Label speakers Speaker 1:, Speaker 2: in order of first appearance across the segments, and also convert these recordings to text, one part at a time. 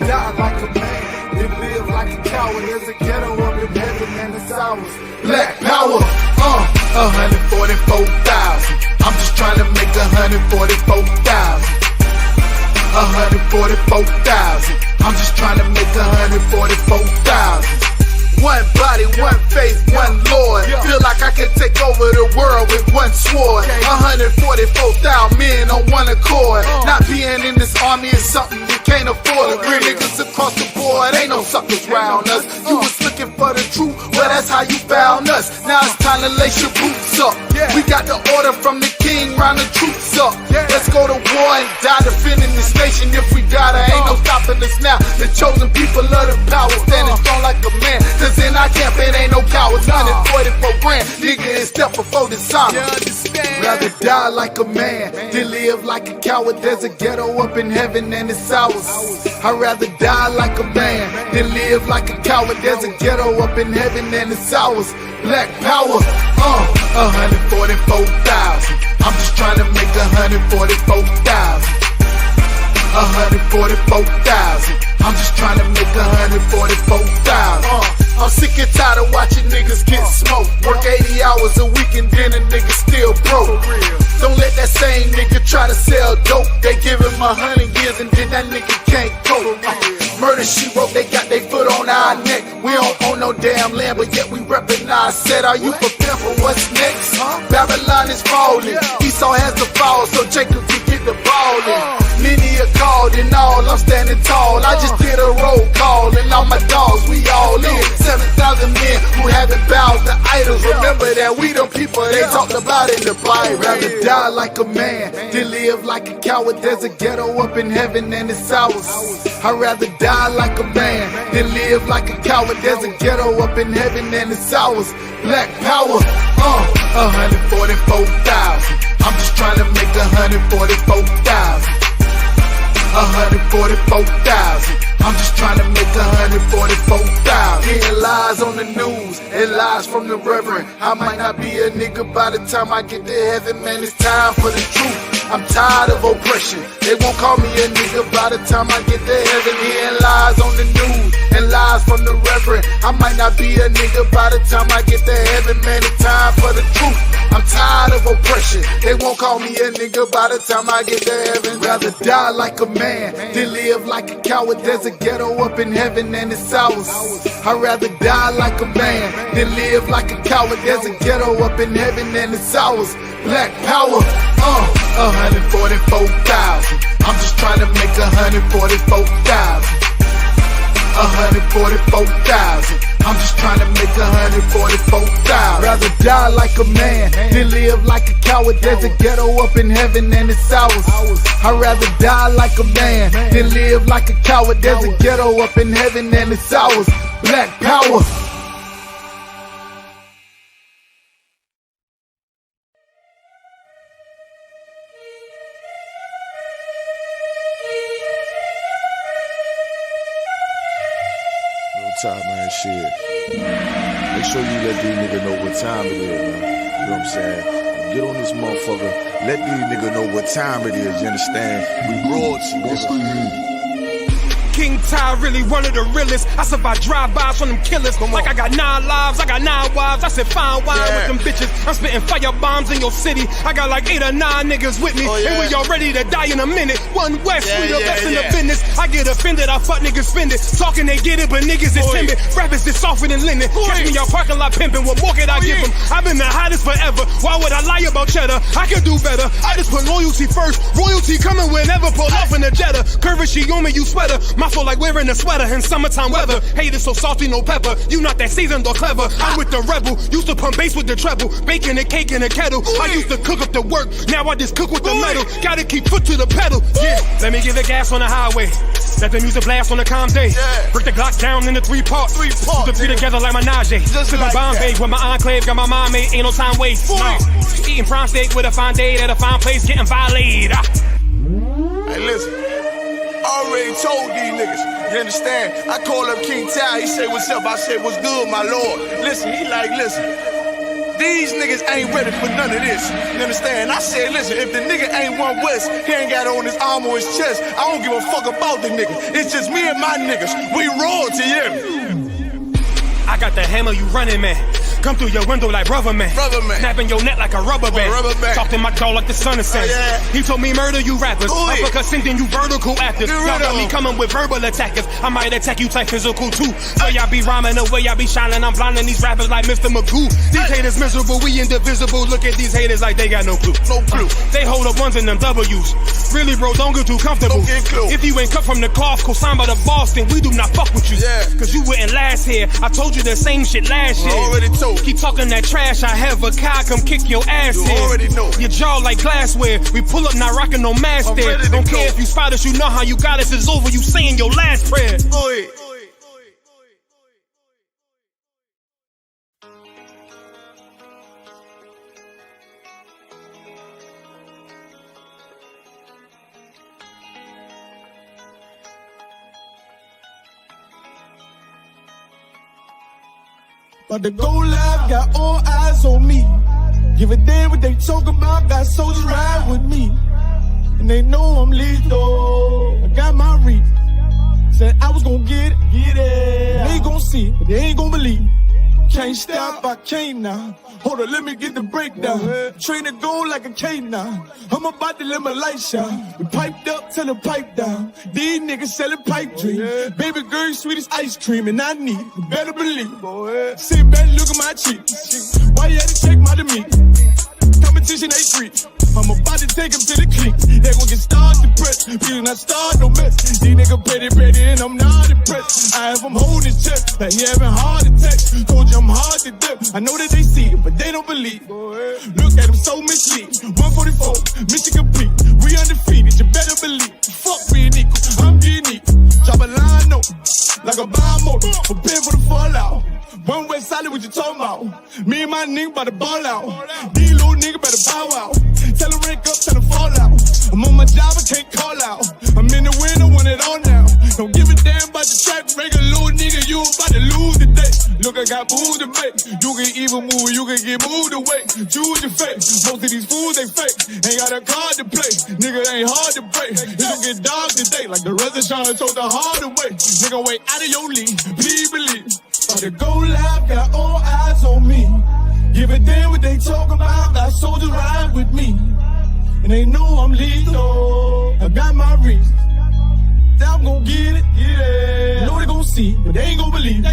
Speaker 1: die like a man, then live like a coward. There's a ghetto up in heaven and it's ours. Black power, 144,000. I'm just trying to make 144,000. 144,000. I'm just trying to make 144,000. One body, one faith, one Lord. Feel like I can take over the world with one sword. 144,000 men on one accord. Not being in this army is something you can't afford. Real niggas across the board, ain't no suckers round us. You was looking for the truth, well that's how you found us. Now it's time to lace your boots up. We got the order from the king, round the troops up. Let's go to war and die defending this nation. If we die, there ain't no stopping us now. The chosen people of the power, standing strong like a man. Cause in our camp it ain't no cowards. 144 grand, nigga, and step before dishonor. Rather die like a man than live like a coward. There's a ghetto up in heaven and it's ours. I'd rather die like a man than live like a coward. There's a ghetto up in heaven and it's ours. Black power, 144,000. I'm just trying to make 144,000. 144,000. I'm just trying to make 144,000. I'm sick and tired of watching niggas get smoked. Work 80 hours a week and then a nigga still broke. Don't let that same nigga try to sell dope. They give him 100 years and then that nigga can't go. Murder she wrote, they got their foot on our neck. We don't own no damn land, but yet we reppin' our set. Are you prepared for what's next? Babylon is falling, Esau has to fall, so Jacob can get the ball in. Many are called and all, I'm standing tall. I just did a roll call and all my dogs, we all in. 7,000 men who haven't bowed to idols. Remember that we the people they talked about in the Bible. Rather die like a man than live like a coward. There's a ghetto up in heaven and it's ours. I'd rather die like a man than live like a coward. There's a ghetto up in heaven and it's ours. Black power, 144,000. I'm just trying to make 144,000. 144,000. I'm just trying to make 144,000. Hearing lies on the news and lies from the reverend. I might not be a nigga by the time I get to heaven, man. It's time for the truth. I'm tired of oppression. They won't call me a nigga by the time I get to heaven. Hearing lies on the news and lies from the reverend. I might not be a nigga by the time I get to heaven, man. It's time for the truth. I'm tired of oppression. They won't call me a nigga by the time I get to heaven. Rather die like a man than live like a coward. There's a ghetto up in heaven and it's ours. I'd rather die like a man than live like a coward. There's a ghetto up in heaven and it's ours. Black power, 144,000. I'm just trying to make 144,000. 144,000. I'm just trying to make 144,000. Rather die like a man than live like a coward. There's a ghetto up in heaven and it's ours. I'd rather die like a man than live like a coward. There's a ghetto up in heaven and it's ours. Black power.
Speaker 2: Time, man, shit. Make sure you let these niggas know what time it is, man. You know what I'm saying? Get on this motherfucker. Let these niggas know what time it is, you understand? We royalty, nigga.
Speaker 3: King Ty really one of the realest. I survived drive-bys from them killers. Like I got 9 lives, I got 9 wives. I said fine wine with them bitches. I'm spitting fire bombs in your city. I got like 8 or 9 niggas with me. And we all ready to die in a minute. One West, we the best in the business. I get offended, I fuck niggas offended. Talking they get it, but niggas is timid. Rappers is softer than linen. Catch me out parking lot pimping. What more could I give them? I've been the hottest forever. Why would I lie about cheddar? I could do better. I just put loyalty first. Royalty coming whenever. Pull off in the Jetta. Curvy, she on me, you sweater. My soul like wearing a sweater in summertime weather. Haters so salty, no pepper. You not that seasoned or clever. I'm with the rebel. Used to pump bass with the treble. Baking a cake in a kettle. I used to cook up the work. Now I just cook with the metal. Gotta keep foot to the pedal. Yeah, let me give the gas on the highway. Let the music blast on the calm day. Break the Glock down into 3 parts. Put the 3 together like my Najee. Sipping Bombay with my enclave. Got my mind made. Ain't no time waste. No. Eating prime steak with a fine date at a fine place. Getting violated.
Speaker 2: Hey, listen. Already told these niggas. You understand? I call up King Ty. He say, what's up? I say, what's good, my lord? Listen, he like, listen. These niggas ain't ready for none of this. You understand? I said, listen, if the nigga ain't one West, he ain't got it on his arm or his chest. I don't give a fuck about the nigga. It's just me and my niggas. We royalty, yeah.
Speaker 3: I got the hammer, you running, man. Come through your window like brother man. Snapping your neck like a rubber band. Talking my jaw like the sun is set. He told me murder you rappers. Uppercut sending you vertical actors. Y'all got me coming with verbal attackers. I might attack you type physical too. So y'all be rhyming the way y'all be shining. I'm blinding these rappers like Mr. Magoo. These haters miserable, we indivisible. Look at these haters like they got no clue. They hold up ones in them W's. Really, bro, don't get too comfortable. If you ain't cut from the cloth, co-signed by the Boston, we do not fuck with you. Cause you wouldn't last here. I told you the same shit last year.
Speaker 2: Already told.
Speaker 3: Keep talking that trash, I have a car, come kick your ass in.
Speaker 2: Already know.
Speaker 3: Your jaw like glassware. We pull up, not rocking no mask there. Don't care if you spot us, you know how you got us. It's over, you saying your last prayer.
Speaker 4: About to go live, got all eyes on me. Give a damn what they talk about, got soldiers ride with me. And they know I'm lethal, I got my reach. Said I was gonna get it. They gon' see it, but they ain't gon' believe. Can't stop, I can't now. Hold on, let me get the breakdown. Train to go like a K now. I'm about to let my light shine. We piped up till the pipe down. These niggas selling pipe dreams. Baby girl, you sweet as ice cream, and I need you better believe. Sit back, look at my cheeks. Why you had to check my demeanor? Competition ain't free. I'm about to take them to the cleats. They gon' get started depressed. Please not start no mess. These niggas petty, and I'm not impressed. I have them holding his chest, like he having heart attacks. Told you I'm hard to death. I know that they see it, but they don't believe. Look at them so misleading. 144, mission complete. We undefeated, you better believe. Fuck being equal, I'm unique. Drop a line note, like a bomb motor. Prepare for the fallout. One way solid, what you talking about? Me and my nigga bout to ball out. These little niggas better bow out. Tell them rank up, tell them fall out. I'm on my job, I can't call out. I'm in the wind, I want it all now. Don't give a damn about the track record, little nigga, you about to lose today. Look, I got moves to make. You can even move, you can get moved away. Choose your fate. Most of these fools, they fake. Ain't got a card to play. Nigga, ain't hard to break. It's gonna get dark today, like the rest of Sean told the hard way. Nigga, wait out of your league, please believe. About to go live, got all eyes on me. Give a damn what they talk about, got soldiers ride with me. And they know I'm lethal, I got my reach. I'm gon' get it, yeah. Know they gon' see, but they ain't gon' believe.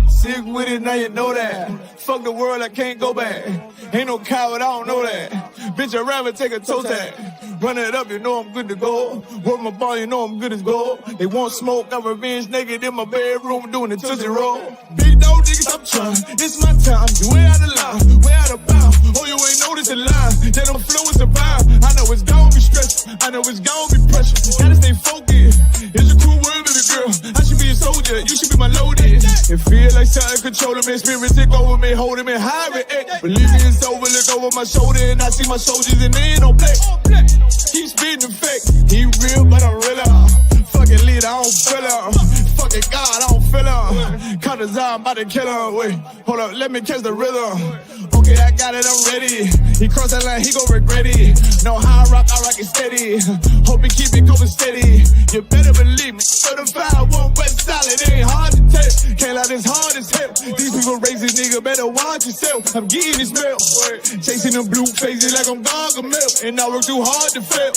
Speaker 4: Sick with it, now you know that. Fuck the world, I can't go back. Ain't no coward, I don't know that. Bitch, I'd rather take a toe tag. Run it up, you know I'm good to go. Work my ball, you know I'm good as gold. They want smoke, I'm revenge naked in my bedroom doing the Tootsie Roll. Big dog niggas, I'm trying. It's my time, you way out of line, way out of bounds. Oh, you ain't noticed the line. They don't flow is a pound. I know it's gon' be stressful. I know it's gon' be pressure. Gotta stay focused. It's a cool world, baby girl. I should be a soldier, you should be my loaded. It feel like something controlling me. Spirit take over me, holding me high with it. Believe me, it's over, look over my shoulder, and I see my soldiers, and they ain't no play. He's spitting fake. He real, but I'm real. Fucking leader, I don't feel him. Fucking God, I don't feel him. Cut his eye, I'm about to kill him. Wait, hold up, let me catch the rhythm. Okay, I got it, I'm ready. He crossed that line, he gon' regret it. No high rock, I rock it steady. Hope he keep it going steady. You better believe me. 35, one west solid, it ain't hard to tell. Can't lie, this hard as hell. These people racist, nigga, better watch yourself. I'm getting this mail. Chasing them blue faces like I'm Gargamel. And I work too hard to fail.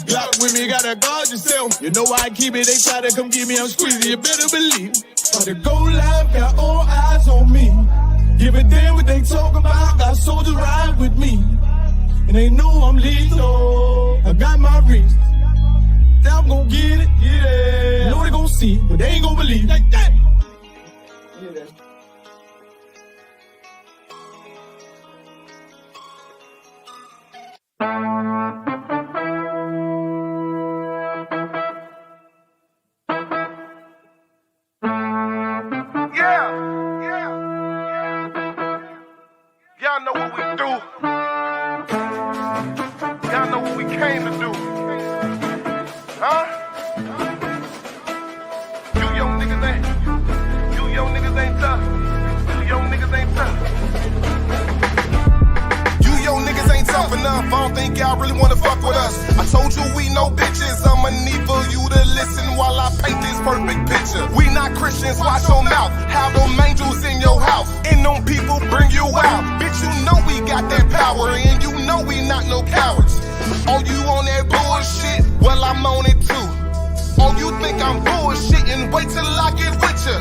Speaker 4: Glock with me, gotta guard yourself. You know why I keep it, they try to come get me, I'm squeezing, you better believe. About to go live, got all eyes on me. Give a damn what they talk about, got soldiers ride with me. And they know I'm lethal, I got my reach. Now I'm gon' get it, yeah. Know they gon' see, but they ain't gon' believe. Like that. Yeah.
Speaker 1: Y'all know what we do. Y'all know what we came to do. Huh? You young niggas ain't tough. You young niggas ain't tough.
Speaker 5: don't think y'all really wanna fuck with us. I told you we no bitches, I'ma need for you to listen while I paint this perfect picture. We not Christians, watch your mouth. Have them angels in your house, and them people bring you out. Bitch, you know we got that power, and you know we not no cowards. Oh, you on that bullshit? Well, I'm on it too. Oh, you think I'm bullshitting? Wait till I get with ya.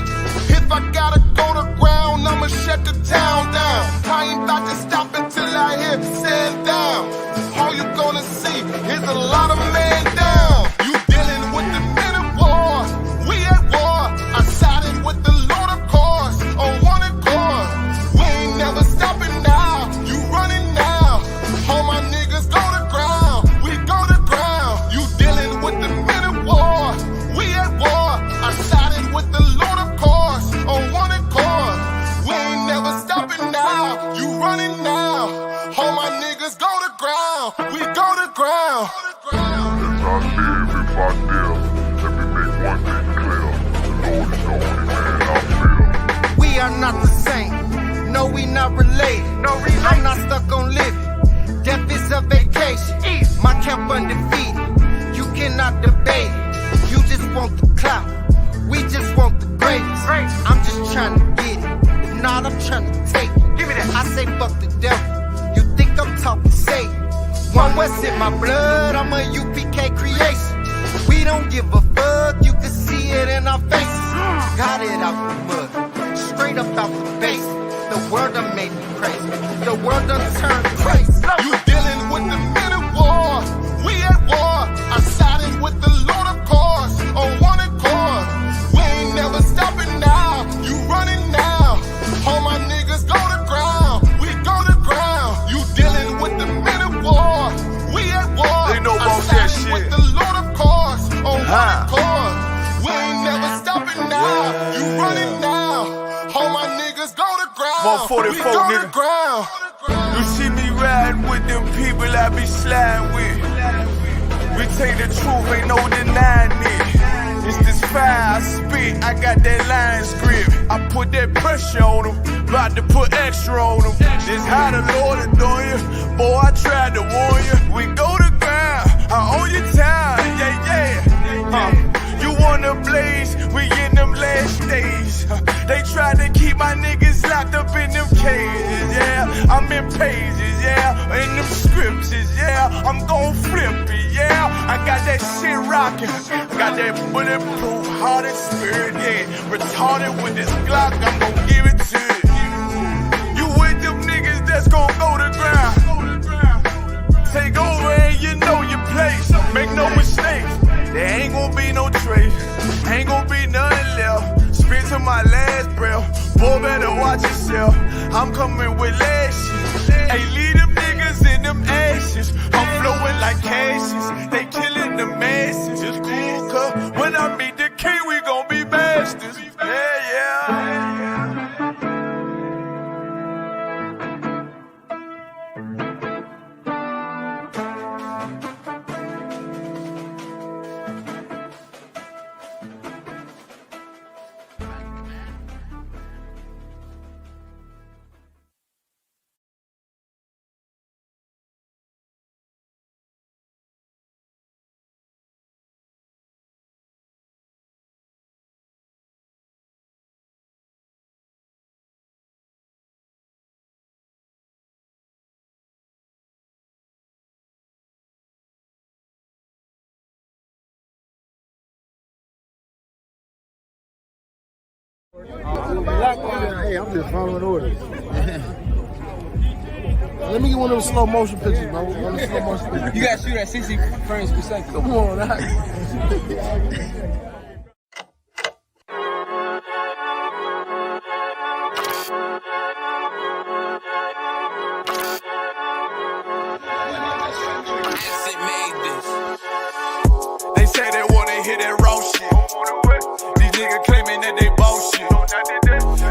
Speaker 5: If I gotta go to ground, I'ma shut the town down. I ain't about to stop until I hear stand down. All you gonna see is a lot of man down. You dealing with the men of war. We at war. I sided with the Lord, of course, on one accord. We ain't never stopping now. You running now. All my niggas go to ground. We go to ground. You dealing with the men of war. We at war. I sided with the Lord, of course, on one accord. We ain't never stopping now. You running now. All my niggas go to ground. We go to ground.
Speaker 6: As I live, if I live, let me make one thing clear. The Lord is the only man I fear.
Speaker 7: We are not the same. No, we not related. I'm not stuck on living. Death is a vacation. My camp undefeated. You cannot debate it. You just want the clout. We just want the greatest. I'm just trying to get it. If not, I'm trying to take it. Give me that. I say fuck the devil. You think I'm talking Satan? One West in my blood. I'm a U.P.K creation. We don't give a fuck. You can see it in our faces. Got it out the mud. Straight up out the base. The world done made me crazy. The world done turned crazy.
Speaker 5: You dealing with the men of war. We at war. I sided with the Lord, of course, on one accord. We ain't never stopping now. You running now. All my niggas go to ground. We go to ground. You dealing with the men of war. We at war.
Speaker 2: They know
Speaker 5: I
Speaker 2: about that
Speaker 5: sided
Speaker 2: shit.
Speaker 5: with the Lord, of course, on one accord. We ain't never stopping now. You running now. All my niggas go to ground.
Speaker 2: 144,
Speaker 5: we go to
Speaker 2: nigga.
Speaker 5: ground.
Speaker 2: You see me riding with them people I be sliding with. We take the truth, ain't no denying it. It's this fire I spit, I got that line script. I put that pressure on them, about to put extra on them. This how the Lord is doing you. Boy, I tried to warn you. We go to ground, I own your time, yeah. You wanna blaze, we in them last days. They try to keep my niggas locked up in them cages, yeah. I'm in pages, yeah. In them scriptures, yeah. I'm gon' flip it, yeah. I got that shit rockin'. I got that bulletproof hearted spirit, yeah. Retarded with this Glock, I'm gon' give it to you. You with them niggas that's gon' go to ground. Take over and you know your place. Make no mistakes. There ain't gon' be no trace, ain't gon' be nothing left. Spit to my last breath, boy better watch yourself. I'm coming with lashes, hey leave them niggas in them ashes. I'm flowing like Cassius, they killing the masses. It's cool cause when I meet the king we gon' be masters, yeah.
Speaker 4: Hey, I'm just following orders. Let me get one of those slow motion pictures, bro. One of the slow motion pictures.
Speaker 8: You gotta shoot at 60 frames per second.
Speaker 4: Come on, that.
Speaker 2: They say they wanna hear that raw shit. These niggas claiming that they boss shit.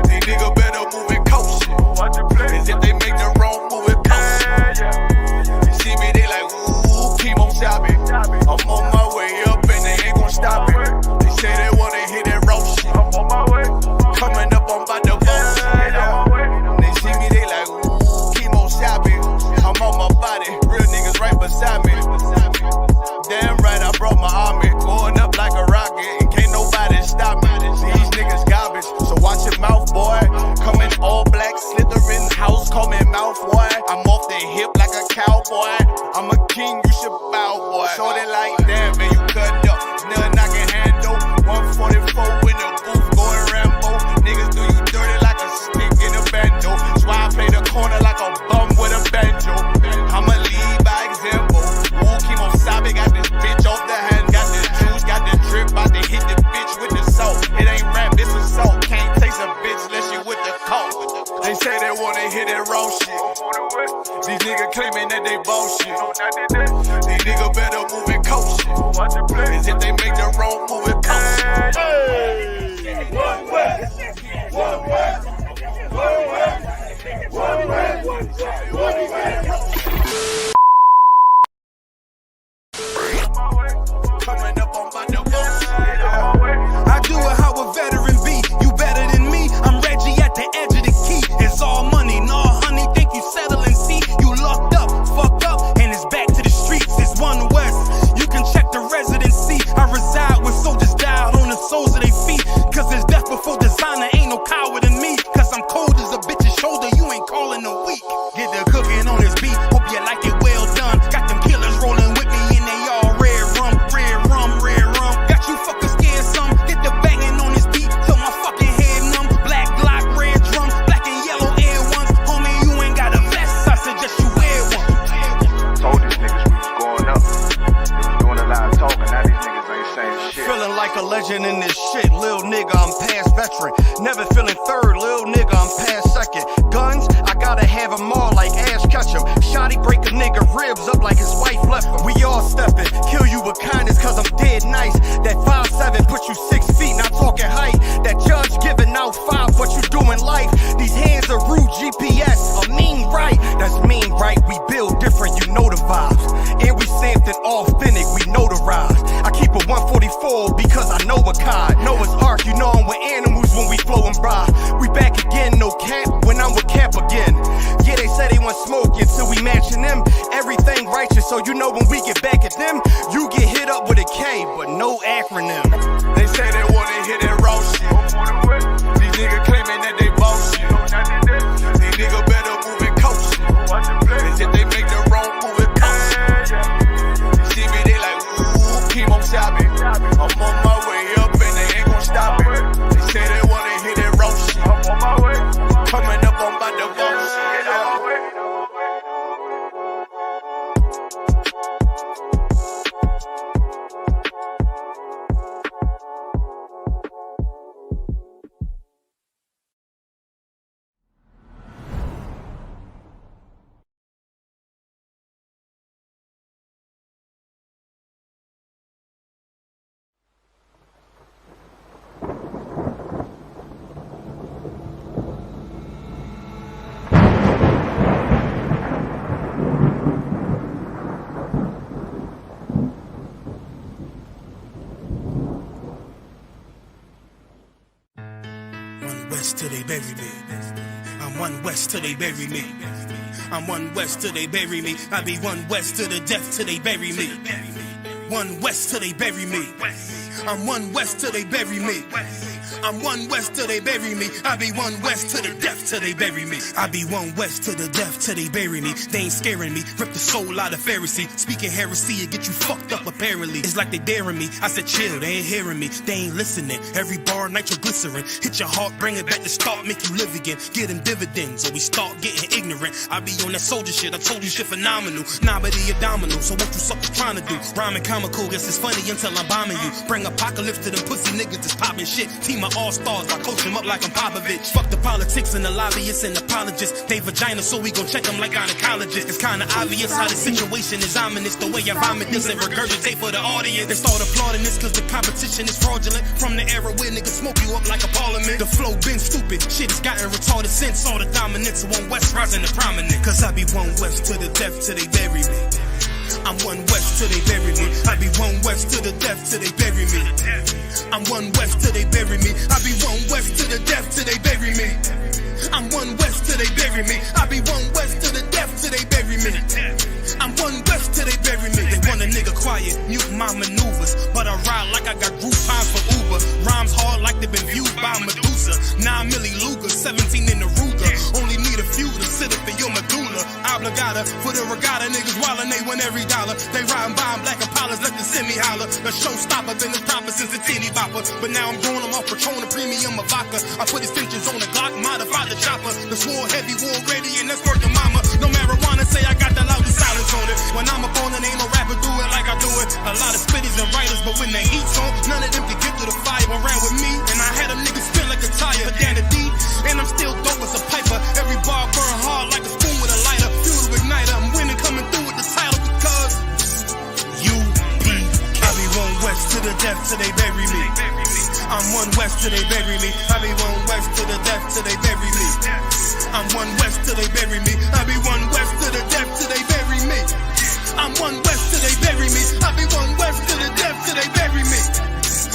Speaker 2: These niggas better move it coast shit. As if they make the wrong move it coast shit. You see me, they like, ooh, keep on shopping. I'm on my way up and they ain't gon' stop it. hear that raw shit. These niggas claiming that they bullshit. These niggas better move and coach shit. Cause if they make the wrong move and coach shit.
Speaker 1: One West, one West, one West, one West, one West.
Speaker 2: Coming up on my new bullshit.
Speaker 3: I do it how a veteran be. You better than me. I'm Reggie at the edge of the key. It's all money, no honey. Think you settle and see you locked up, fucked up, and it's back to the streets. It's One West. You can check the residency. I reside with soldiers died on the soles of their feet. Cause there's death before designer. Ain't no coward in me. Cause I'm cold as a bitch's shoulder. You ain't calling a week. Get the cooking on this beat. Hope you like it well done. Got them killers rolling with me and they all red rum, red rum, red rum. Got you fuckers scared some. Get the banging on this beat till my fucking head numb. Black Glock, red drum, black and yellow air ones. Homie, you ain't got a vest. I suggest you wear one.
Speaker 6: Told these niggas we was going up. They was doing a lot of talking, now these niggas ain't saying shit.
Speaker 7: Feeling like a legend in this shit, lil nigga, I'm past veteran. Never feeling third, lil nigga, I'm past second. Guns, I gotta have them all like Ash Ketchum. Shotty break a nigga ribs up like his wife left him. We all stepping, kill you with kindness cause I'm dead nice. That 5'7" put you 6 feet, not talking height. That judge giving out 5, what you do in life. These hands are rude GPS, a mean right. That's mean right, we build different, you know the vibes. And we something authentic, we notarized. I keep a 144 because I know a kind. Noah's Ark, you know I'm with animals when we flowing by. We back again, no cap, when I'm with Cap again. Yeah, they say they want smoke until we matching them. Everything righteous, so you know when we get back at them, you get hit up with a K, but no acronym.
Speaker 2: They say they wanna hear that raw shit. These niggas claiming that they bullshit. These niggas better move and coach shit. Cause if they make the wrong move and coach shit. You see me, they like, ooh, keep on chopping. I'm on my way up and they ain't gon' stop it. They say they wanna hear that raw shit. Coming up on my divorce.
Speaker 3: West till they bury me. I'm One West till they bury me. I'm One West till they bury me. I be One West to the death till they bury me. One West till they bury me. I'm One West till they bury me. I'm One West till they bury me. I be One West to the death till they bury me. I be One West to the death till they bury me. They ain't scaring me. Rip the soul out of Pharisee. Speaking heresy, it get you fucked up apparently. It's like they daring me. I said chill, they ain't hearing me. They ain't listening. Every bar nitroglycerin. Hit your heart, bring it back to start, make you live again. Get them dividends or we start getting ignorant. I be on that soldier shit. I told you shit phenomenal. Nah, but he abdominal. So what you suckers trying to do? Rhyming comical, guess it's funny until I'm bombing you. Bring apocalypse to them pussy niggas that's popping shit. Team of all-stars, I coach them up like I'm Popovich. Fuck the politics and the lobbyists and apologists. They vagina, so we gon' check them like gynecologists. It's kinda obvious how the situation is ominous. The way I vomit this and regurgitate for the audience. They start applauding this cause the competition is fraudulent. From the era where niggas smoke you up like a parliament. The flow been stupid, shit has gotten retarded since. All the dominance of One West rising to prominent. Cause I be One West to the death till they bury me. I'm One West till they bury me. I be One West to the death till they bury me. I'm One West till they bury me. I be One West to the death till they bury me. I'm One West till they bury me. I be One West to the death till they bury me. I'm One West till they bury me. They want a nigga quiet, mute my maneuvers, but I ride like I got Groupon for Uber. Rhymes hard like they been viewed by Medusa. 9 milli Luger, 17 in the Ruger. Only need a few to sit up in your medulla. Obligata for the regatta, niggas wildin', they win every dollar. They riding by in black Impalas, let the semi holler. The showstopper, been the proper since the teeny bopper. But now I'm going them off Patron, a premium of vodka. I put extensions on the Glock, modify the chopper. The swore heavy, war ready, and that's worth the mama. No marijuana, say I got the loudest silence on it. When I'm up on it, ain't no rapper do it like I do it. A lot of spitties and writers, but when the heat's on, none of them can get to the fire around with me. And I had them niggas spin like a tire, but down the D, and I'm still dope as a piper. Every bar burn hard. till they bury me. I'm one West till they bury me. I be one West to the death till they bury me. I'm one West till they bury me. I be one West to the death till they bury me.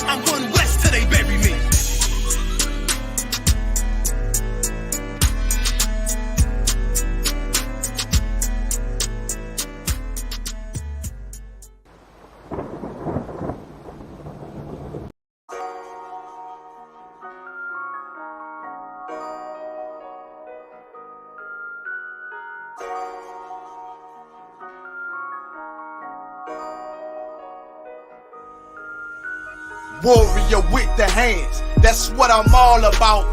Speaker 3: I'm one West till they bury me.
Speaker 1: Warrior with the hands, that's what I'm all about.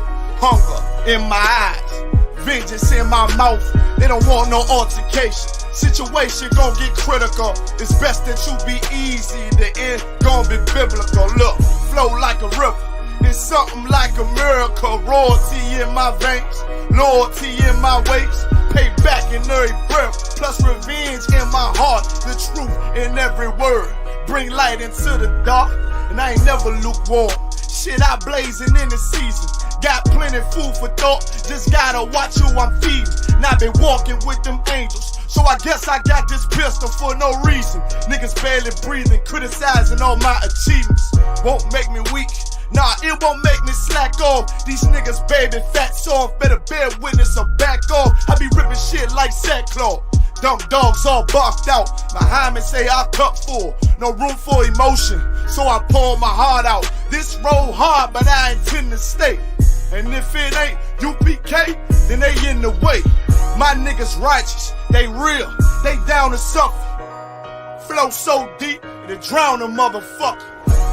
Speaker 1: Hunger in my eyes, vengeance in my mouth. They don't want no altercation. Situation gon' get critical. It's best that you be easy. The end gon' be biblical. Look, flow like a river. It's something like a miracle. Royalty in my veins, loyalty in my ways. Payback in every breath, plus revenge in my heart. The truth in every word. Bring light into the dark. And I ain't never lukewarm. Shit, I blazing in the season. Got plenty food for thought. Just gotta watch who I'm feeding. And I been walking with them angels. So I guess I got this pistol for no reason. Niggas barely breathing, criticizing all my achievements. Won't make me weak. Nah, it won't make me slack off. These niggas baby fat soft. Better bear witness or back off. I be ripping shit like sackcloth. Dumb dogs all barked out. My hymen say I cup full. No room for emotion, so I pour my heart out. This road hard, but I intend to stay. And if it ain't UPK, then they in the way. My niggas righteous, they real, they down to suffer. Flow so deep, it'll drown a motherfucker.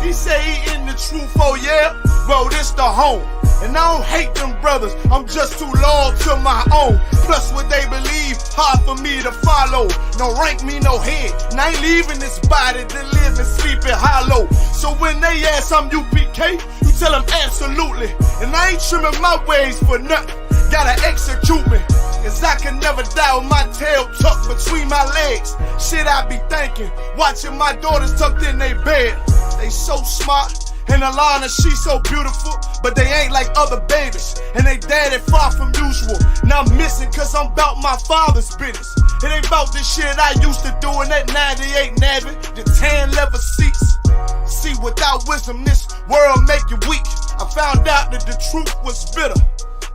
Speaker 1: He say he in the truth, oh yeah? Well, this the home. And I don't hate them brothers, I'm just too loyal to my own. Plus what they believe, hard for me to follow. No rank me, no head, and I ain't leaving this body to live and sleep in hollow. So when they ask I'm UPK, you tell them absolutely. And I ain't trimming my ways for nothing, gotta execute me. Cause I can never die with my tail tucked between my legs. Shit I be thinking, watching my daughters tucked in their bed. They so smart, and Alana, she so beautiful, but they ain't like other babies, and they daddy far from usual. Now I'm missing cause I'm about my father's business. It ain't about this shit I used to do in that 98 Navy, the tan leather seats. See, without wisdom, this world make you weak. I found out that the truth was bitter,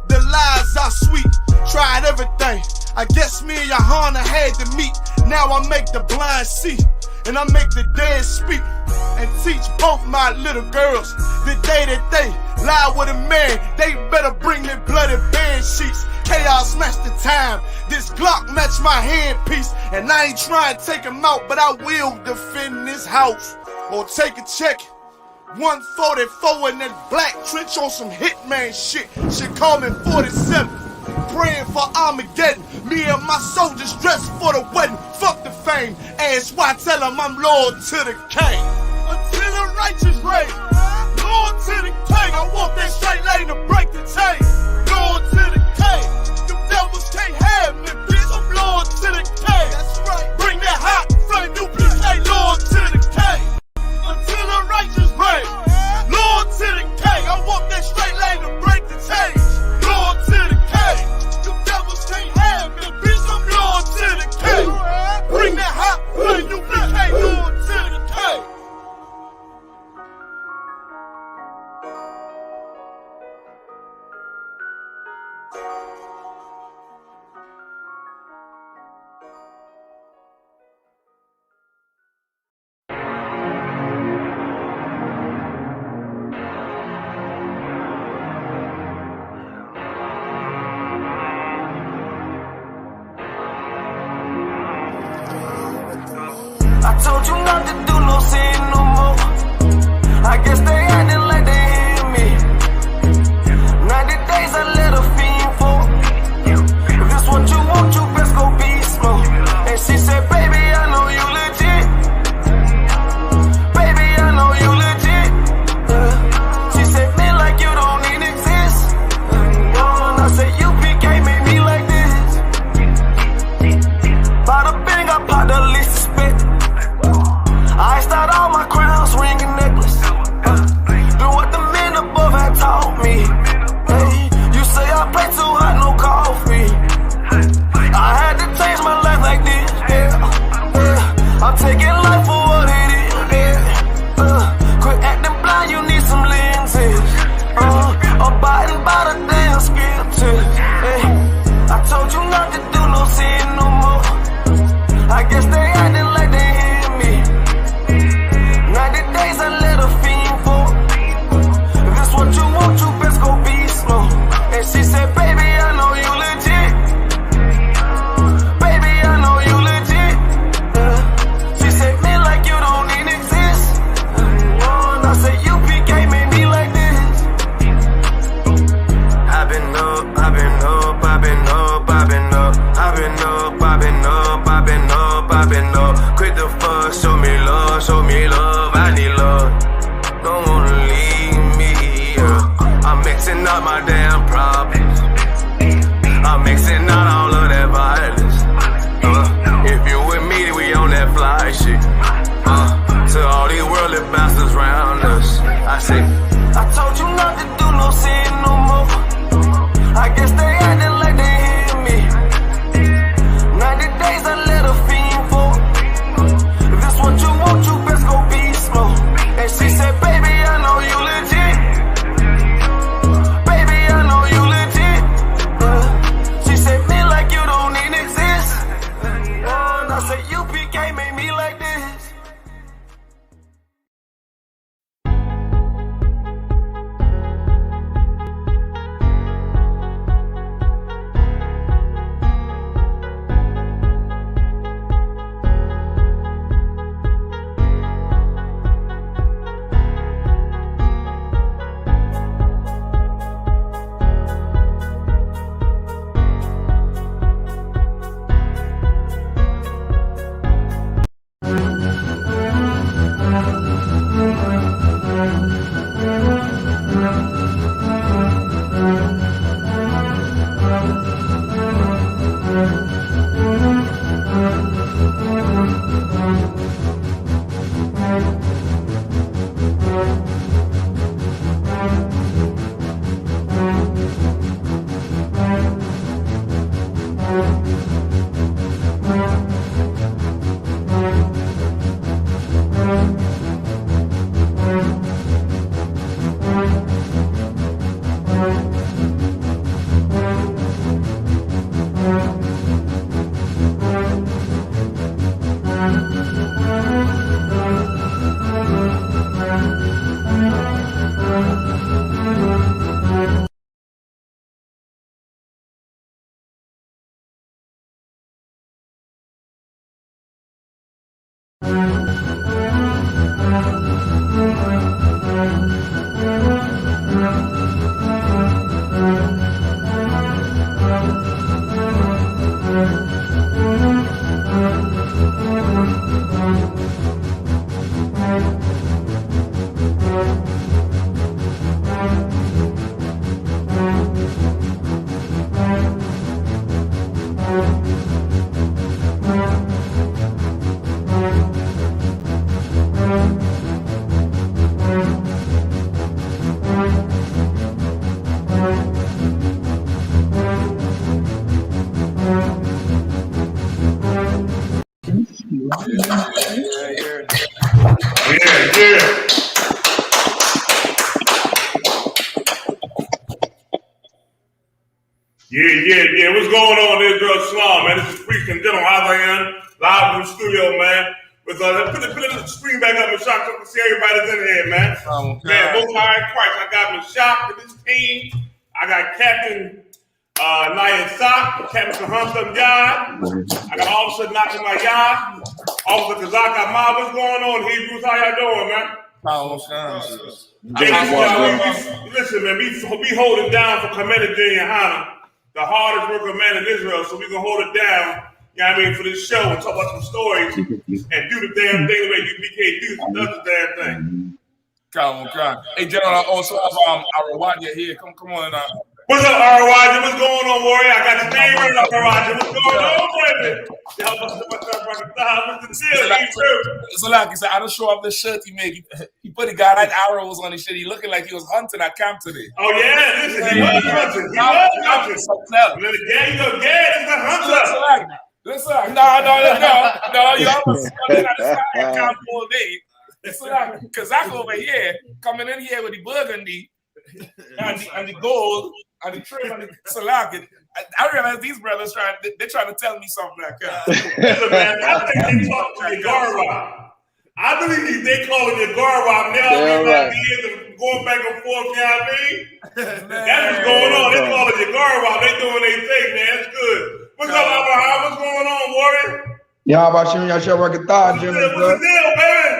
Speaker 1: the lies are sweet. Tried everything, I guess me and Yahanna had to meet. Now I make the blind see, and I make the dead speak. And teach both my little girls the day that they lie with a man, they better bring me bloody bed sheets. Chaos smash the time, this Glock match my handpiece. And I ain't trying to take him out, but I will defend this house. Or take a check, 144 in that black trench on some hitman shit. Shit call me 47, praying for Armageddon. Me and my soldiers dressed for the wedding. Fuck the fame, ask why, tell them I'm loyal to the king. Until the righteous reign, loyal to the king. I walk that straight lane to break the chain. Loyal to the king, them devils can't have me, bitch. I'm loyal to the king. That's right. Bring that hot flame, UPK, loyal to the king. Until the righteous reign, loyal to the king. I walk that straight lane to break the chain. Loyal to the king, them devils can't have me, bitch. I'm loyal to the king. Bring that hot flame, UPK, loyal to the king.
Speaker 9: I told you not to do no sin no more. I guess they acting like they hear me. 90 days I let her fiend for. If this what you want, you best go be slow. And she said, baby, I know you legit. Baby, I know you legit. She said, me like you don't need exist. And I said, UPK made me like this. Bada bing, I popped the least spit. up, I've been up, I've been up, I've been up, I've been up, I've been up, I've been up, I've been up. Quit the fuss, show me love, I need love. Don't wanna leave me here. I'm mixing up my damn problems. I'm mixing out all of that violence. If you with me, we on that fly shit. To all these worldly bastards round us, I say, I told you not to do no sin no more. I guess they acting like they hear me. 90 days I let a fiend for. If this what you want, you best go be slow. And she said, baby, I know you legit. Baby, I know you legit. She said, me like you don't even exist. And I said, UPK made me like this.
Speaker 10: Yeah. What's going on there, girl? SHALAM, man. This is Priest and Dental Havayan, live in the studio, man. Put the screen back up and shock so I can see everybody's in here, man. Man, Most High in Christ. I got Meshach with this team. I got Captain I.S.U.P.K, Captain Hunter Yard. I got Officer Knocking My Yard. Officer Kazaka Ma. What's going on, Hebrews? How y'all doing, man? Listen, man, we holding down for Commander GEN.YAHANNA, the hardest working man in Israel, so we can hold it down, you know what I mean, for this show and talk about some stories and do the damn thing the way UPK does the damn thing.
Speaker 11: Come on. Hey, General, I also have Arawanya here. Come on.
Speaker 10: What's up, Arawanya? What's going on, Warrior? I got your name right up, Arawanya. What's going on, baby? What's the deal?
Speaker 11: So like he said, I don't show up the shirt he made. He put the guy like arrows on his shit. He looking like he was hunting at camp today.
Speaker 10: Oh yeah, listen, he was hunting. You know, Gad is the hunter.
Speaker 11: Listen, no. You almost coming at the camp all day. Listen, Kazak over here coming in here with the burgundy and the gold and the trim and the salak. I realize these brothers they're trying to tell me something like that.
Speaker 10: Listen, man, I think they talk to your Garwa. I believe they calling your Garwa now. Ideas of going back and forth, you know what I mean? That's what's going on. They calling your Garwa. They doing their thing, man. It's good. What's up, Abraham? What's going on, Warrior?
Speaker 12: Yeah, about you, y'all working thought, Jimmy.
Speaker 10: What's the deal, man?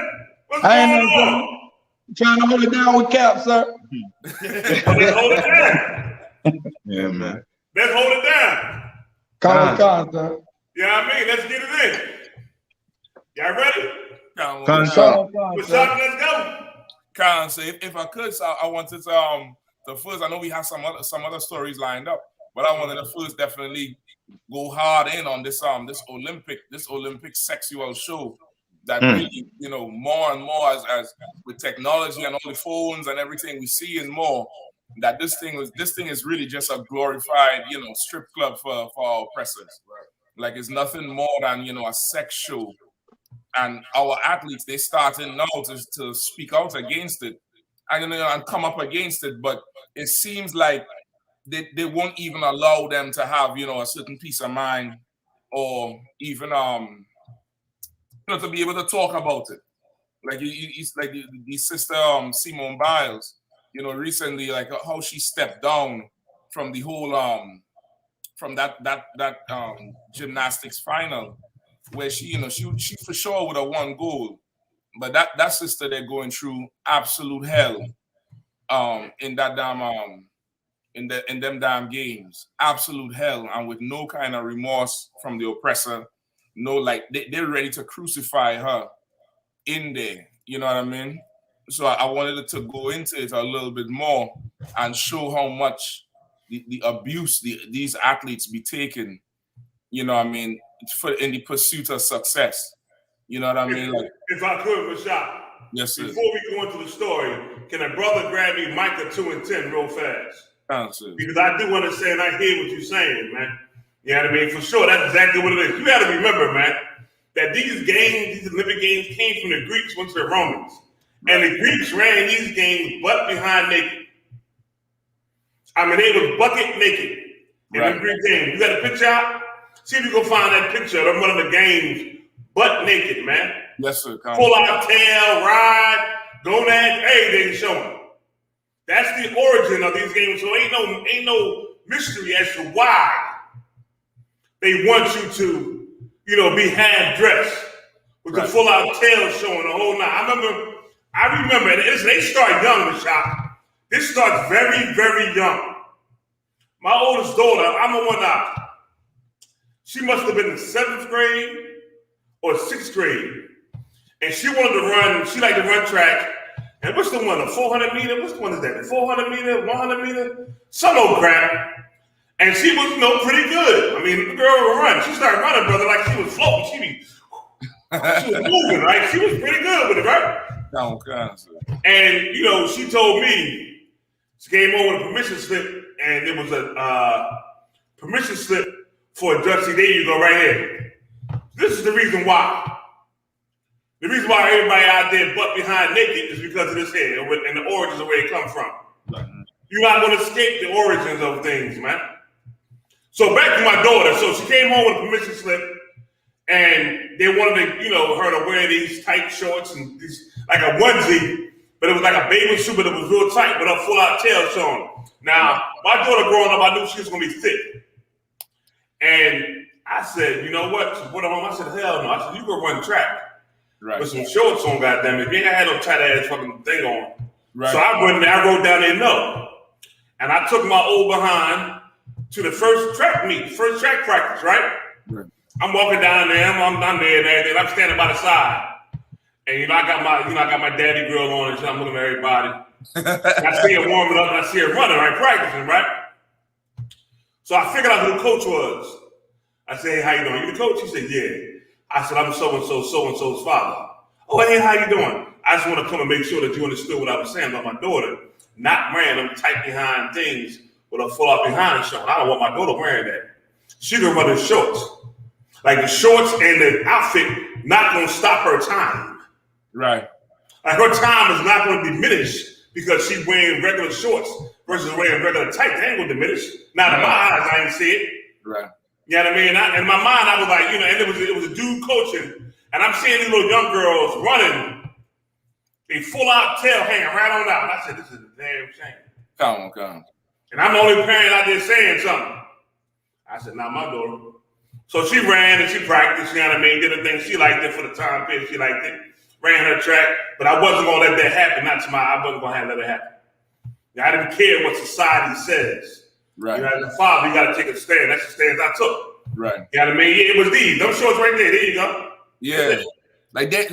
Speaker 10: What's going on?
Speaker 12: Trying to hold it down with Cap, sir.
Speaker 10: Hold it down.
Speaker 2: Yeah, man.
Speaker 10: Let's hold it down.
Speaker 12: Contact.
Speaker 10: Yeah, I mean, let's get it in. Y'all ready?
Speaker 2: Contact.
Speaker 10: Let's go.
Speaker 11: So if I could, so I wanted to first. I know we have some other stories lined up, but I wanted to first definitely go hard in on this Olympic sexual show that really, you know, more and more as with technology and all the phones and everything we see and more, that this thing is really just a glorified, you know, strip club for our oppressors. Like it's nothing more than, you know, a sex show. And our athletes, they starting now to speak out against it and, you know, and come up against it. But it seems like they won't even allow them to have, you know, a certain peace of mind or even you know, to be able to talk about it. Like it's like the sister Simone Biles, you know, recently, like how she stepped down from the whole from that gymnastics final, where she, you know, she for sure would have won gold, but that sister, they're going through absolute hell in that damn in them damn games, absolute hell, and with no kind of remorse from the oppressor. No, like they're ready to crucify her in there. You know what I mean? So I wanted to go into it a little bit more and show how much the abuse these athletes be taking. You know what I mean? In the pursuit of success. You know what I mean? Like,
Speaker 10: if I could, Rashad.
Speaker 11: Yes, sir.
Speaker 10: Before we go into the story, can a brother grab me Micah 2 and 10 real fast? Because I do understand, I hear what you're saying, man. You know what I mean? For sure, that's exactly what it is. You got to remember, man, that these games, these Olympic games, came from the Greeks, went to the Romans. And the Greeks ran these games butt behind naked. I mean, they was bucket naked in the Greek games. You got a picture out? See if you can find that picture of them running the games butt naked, man.
Speaker 11: Yes, sir.
Speaker 10: Full out tail, ride, gonads, everything showing. That's the origin of these games. So ain't no mystery as to why they want you to, you know, be half dressed with the full out tail showing the whole night. I remember, and they start young, the shop. This starts very, very young. My oldest daughter, I'm the one out. She must have been in 7th grade or 6th grade. And she wanted to run, she liked to run track. And what's the one, the 400 meter? Which one is that? The 400 meter, 100 meter? Some old crap. And she was, you know, pretty good. I mean, the girl would run. She started running, brother, like she was floating. She was moving, right? She was pretty good with it, right? And, you know, she told me, she came over with a permission slip, and there was a permission slip for a judge. See, there you go, right here. This is the reason why. The reason why everybody out there butt behind naked is because of this hair and the origins of where it comes from. You're not going to escape the origins of things, man. So back to my daughter. So she came home with a permission slip, and they wanted to, you know, her to wear these tight shorts and these, like a onesie, but it was like a bathing suit, but it was real tight, but a full-out tail showing. Now, my daughter growing up, I knew she was going to be thick. And I said, you know what? She went home. I said, hell no. I said, you go run track. With some shorts on, goddamn it. You ain't had no tight ass fucking thing on. So I went there, I wrote down there no. And I took my old behind to the first track meet, first track practice, right? I'm walking down there, I'm there and everything. I'm standing by the side. And I got my daddy grill on and shit. I'm looking at everybody. I see her warming up and I see her running, right? Practicing, right? So I figured out who the coach was. I said, hey, how you doing? You the coach? He said, yeah. I said, I'm so-and-so's father. Oh, hey, how you doing? I just want to come and make sure that you understood what I was saying about my daughter not wearing them tight behind things with a full out behind showing. I don't want my daughter wearing that. She can run in shorts. Like the shorts and the outfit not going to stop her time.
Speaker 11: Right.
Speaker 10: Like her time is not going to diminish because she's wearing regular shorts versus wearing regular tight. They ain't going to diminish. Now, in my eyes, I ain't see it.
Speaker 11: Right.
Speaker 10: You know what I mean? In my mind, I was like, you know, and it was a dude coaching, and I'm seeing these little young girls running, a full-out tail hanging right on out. And I said, this is a damn shame.
Speaker 11: Come on.
Speaker 10: And I'm the only parent out there saying something. I said, not my daughter. So she ran and she practiced, you know what I mean? Did the thing. She liked it for the time period. She liked it. Ran her track, but I wasn't going to let that happen. I wasn't going to let it happen. I didn't care what society says.
Speaker 11: Right.
Speaker 10: You know, as a father, you got to take a stand. That's the stance I took.
Speaker 11: Right.
Speaker 10: You know what I mean? Yeah, it was these. Them shorts right there. There you go.
Speaker 11: Yeah. Like they ain't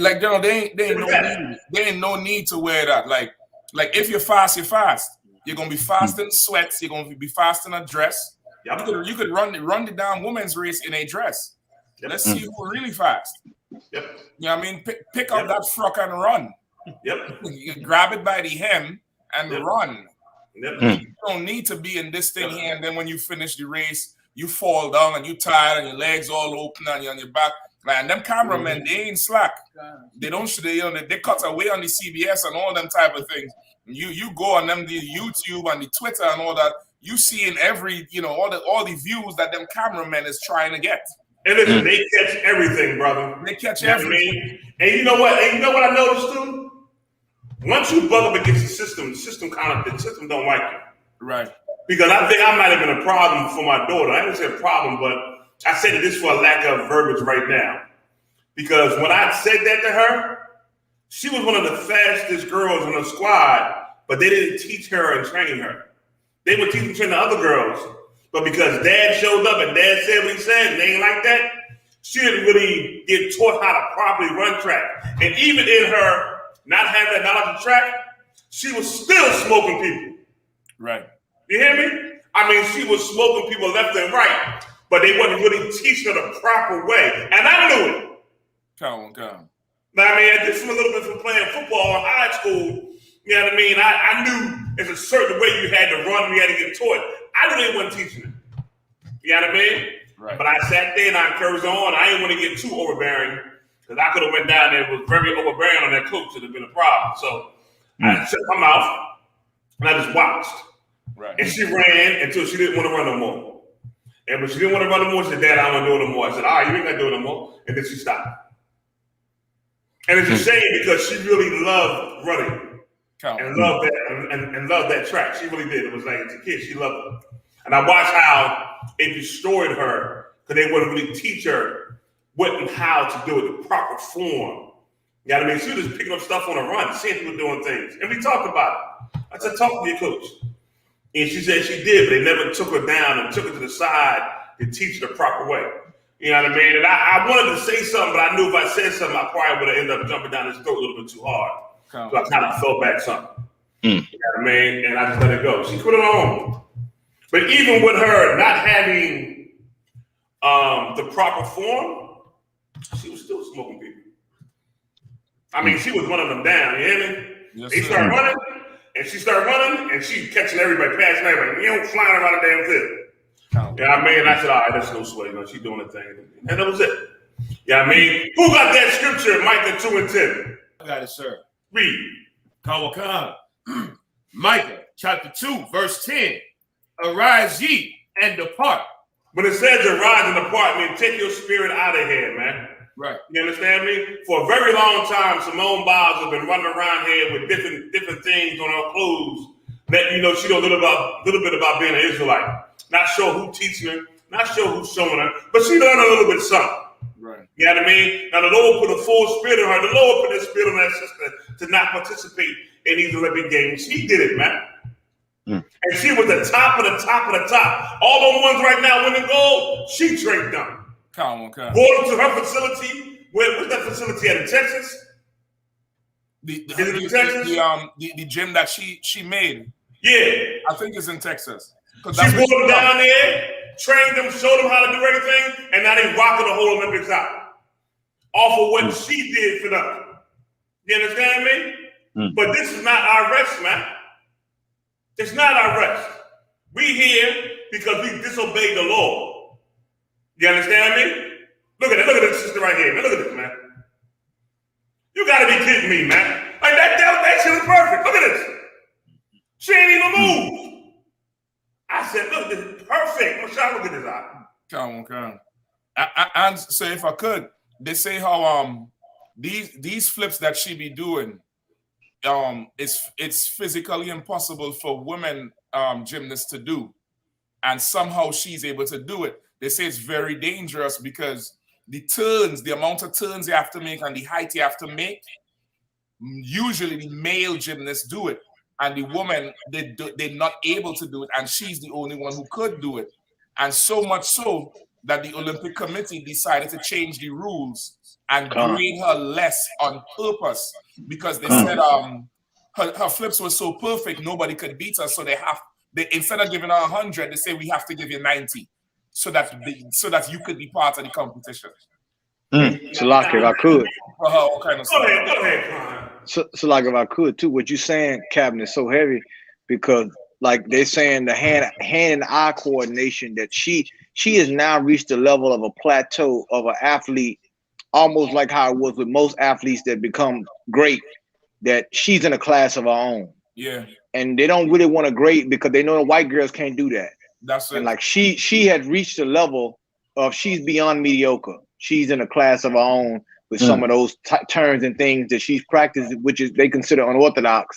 Speaker 11: no need to wear that. Like if you fast, you fast. You're gonna be fast in sweats. You're gonna be fast in a dress. Yep. You could run the down women's race in a dress. Yep. Let's see who really fast.
Speaker 10: Yep.
Speaker 11: You know what I mean? Pick up that frock and run.
Speaker 10: Yep.
Speaker 11: You grab it by the hem and run.
Speaker 10: Yep.
Speaker 11: You don't need to be in this thing here, and then when you finish the race, you fall down and you tired and your legs all open and you're on your back. Man, them cameramen, they ain't slack. They don't they cut away on the CBS and all them type of things. You go on them the YouTube and the Twitter and all that. You see in every all the views that them cameramen is trying to get.
Speaker 10: And listen, they catch everything, brother.
Speaker 11: They catch
Speaker 10: everything.
Speaker 11: everything.
Speaker 10: I mean? And you know what? And you know what I noticed too? Once you bug up against the system don't like you.
Speaker 11: Right.
Speaker 10: Because I think I might have been a problem for my daughter. I didn't say a problem, but I said this for a lack of verbiage right now. Because when I said that to her, she was one of the fastest girls in the squad, but they didn't teach her and train her. They would teach and train the other girls. But because dad showed up and dad said what he said, and they ain't like that, she didn't really get taught how to properly run track. And even in her not having that knowledge of track, she was still smoking people.
Speaker 11: Right.
Speaker 10: You hear me? I mean, she was smoking people left and right, but they wasn't really teaching her the proper way. And I knew it.
Speaker 11: Come on.
Speaker 10: Now, I mean, this was a little bit from playing football in high school. You know what I mean? I knew there's a certain way you had to run, you had to get taught. I knew they wasn't teaching it. You know what I mean?
Speaker 11: Right.
Speaker 10: But I sat there and I encouraged on. I didn't want to get too overbearing because I could have went down there and was very overbearing on that coach. It would have been a problem. So I shut my mouth and I just watched.
Speaker 11: Right.
Speaker 10: And she ran until she didn't want to run no more. And when she didn't want to run no more, she said, Dad, I don't want to do it no more. I said, all right, you ain't got to do it no more. And then she stopped. And it's a shame because she really loved running and loved that and loved that track. She really did. It was like as a kid, she loved it. And I watched how it destroyed her because they wouldn't really teach her what and how to do it, the proper form. You know what I mean? She was just picking up stuff on a run, seeing people doing things. And we talked about it. I said, talk to your coach. And she said she did, but they never took her down and took her to the side to teach her the proper way. You know what I mean? And I wanted to say something, but I knew if I said something, I probably would have ended up jumping down his throat a little bit too hard. So I kind of fell back something. You know what I mean? And I just let it go. She put it on. But even with her not having the proper form, she was still smoking people. I mean, she was running them down. You hear me?
Speaker 11: Yes,
Speaker 10: they started running, and she started running, and she catching everybody, passing everybody, flying around the damn field. Yeah, I mean, I said, all right, that's no sweat. She's doing her thing. And that was it. Yeah, I mean, who got that scripture, Micah 2 and 10?
Speaker 13: I got it, sir.
Speaker 10: Read.
Speaker 13: Kawakana. Micah chapter 2, verse 10. Arise ye and depart.
Speaker 10: When it says arise and depart, I mean, take your spirit out of here, man.
Speaker 13: Right.
Speaker 10: You understand me? For a very long time, Simone Biles has been running around here with different things on her clothes that, she know a little bit about being an Israelite. Not sure who teaching her, not sure who's showing her, but she learned a little bit something.
Speaker 11: Right.
Speaker 10: You know what I mean? Now the Lord put a full spirit on her. The Lord put a spirit on that sister to not participate in these Olympic games. She did it, man. And she was the top of the top of the top. All those ones right now winning gold, she trained them.
Speaker 11: Come on.
Speaker 10: Brought them to her facility. Where's that facility at in Texas?
Speaker 11: The gym that she made.
Speaker 10: Yeah.
Speaker 11: I think it's in Texas.
Speaker 10: She brought them down there, trained them, showed them how to do everything, and now they rocking the whole Olympics out. Off of what she did for them. You understand me? But this is not our rest, man. It's not our rest. We here because we disobeyed the law. You understand me? Look at it. Look at this sister right here. Man, look at this, man. You gotta be kidding me, man. Like that shit is perfect. Look at this. She ain't even moved. I said, look, this is perfect. Look at this eye.
Speaker 11: Come on. And so if I could, they say how these flips that she be doing, it's physically impossible for women gymnasts to do, and somehow she's able to do it. They say it's very dangerous because the amount of turns you have to make and the height you have to make, usually the male gymnasts do it, and the woman they're not able to do it, and she's the only one who could do it. And so much so that the Olympic Committee decided to change the rules and grade her less on purpose because they said her flips were so perfect nobody could beat her. So they instead of giving her 100, they say we have to give you 90 so that you could be part of the competition.
Speaker 14: So like if I could.
Speaker 11: For her, all kind of stuff.
Speaker 10: Go ahead.
Speaker 14: So like if I could too, what you saying, Captain, is so heavy because like they're saying the hand and eye coordination that she has now reached the level of a plateau of an athlete, almost like how it was with most athletes that become great, that she's in a class of her own.
Speaker 11: Yeah.
Speaker 14: And they don't really want to grade because they know the white girls can't do that.
Speaker 11: That's it.
Speaker 14: And like she had reached a level of she's beyond mediocre. She's in a class of her own with some of those terms and things that she's practiced, which is they consider unorthodox,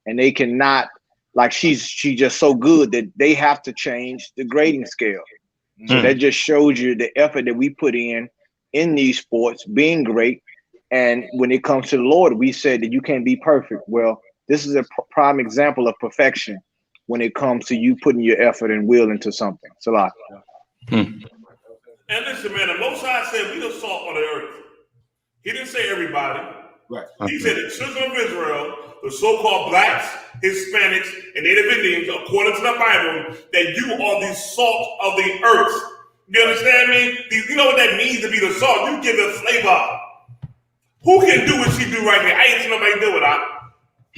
Speaker 14: and they cannot. Like she's just so good that they have to change the grading scale. So that just shows you the effort that we put in these sports, being great. And when it comes to the Lord, we said that you can't be perfect. Well, this is a prime example of perfection when it comes to you putting your effort and will into something. So like.
Speaker 10: And listen, man, the Most High said we the salt on the earth. He didn't say everybody.
Speaker 11: Right.
Speaker 10: He said the children of Israel, the so-called blacks, Hispanics, and Native Indians, according to the Bible, that you are the salt of the earth. You understand me? You know what that means to be the salt? You give it flavor. Who can do what she do right here? I ain't seen nobody do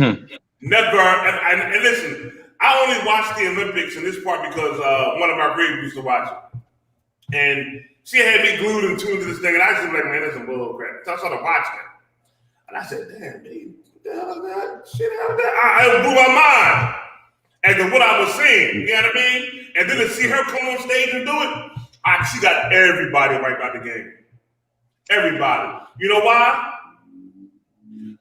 Speaker 10: it. Never. And listen, I only watched the Olympics in this part because one of my grades used to watch it. And she had me glued and tuned to this thing, and I just was like, man, that's some bull crap. So I started watching it. And I said, damn, baby, what the hell is that? Shit, hell is that? It blew my mind as to what I was seeing. You know what I mean? And then to see her come on stage and do it, she got everybody right by the game. Everybody. You know why?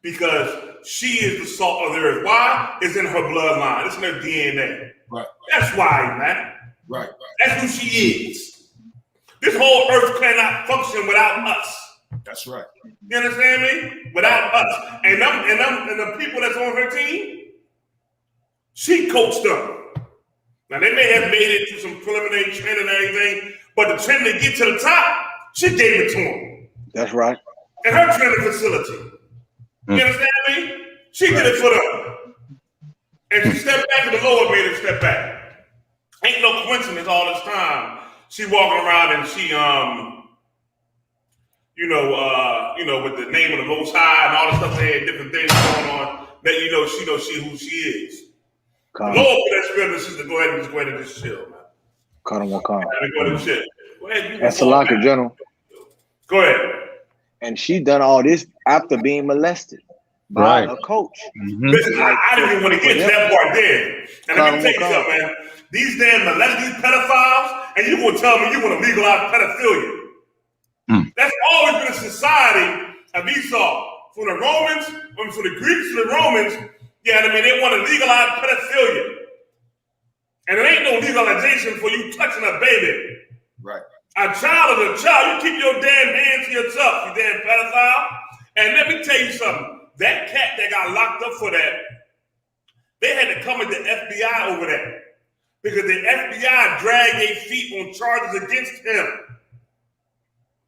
Speaker 10: Because she is the salt of the earth. Why? It's in her bloodline. It's in her DNA.
Speaker 11: Right.
Speaker 10: That's why, man.
Speaker 11: Right.
Speaker 10: That's who she is. This whole earth cannot function without us.
Speaker 11: That's right.
Speaker 10: You understand me? Without us. And the people that's on her team, she coached them. Now, they may have made it to some preliminary training and everything, but the training to get to the top, she gave it to them.
Speaker 14: That's right.
Speaker 10: And her training facility. You understand me? She did it for them. And she stepped back and the Lord made her step back. Ain't no coincidence all this time. She walking around and she, with the name of the Most High and all the stuff, they had different things going on. That she knows who she is. The Lord put that spirit in sister. Go ahead and just chill, man.
Speaker 14: Go
Speaker 10: ahead and chill. Go ahead.
Speaker 14: That's a lot, General.
Speaker 10: Go ahead.
Speaker 14: And she done all this after being molested by a coach.
Speaker 10: Listen, I didn't even want to get to that part there. And let me tell you something, man. These damn molested pedophiles, and you gonna tell me you want to legalize pedophilia? That's always been a society of Esau. From the Romans, from the Greeks to the Romans, they want to legalize pedophilia. And there ain't no legalization for you touching a baby.
Speaker 11: Right.
Speaker 10: A child is a child. You keep your damn hands to yourself, you damn pedophile. And let me tell you something. That cat that got locked up for that, they had to come with the FBI over that. Because the FBI dragged their feet on charges against him.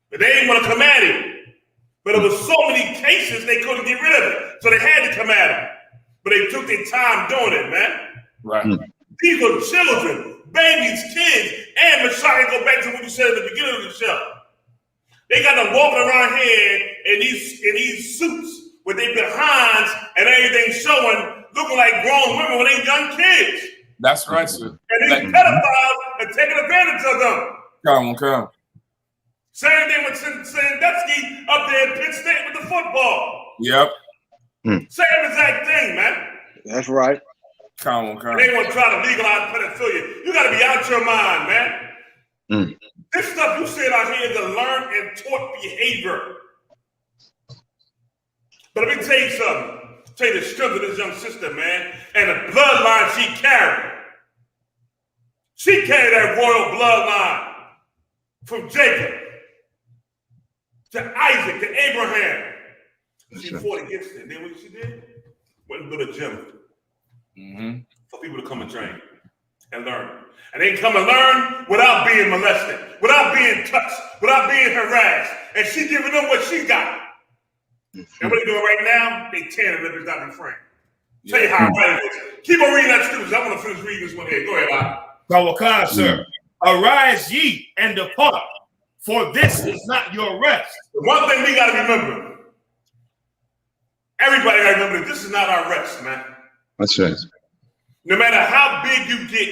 Speaker 10: But they didn't want to come at him. But there was so many cases they couldn't get rid of it. So they had to come at him. But they took their time doing it, man.
Speaker 11: Right.
Speaker 10: These are children, babies, kids, and Messiah, go back to what you said at the beginning of the show. They got them walking around here in these suits with their behinds and everything showing, looking like grown women when they young kids.
Speaker 11: That's right, sir.
Speaker 10: And these pedophiles are taking advantage of them.
Speaker 11: Come.
Speaker 10: Same thing with Sandusky up there in Penn State with the football.
Speaker 11: Yep.
Speaker 10: Same exact thing, man.
Speaker 14: That's right.
Speaker 11: Come.
Speaker 10: And they want to try to legalize pedophilia. You got to be out your mind, man. This stuff you said out here is a learned and taught behavior. But let me tell you something. Tell you the strength of this young sister, man, and the bloodline she carried. She carried that royal bloodline from Jacob to Isaac to Abraham. She fought against it. And then what she did? Went to the gym. for people to come and train and learn. And they can come and learn without being molested, without being touched, without being harassed. And she giving them what she got. And what they doing right now, they tearing the lips out in frame. Tell you how right it is. Keep on reading that scripture. I want to finish reading this one here. Go ahead,
Speaker 13: Kawakah, sir. Arise ye and depart, for this is not your rest.
Speaker 10: The one thing we got to remember, everybody got to remember this is not our rest, man.
Speaker 15: That's right.
Speaker 10: No matter how big you get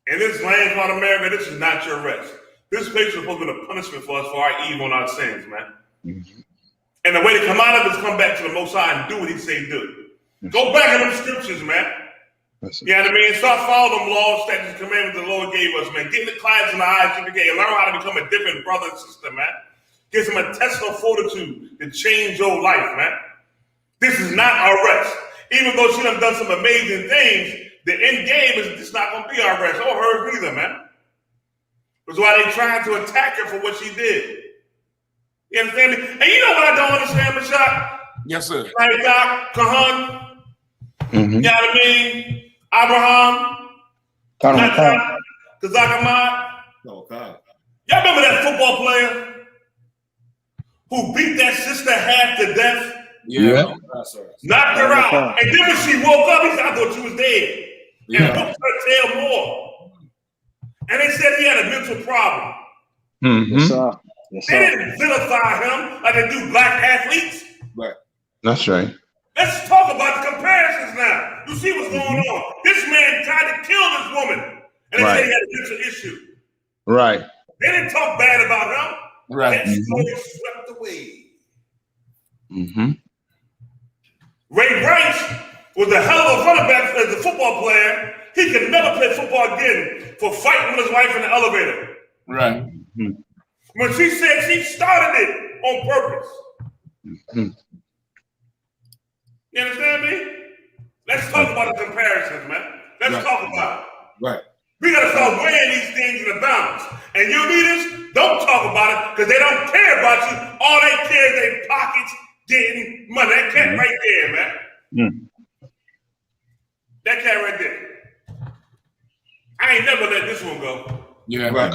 Speaker 10: in this land called America, this is not your rest. This place is supposed to be a punishment for us for our evil and our sins, man. And the way to come out of it is come back to the Most High and do what He say do. Go back in them scriptures, man. You know what I mean? Start following them laws, statutes, commandments the Lord gave us, man. Get in the class in the I.S.U.P.K. and learn how to become a different brother and sister, man. Get some intestinal fortitude to change your life, man. This is not our rest. Even though she done some amazing things, the end game is it's not going to be our rest or hers either, man. That's why they trying to attack her for what she did. You understand me? And you know what I don't understand, Mashak?
Speaker 11: Yes, sir.
Speaker 10: Like Kahan, you know what I mean? Abraham, Kazakamat.
Speaker 13: Oh, God.
Speaker 10: Y'all remember that football player who beat that sister half to death?
Speaker 15: Yeah.
Speaker 10: Knocked her out. And then when she woke up, he said, I thought she was dead. And whooped her tail more. And they said he had a mental problem.
Speaker 15: Yes, sir.
Speaker 10: Yes, they didn't vilify him like they do black athletes.
Speaker 13: Right.
Speaker 15: That's right.
Speaker 10: Let's talk about the comparisons now. You see what's going on. This man tried to kill this woman. And they said he had a mental issue.
Speaker 15: Right.
Speaker 10: They didn't talk bad about him.
Speaker 11: Right.
Speaker 10: That story swept away.
Speaker 15: Mm-hmm.
Speaker 10: Ray Rice was a hell of a running back as a football player. He could never play football again for fighting with his wife in the elevator.
Speaker 11: Right.
Speaker 15: Mm-hmm.
Speaker 10: When she said she started it on purpose.
Speaker 15: Mm-hmm.
Speaker 10: You understand me? Let's talk about the comparisons, man. Let's talk about it.
Speaker 11: Right.
Speaker 10: We gotta start weighing these things in the balance. And you leaders, don't talk about it because they don't care about you. All they care is their pockets getting money. That cat right there, man. That cat right there. I ain't never let this one go.
Speaker 11: Yeah, right.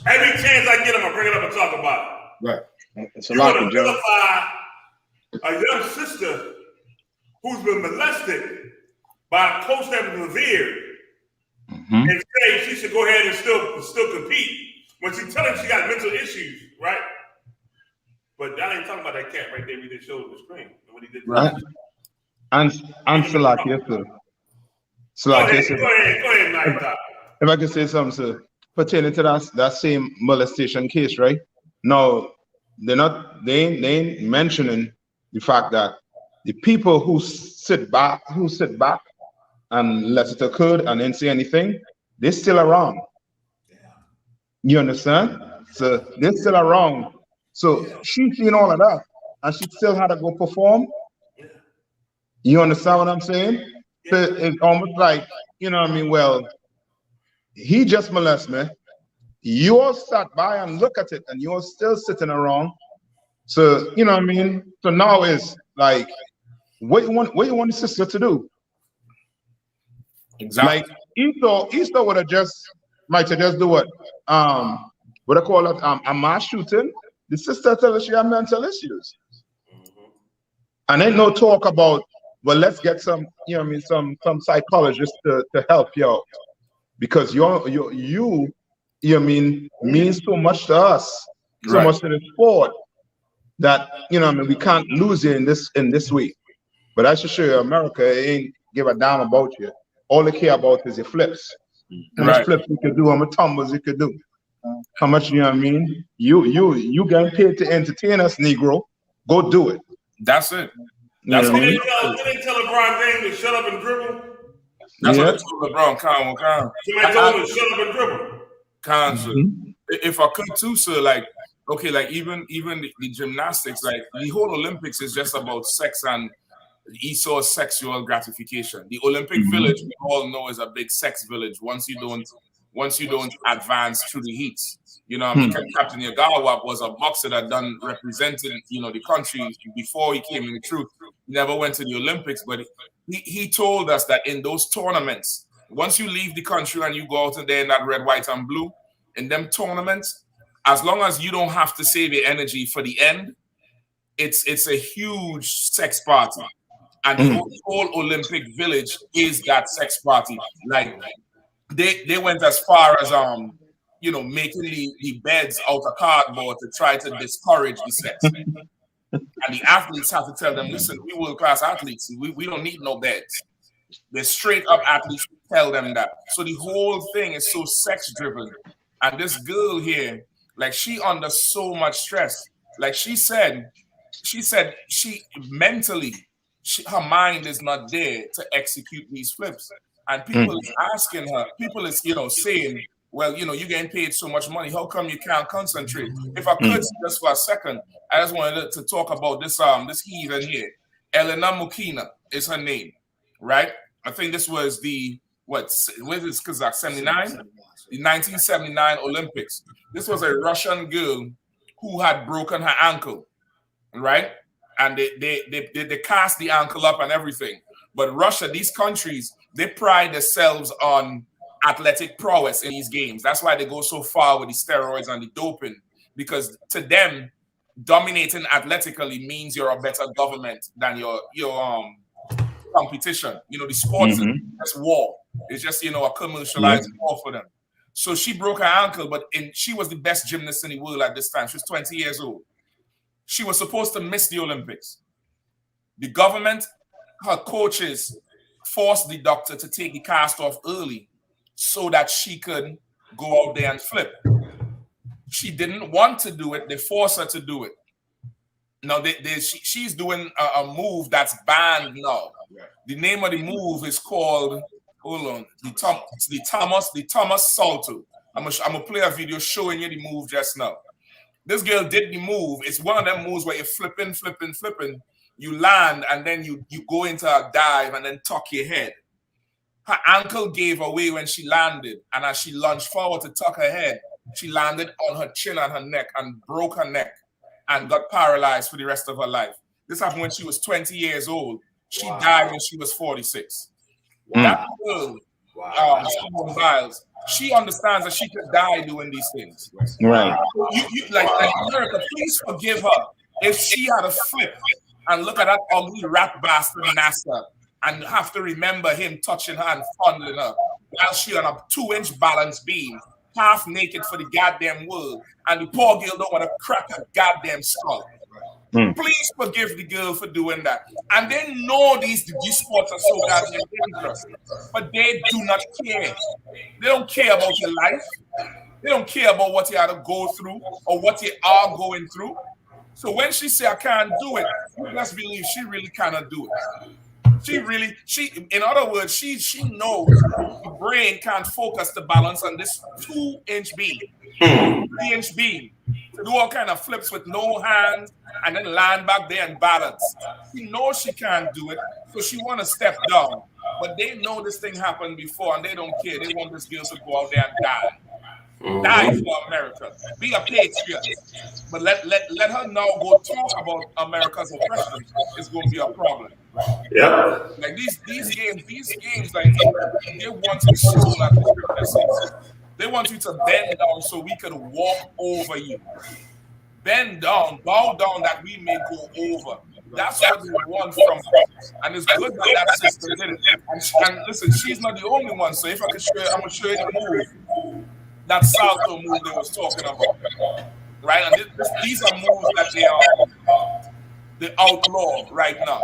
Speaker 10: Every chance I get him, I bring it up and talk about it.
Speaker 11: Right.
Speaker 14: It's a lot
Speaker 10: to
Speaker 14: of Joe.
Speaker 10: vilify a young sister who's been molested by a coach that was revered and say she should go ahead and still compete when she tell him she got mental issues, right? But I ain't talking about that cat right there we just showed on the screen. What he did.
Speaker 15: Right. And Salak, yes, sir. Salak, yes, sir.
Speaker 10: Go ahead, Night.
Speaker 15: If I can say something, sir, pertaining to that same molestation case, right? Now, they ain't mentioning the fact that the people who sit back and let it occur and didn't say anything, they're still around. You understand? So they're still around. So she's seen all of that, and she still had to go perform. You understand what I'm saying? So it's almost like, you know what I mean? Well, he just molested me. You all sat by and look at it, and you're still sitting around. So, you know what I mean? So now it's like, what you want the sister to do?
Speaker 11: Exactly.
Speaker 15: Like Esau would have might have just do what I call it, a mass shooting. The sister tell us she have mental issues. And ain't no talk about, well, let's get some, you know what I mean, some psychologist to help you out. Because you know what I mean, means so much to us, so much to the sport that, you know what I mean, we can't lose you in this week. But I should show you, America ain't give a damn about you. All they care about is your flips. How much flips you could do, how much tumbles you could do. How much, you know what I mean? You getting paid to entertain us, Negro. Go do it.
Speaker 11: That's it.
Speaker 10: That's what they tell LeBron James to shut up and dribble.
Speaker 11: That's what they told LeBron.
Speaker 10: Somebody told him to shut up and dribble.
Speaker 11: Sir. If I could too, sir, like, okay, like even the gymnastics, like the whole Olympics is just about sex and Esau's sexual gratification. The Olympic village, we all know, is a big sex village. Once you don't advance through the heats, you know, Captain Yagawa was a boxer that represented, you know, the country before he came in. The truth, he never went to the Olympics, but he told us that in those tournaments, once you leave the country and you go out there in that red, white, and blue, in them tournaments, as long as you don't have to save your energy for the end, it's a huge sex party. And the whole Olympic Village is that sex party. Like they went as far as making the beds out of cardboard to try to discourage the sex. And the athletes have to tell them, listen, we world-class athletes. We don't need no beds. They're straight-up athletes who tell them that. So the whole thing is so sex-driven. And this girl here, like, she under so much stress. Like she said she mentally, her mind is not there to execute these flips. And people is asking her, people is, saying, well, you're getting paid so much money. How come you can't concentrate? If I could, just for a second, I just wanted to talk about this heathen here. Elena Mukina is her name, right? I think this was what is Kazakh, 79? The 1979 Olympics. This was a Russian girl who had broken her ankle, right? And they cast the ankle up and everything. But Russia, these countries, they pride themselves on athletic prowess in these games. That's why they go so far with the steroids and the doping, because to them, dominating athletically means you're a better government than your competition. The sports is just war. It's just a commercialized war for them. So she broke her ankle, but she was the best gymnast in the world at this time. She was 20 years old. She was supposed to miss the Olympics. The government, her coaches, forced the doctor to take the cast off early so that she could go out there and flip. She didn't want to do it. They forced her to do it. Now, she's doing a move that's banned now. The name of the move is called, the Thomas Salto. I'm gonna play a video showing you the move just now. This girl did the move. It's one of them moves where you're flipping. You land, and then you go into a dive and then tuck your head. Her ankle gave away when she landed, and as she lunged forward to tuck her head, she landed on her chin and her neck and broke her neck and got paralyzed for the rest of her life. This happened when she was 20 years old. She died when she was 46. That girl, Simone Biles, she understands that she could die doing these things.
Speaker 14: Right.
Speaker 11: You like America, please forgive her if she had a flip and look at that ugly rat bastard NASA and have to remember him touching her and fondling her while she on a 2-inch balance beam, half naked for the goddamn world, and the poor girl don't want to crack her goddamn skull. Please forgive the girl for doing that. And they know these sports are so goddamn dangerous, but they do not care. They don't care about your life. They don't care about what you had to go through or what you are going through. So when she say I can't do it, you must believe she really cannot do it. In other words, she knows the brain can't focus the balance on this 2-inch beam, 3-inch beam, to do all kind of flips with no hands and then land back there and balance. She knows she can't do it, so she want to step down. But they know this thing happened before and they don't care. They want this girl to go out there and die. Die for America. Be a patriot. But let her now go talk about America's oppression. It's going to be a problem.
Speaker 10: Yeah.
Speaker 11: Like these games, like they want to show that the scripture says. They want you to bend down so we can walk over you. Bend down, bow down that we may go over. That's what they want from us. And it's good that sister did it. And listen, she's not the only one. So if I could show you, I'm going to show you the move. That salto move they was talking about. Right? And these are moves that they outlaw right now.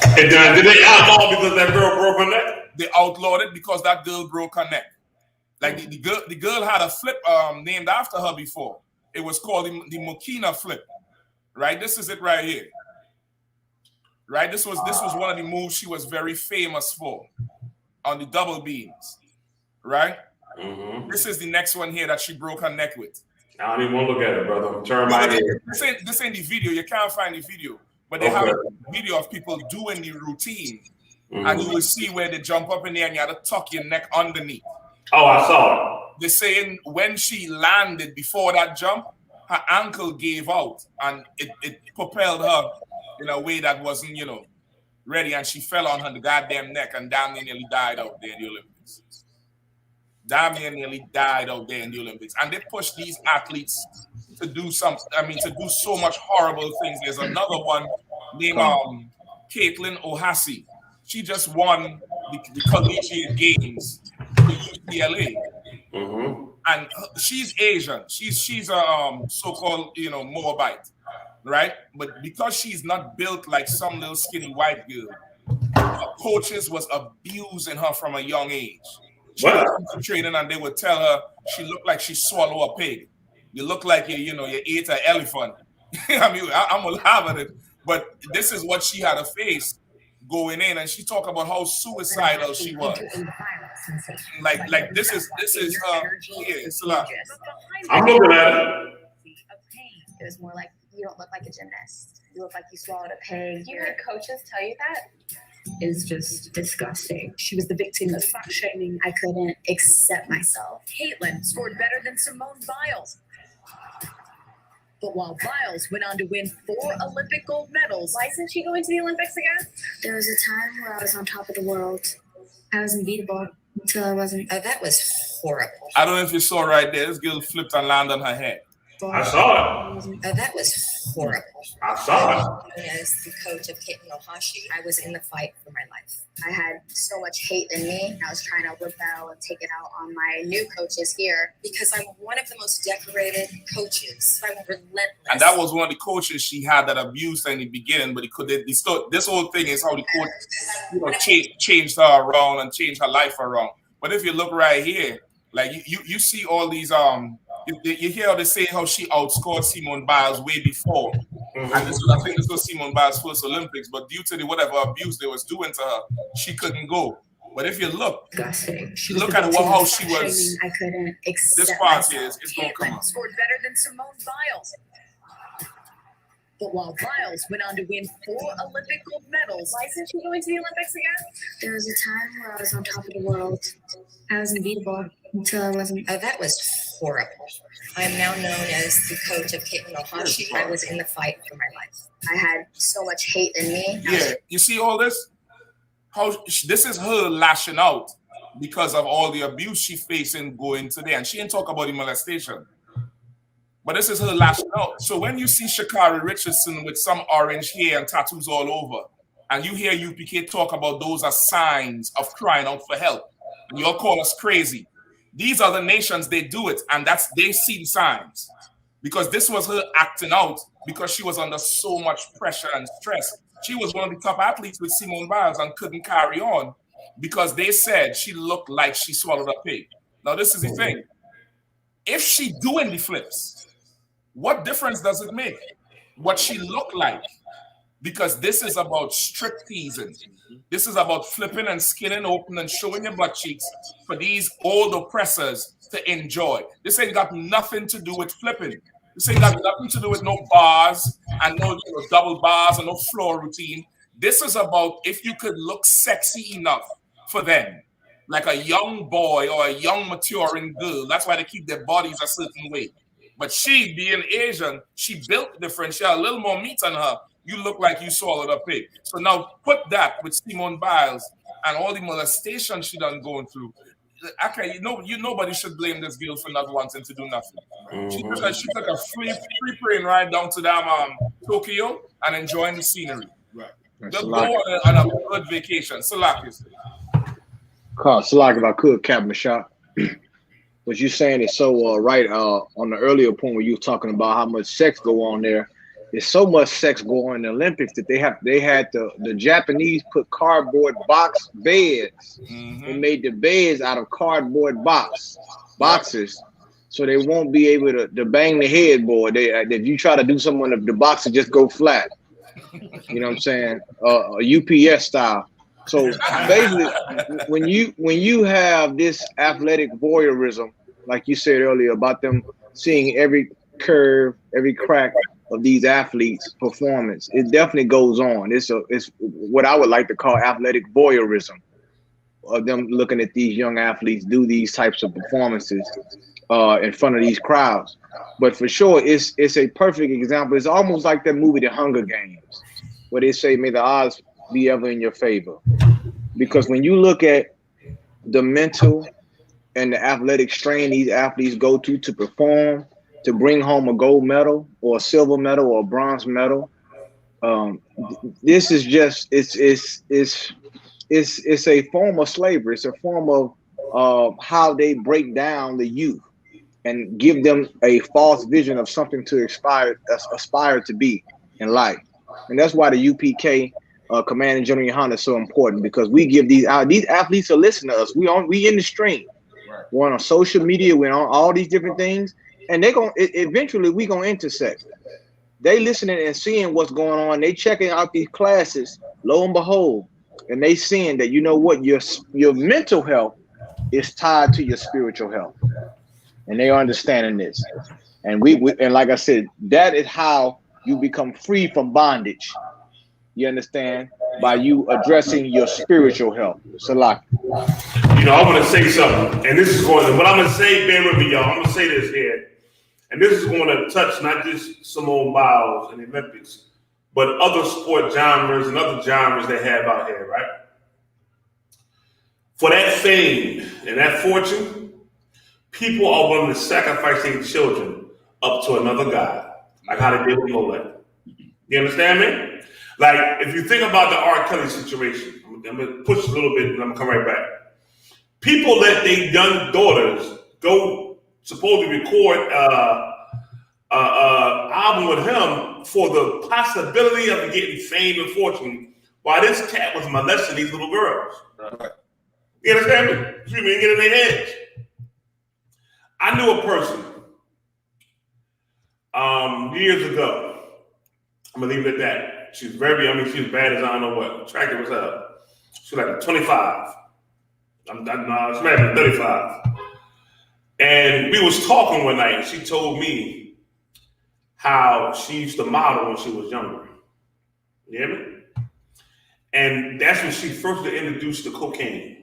Speaker 10: And did they outlaw because that girl broke her neck?
Speaker 11: They outlawed it because that girl broke her neck. Like the girl had a flip named after her before. It was called the Mukina flip. Right? This is it right here. Right? This was one of the moves she was very famous for on the double beams. Right? This is the next one here that she broke her neck with.
Speaker 10: I don't even want to look at it, brother. Turn my head.
Speaker 11: This ain't the video. You can't find the video. But they have a video of people doing the routine. And you will see where they jump up in there and you have to tuck your neck underneath.
Speaker 10: Oh, I saw it.
Speaker 11: They're saying when she landed before that jump, her ankle gave out and it propelled her in a way that wasn't, ready, and she fell on her goddamn neck and damn nearly died out there in the Olympics. Damn nearly died out there in the Olympics. And they push these athletes to do to do so much horrible things. There's another one named Caitlin Ohasi. She just won the collegiate games for UCLA. And she's Asian. She's a so-called Moabite, right? But because she's not built like some little skinny white girl, her coaches was abusing her from a young age. She would come to training and they would tell her she looked like she swallowed a pig. You look like you ate an elephant. I mean, I'm gonna laugh at it, but this is what she had to face going in, and she talked about how suicidal she was. Like this is it's a lot.
Speaker 10: I'm looking at it.
Speaker 16: It was more like, you don't look like a gymnast. You look like you swallowed a pig. You had coaches tell you that? Is just disgusting. She was the victim of fat shaming. I couldn't accept myself. Caitlin scored better than Simone Biles. But while Biles went on to win 4 Olympic gold medals, why isn't she going to the Olympics again? There was a time where I was on top of the world. I was unbeatable until I wasn't. Oh, that was horrible.
Speaker 11: I don't know if you saw right there. This girl flipped and landed on her head.
Speaker 10: I saw it.
Speaker 16: Oh, that was horrible.
Speaker 10: I saw it.
Speaker 16: As the coach of GEN.YAHANNA, I was in the fight for my life. I had so much hate in me, and I was trying to rebel and take it out on my new coaches here because I'm one of the most decorated coaches. I'm relentless.
Speaker 11: And that was one of the coaches she had that abused her in the beginning, but this whole thing is how the coach changed her around and changed her life around. But if you look right here, like you see all these you hear how they say how she outscored Simone Biles way before. And I think this was Simone Biles' first Olympics, but due to the whatever abuse they was doing to her, she couldn't go. But if you look at how she was,
Speaker 16: I couldn't accept
Speaker 11: this part here is going to come up.
Speaker 16: Scored better than Simone Biles. But while Biles went on to win 4 Olympic gold medals, why isn't she going to the Olympics again? There was a time where I was on top of the world. I was unbeatable until I wasn't. Oh, that was horrible. I am now known as the coach of GEN.YAHANNA. I was in the fight for my life. I had so much hate in me.
Speaker 11: Yeah, you see all this? How this is her lashing out because of all the abuse she facing going today, and she didn't talk about the molestation. But this is her lashing out. So when you see Sha'Carri Richardson with some orange hair and tattoos all over, and you hear UPK talk about those as signs of crying out for help, and you'll call us crazy. These are the nations, they do it, and they see the signs. Because this was her acting out because she was under so much pressure and stress. She was one of the top athletes with Simone Biles and couldn't carry on because they said she looked like she swallowed a pig. Now this is the thing. If she doing the flips, what difference does it make what she looked like? Because this is about strip teasing. This is about flipping and skinning open and showing your butt cheeks for these old oppressors to enjoy. This ain't got nothing to do with flipping. This ain't got nothing to do with no bars and no double bars and no floor routine. This is about if you could look sexy enough for them, like a young boy or a young maturing girl. That's why they keep their bodies a certain way. But she, being Asian, she built different. She had a little more meat on her. You look like you swallowed a pig. So now put that with Simone Biles and all the molestation she done going through. Okay, nobody should blame this girl for not wanting to do nothing. She took a free plane ride down to Tokyo and enjoying the scenery. Right. Just go on a good vacation. Salakis.
Speaker 14: Salak, if I could, Captain Shot. What you're saying is so right on the earlier point where you were talking about how much sex go on there. There's so much sex go on in the Olympics that they had the Japanese put cardboard box beds and made the beds out of cardboard boxes, so they won't be able to bang the headboard. If you try to do something, the box will just go flat. You know what I'm saying? A UPS style. So basically, when you have this athletic voyeurism, like you said earlier, about them seeing every curve, every crack of these athletes' performance, it definitely goes on. It's what I would like to call athletic voyeurism, of them looking at these young athletes do these types of performances in front of these crowds. But for sure, it's a perfect example. It's almost like that movie, The Hunger Games, where they say, may the odds be ever in your favor. Because when you look at the mental and the athletic strain these athletes go to perform, to bring home a gold medal or a silver medal or a bronze medal, this is just it's a form of slavery. It's a form of how they break down the youth and give them a false vision of something to aspire to be in life. And that's why the UPK Command and Gen.YAHANNA is so important, because we give these athletes to listen to us. We in the stream. Right. We're on social media, we're on all these different things, and they're gonna eventually we gonna intersect. They listening and seeing what's going on, they checking out these classes, lo and behold, and they seeing that, you know what, your mental health is tied to your spiritual health. And they are understanding this. And and like I said, that is how you become free from bondage. You understand? By you addressing your spiritual health. Salak.
Speaker 10: You know, I want to say something, and this is what I'm going to say, bear with me, y'all. I'm going to say this here, and this is going to touch not just Simone Biles and the Olympics, but other sport genres and other genres they have out here, right? For that fame and that fortune, people are willing to sacrifice their children up to another god, like how they did with Molech. You understand me? Like, if you think about the R. Kelly situation, I'm going to push a little bit and I'm going to come right back. People let their young daughters go supposedly record album with him for the possibility of getting fame and fortune, while this cat was molesting these little girls. Right. You understand me? You mean get in their heads? I knew a person years ago. I'm gonna leave it at that. She's she was bad as I don't know what. Attractive as hell. She was like 25. She might have been 35. And we was talking one night, and she told me how she used to model when she was younger. You hear me? And that's when she first got introduced to cocaine.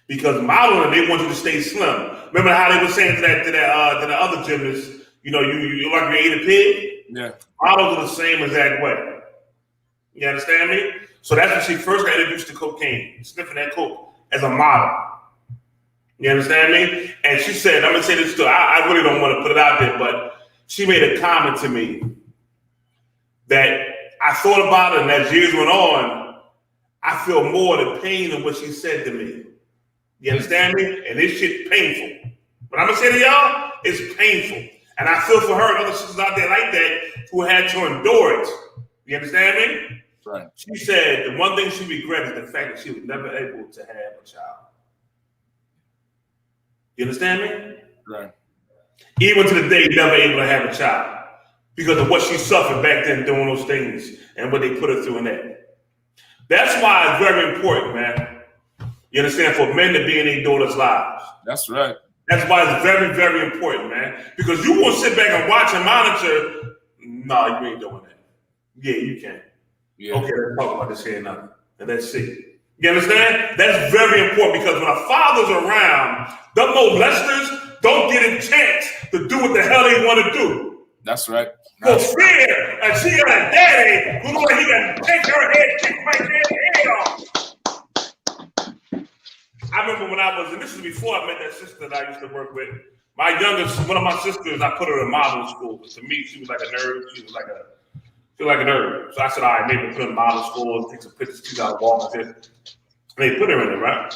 Speaker 10: Because modeling, they want you to stay slim. Remember how they were saying to the other gymnasts, you know, you like you ate a pig? Yeah. Models are the same exact way. You understand me? So that's when she first got introduced to cocaine, sniffing that coke as a model. You understand me? And she said, I'm gonna say this too. I really don't want to put it out there, but she made a comment to me that I thought about it, and as years went on, I feel more the pain of what she said to me. You understand me? And this shit painful. But I'm gonna say to y'all, it's painful. And I feel for her and other sisters out there like that who had to endure it. You understand me? Right. She said the one thing she regrets is the fact that she was never able to have a child. You understand me? Right. Even to the day, never able to have a child because of what she suffered back then doing those things and what they put her through in that. That's why it's very important, man. You understand? For men to be in their daughters' lives. That's right. That's why it's very, very important, man. Because you won't sit back and watch and monitor. No, you ain't doing that. Yeah, you can. Yeah. Okay, let's talk about this here now. And let's see. You understand? That's very important because when a father's around, the molesters don't get a chance to do what the hell they want to do. That's right. For fear, and she got a daddy who looks like he can take her head, kick my head off. I remember when I was, and this was before I met that sister that I used to work with. My youngest, one of my sisters, I put her in model school. To me, she was like a nerd. She was like a nerd. So I said, all right, maybe put her in model school, take some pictures. She got to walk with it. And they put her in it, right?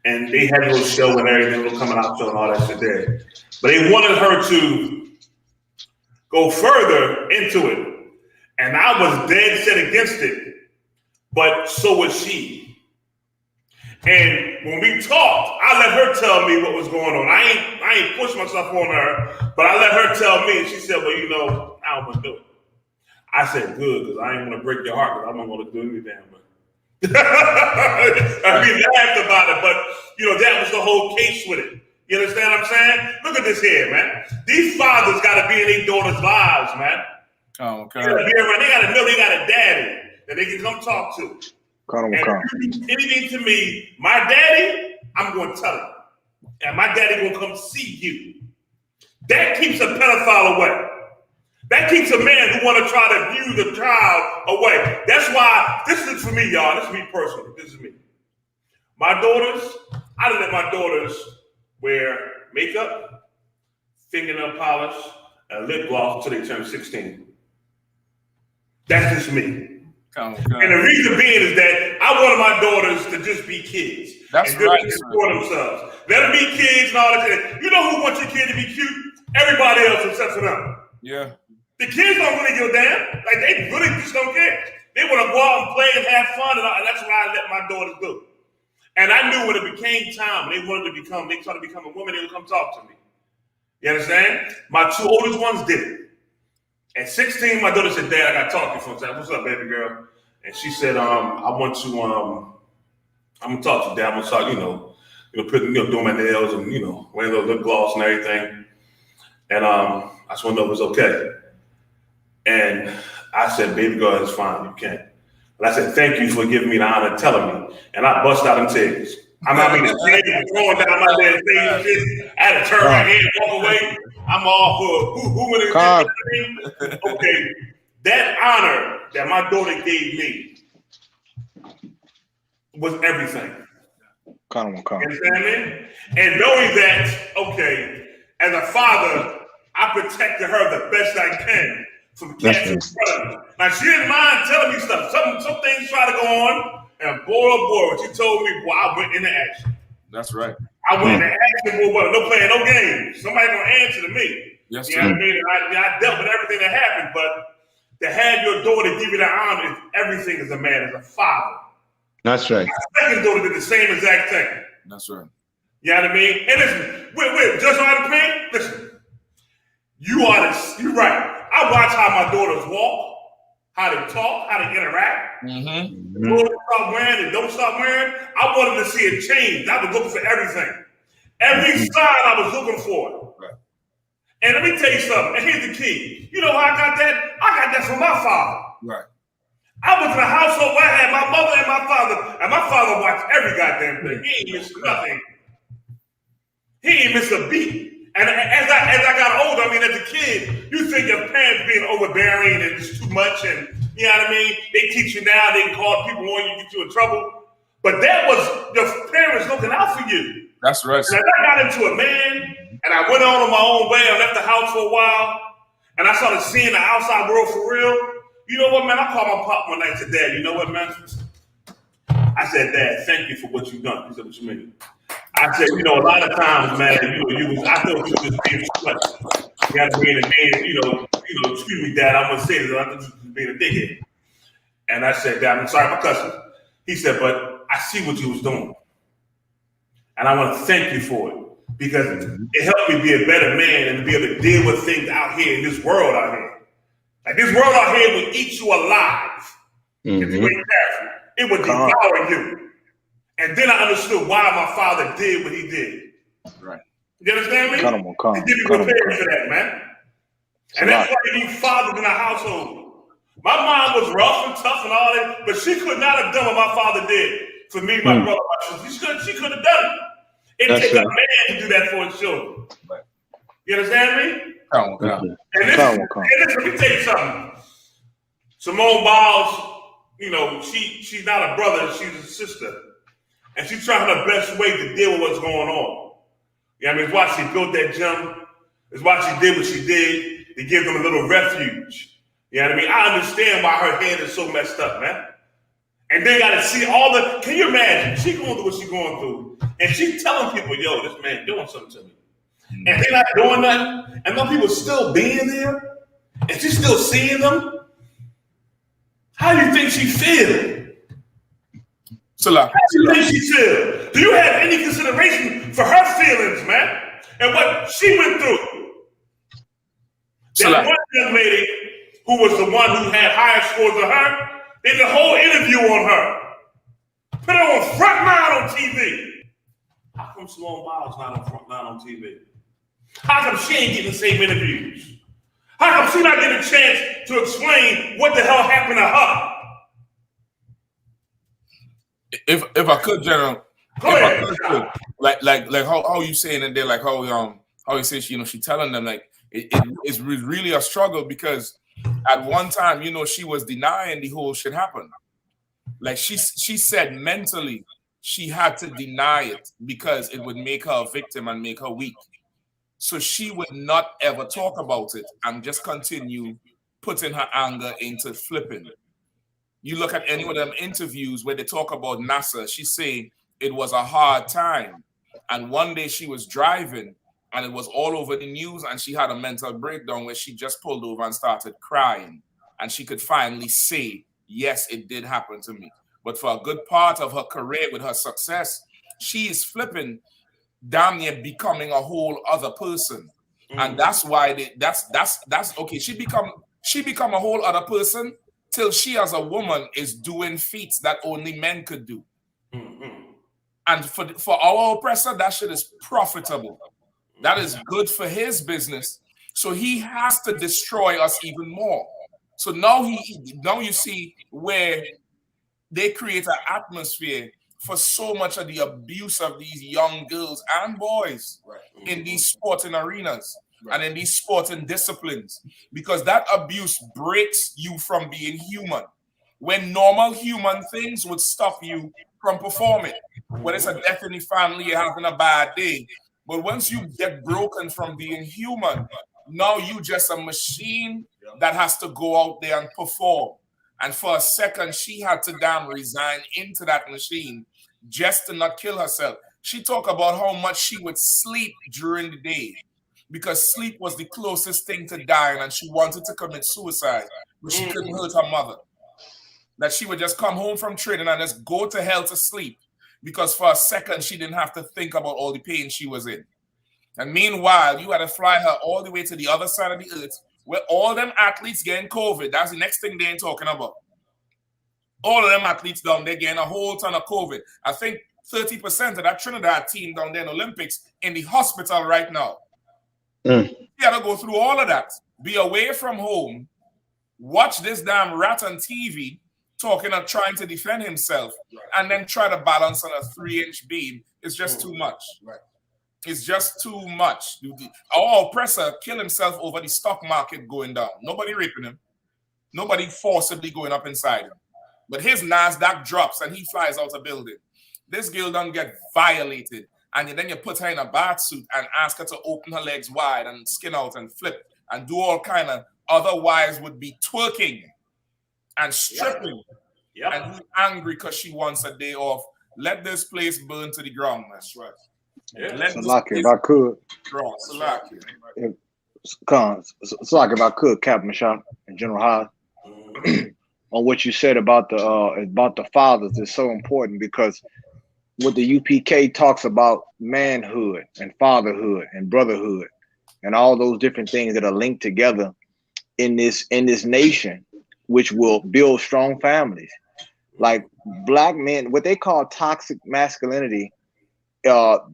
Speaker 10: And they had a little show and everything, little coming out show and all that shit there. But they wanted her to go further into it. And I was dead set against it. But so was she. And when we talked, I let her tell me what was going on. I ain't push myself on her, but I let her tell me, and she said, well, you know, I don't want to do it. I said, good, because I ain't want to break your heart, because I'm not going to do any damn way. I mean, laughed about it, but, you know, that was the whole case with it. You understand what I'm saying? Look at this here, man. These fathers got to be in their daughters' lives, man. Oh, okay. They got to know they got a daddy that they can come talk to. And if you do anything to me, my daddy, I'm going to tell him. And my daddy going to come see you. That keeps a pedophile away. That keeps a man who want to try to view the child away. That's why, this is for me, y'all. This is me personally. This is me. My daughters, I done let my daughters wear makeup, fingernail polish, and lip gloss until they turn 16. That's just me.
Speaker 11: Come on.
Speaker 10: And the reason being is that I wanted my daughters to just be kids.
Speaker 11: That's
Speaker 10: and
Speaker 11: right.
Speaker 10: explore themselves. Let them be kids and all that. You know who wants your kid to be cute? Everybody else except for them.
Speaker 11: Yeah.
Speaker 10: The kids don't really give a damn. Like, they really just don't care. They want to go out and play and have fun, and that's what I let my daughters do. And I knew when it became time, they wanted to become, they tried to become a woman, they would come talk to me. You understand? My two oldest ones did it. At 16, my daughter said, Dad, I got to talk to you for a second. What's up, baby girl? And she said, I want to, I'm going to talk to you, Dad. I'm going to start, doing my nails and, wearing a little lip gloss and everything. And I just want to know if it's okay. And I said, baby girl, it's fine, you can't. But I said, thank you for giving me the honor of telling me. And I bust out in tears. The tears were going down my damn face. I had to turn my head and walk away. I'm all for who okay, that honor that my daughter gave me was everything. You understand me? And knowing that, okay, as a father, I protected her the best I can from cats in front of me. Now, she didn't mind telling me stuff. Some things try to go on, and boy, oh boy, what you told me, boy, I went into action.
Speaker 11: That's right.
Speaker 10: I went into action, boy, no playing no games. Somebody gonna answer to me.
Speaker 11: Yes,
Speaker 10: you know what I mean? And I dealt with everything that happened, but to have your daughter give you the honor is everything as a man, as a father.
Speaker 15: That's right.
Speaker 10: My second daughter did the same exact thing.
Speaker 11: That's right.
Speaker 10: You know what I mean? And listen, wait, Judge I.S.U.P.K, listen, you're right. I watch how my daughters walk, how they talk, how they interact. Stop wearing and don't stop wearing. I wanted to see it change. I was looking for everything. Every sign I was looking for.
Speaker 11: Right.
Speaker 10: And let me tell you something. And here's the key. You know how I got that? I got that from my father.
Speaker 11: Right.
Speaker 10: I was in a household where I had my mother and my father, and my father watched every goddamn thing. He ain't missed nothing. He ain't missed a beat. And as I got older, I mean, as a kid, you think your parents being overbearing and just too much, and you know what I mean? They teach you now, they can call people on you, get you in trouble. But that was your parents looking out for you.
Speaker 11: That's right.
Speaker 10: And I got into a man, and I went on my own way. I left the house for a while, and I started seeing the outside world for real. You know what, man? I called my pop one night and said, Dad, you know what, man? I said, Dad, thank you for what you've done. He said, what you mean? I said, a lot of times, man, I thought you was just being slut. You know what I mean? And then, excuse me, Dad, I'm gonna say this, I thought you was being a dickhead. And I said, Dad, I'm sorry for cussing. He said, but I see what you was doing. And I want to thank you for it. Because it helped me be a better man and to be able to deal with things out here in this world out here. Like this world out here will eat you alive. If you ain't careful. It would devour you. And then I understood why my father did what he did.
Speaker 11: Right.
Speaker 10: You understand me? To give you prepared for that, man. And that's why you need fathers in a household. My mom was rough and tough and all that, but she could not have done what my father did for me, my brother, my sister. She could have done it. It takes a man to do that for his children. Right. You understand me? And let me tell you something. Simone Biles, she's not a brother, she's a sister. And she's trying her best way to deal with what's going on. You know what I mean? It's why she built that gym. It's why she did what she did to give them a little refuge. You know what I mean? I understand why her head is so messed up, man. And they got to see can you imagine? She going through what she's going through. And she's telling people, yo, this man doing something to me. And they're not doing nothing. And those people still being there. And she's still seeing them. How do you think she feels? How do you think she feels? Do you have any consideration for her feelings, man? And what she went through? That one young lady who was the one who had higher scores than her, they did a whole interview on her. Put her on front line on TV. How come Simone Biles not on front line on TV? How come she ain't getting the same interviews? How come she not getting a chance to explain what the hell happened to her?
Speaker 11: If I could, General, like how you saying it there, like how you say she telling them like it was really a struggle because at one time, you know, she was denying the whole shit happened. Like she said mentally she had to deny it because it would make her a victim and make her weak. So she would not ever talk about it and just continue putting her anger into flipping. You look at any of them interviews where they talk about NASA, she say it was a hard time. And one day she was driving and it was all over the news and she had a mental breakdown where she just pulled over and started crying. And she could finally say, yes, it did happen to me. But for a good part of her career with her success, she is flipping, damn near becoming a whole other person. And that's why that's okay. She become a whole other person till she as a woman is doing feats that only men could do. And for our oppressor, that shit is profitable. That is good for his business. So he has to destroy us even more. So now you see where they create an atmosphere for so much of the abuse of these young girls and boys in these sporting arenas and in these sporting disciplines, because that abuse breaks you from being human. When normal human things would stop you from performing, when it's a death in the family, you're having a bad day. But once you get broken from being human, now you just a machine that has to go out there and perform. And for a second, she had to damn resign into that machine just to not kill herself. She talked about how much she would sleep during the day because sleep was the closest thing to dying, and she wanted to commit suicide, but she couldn't hurt her mother. That she would just come home from training and just go to hell to sleep because for a second, she didn't have to think about all the pain she was in. And meanwhile, you had to fly her all the way to the other side of the earth where all them athletes getting COVID. That's the next thing they ain't talking about. All of them athletes down there getting a whole ton of COVID. I think 30% of that Trinidad team down there in Olympics in the hospital right now. You got to go through all of that. Be away from home. Watch this damn rat on TV talking and trying to defend himself and then try to balance on a 3-inch beam. It's just too much. It's just too much. Our oppressor killed himself over the stock market going down. Nobody raping him. Nobody forcibly going up inside him. But his NASDAQ drops and he flies out a building. This girl don't get violated. And then you put her in a bath suit and ask her to open her legs wide and skin out and flip and do all kind of otherwise would be twerking and stripping. And he's angry because she wants a day off. Let this place burn to the ground. That's right.
Speaker 14: Salaki, if I could. Salaki, if I could, Captain Mashak and General Haas, on what you said about the fathers is so important, because what the U.P.K talks about manhood and fatherhood and brotherhood and all those different things that are linked together in this nation, which will build strong families. Like black men, what they call toxic masculinity,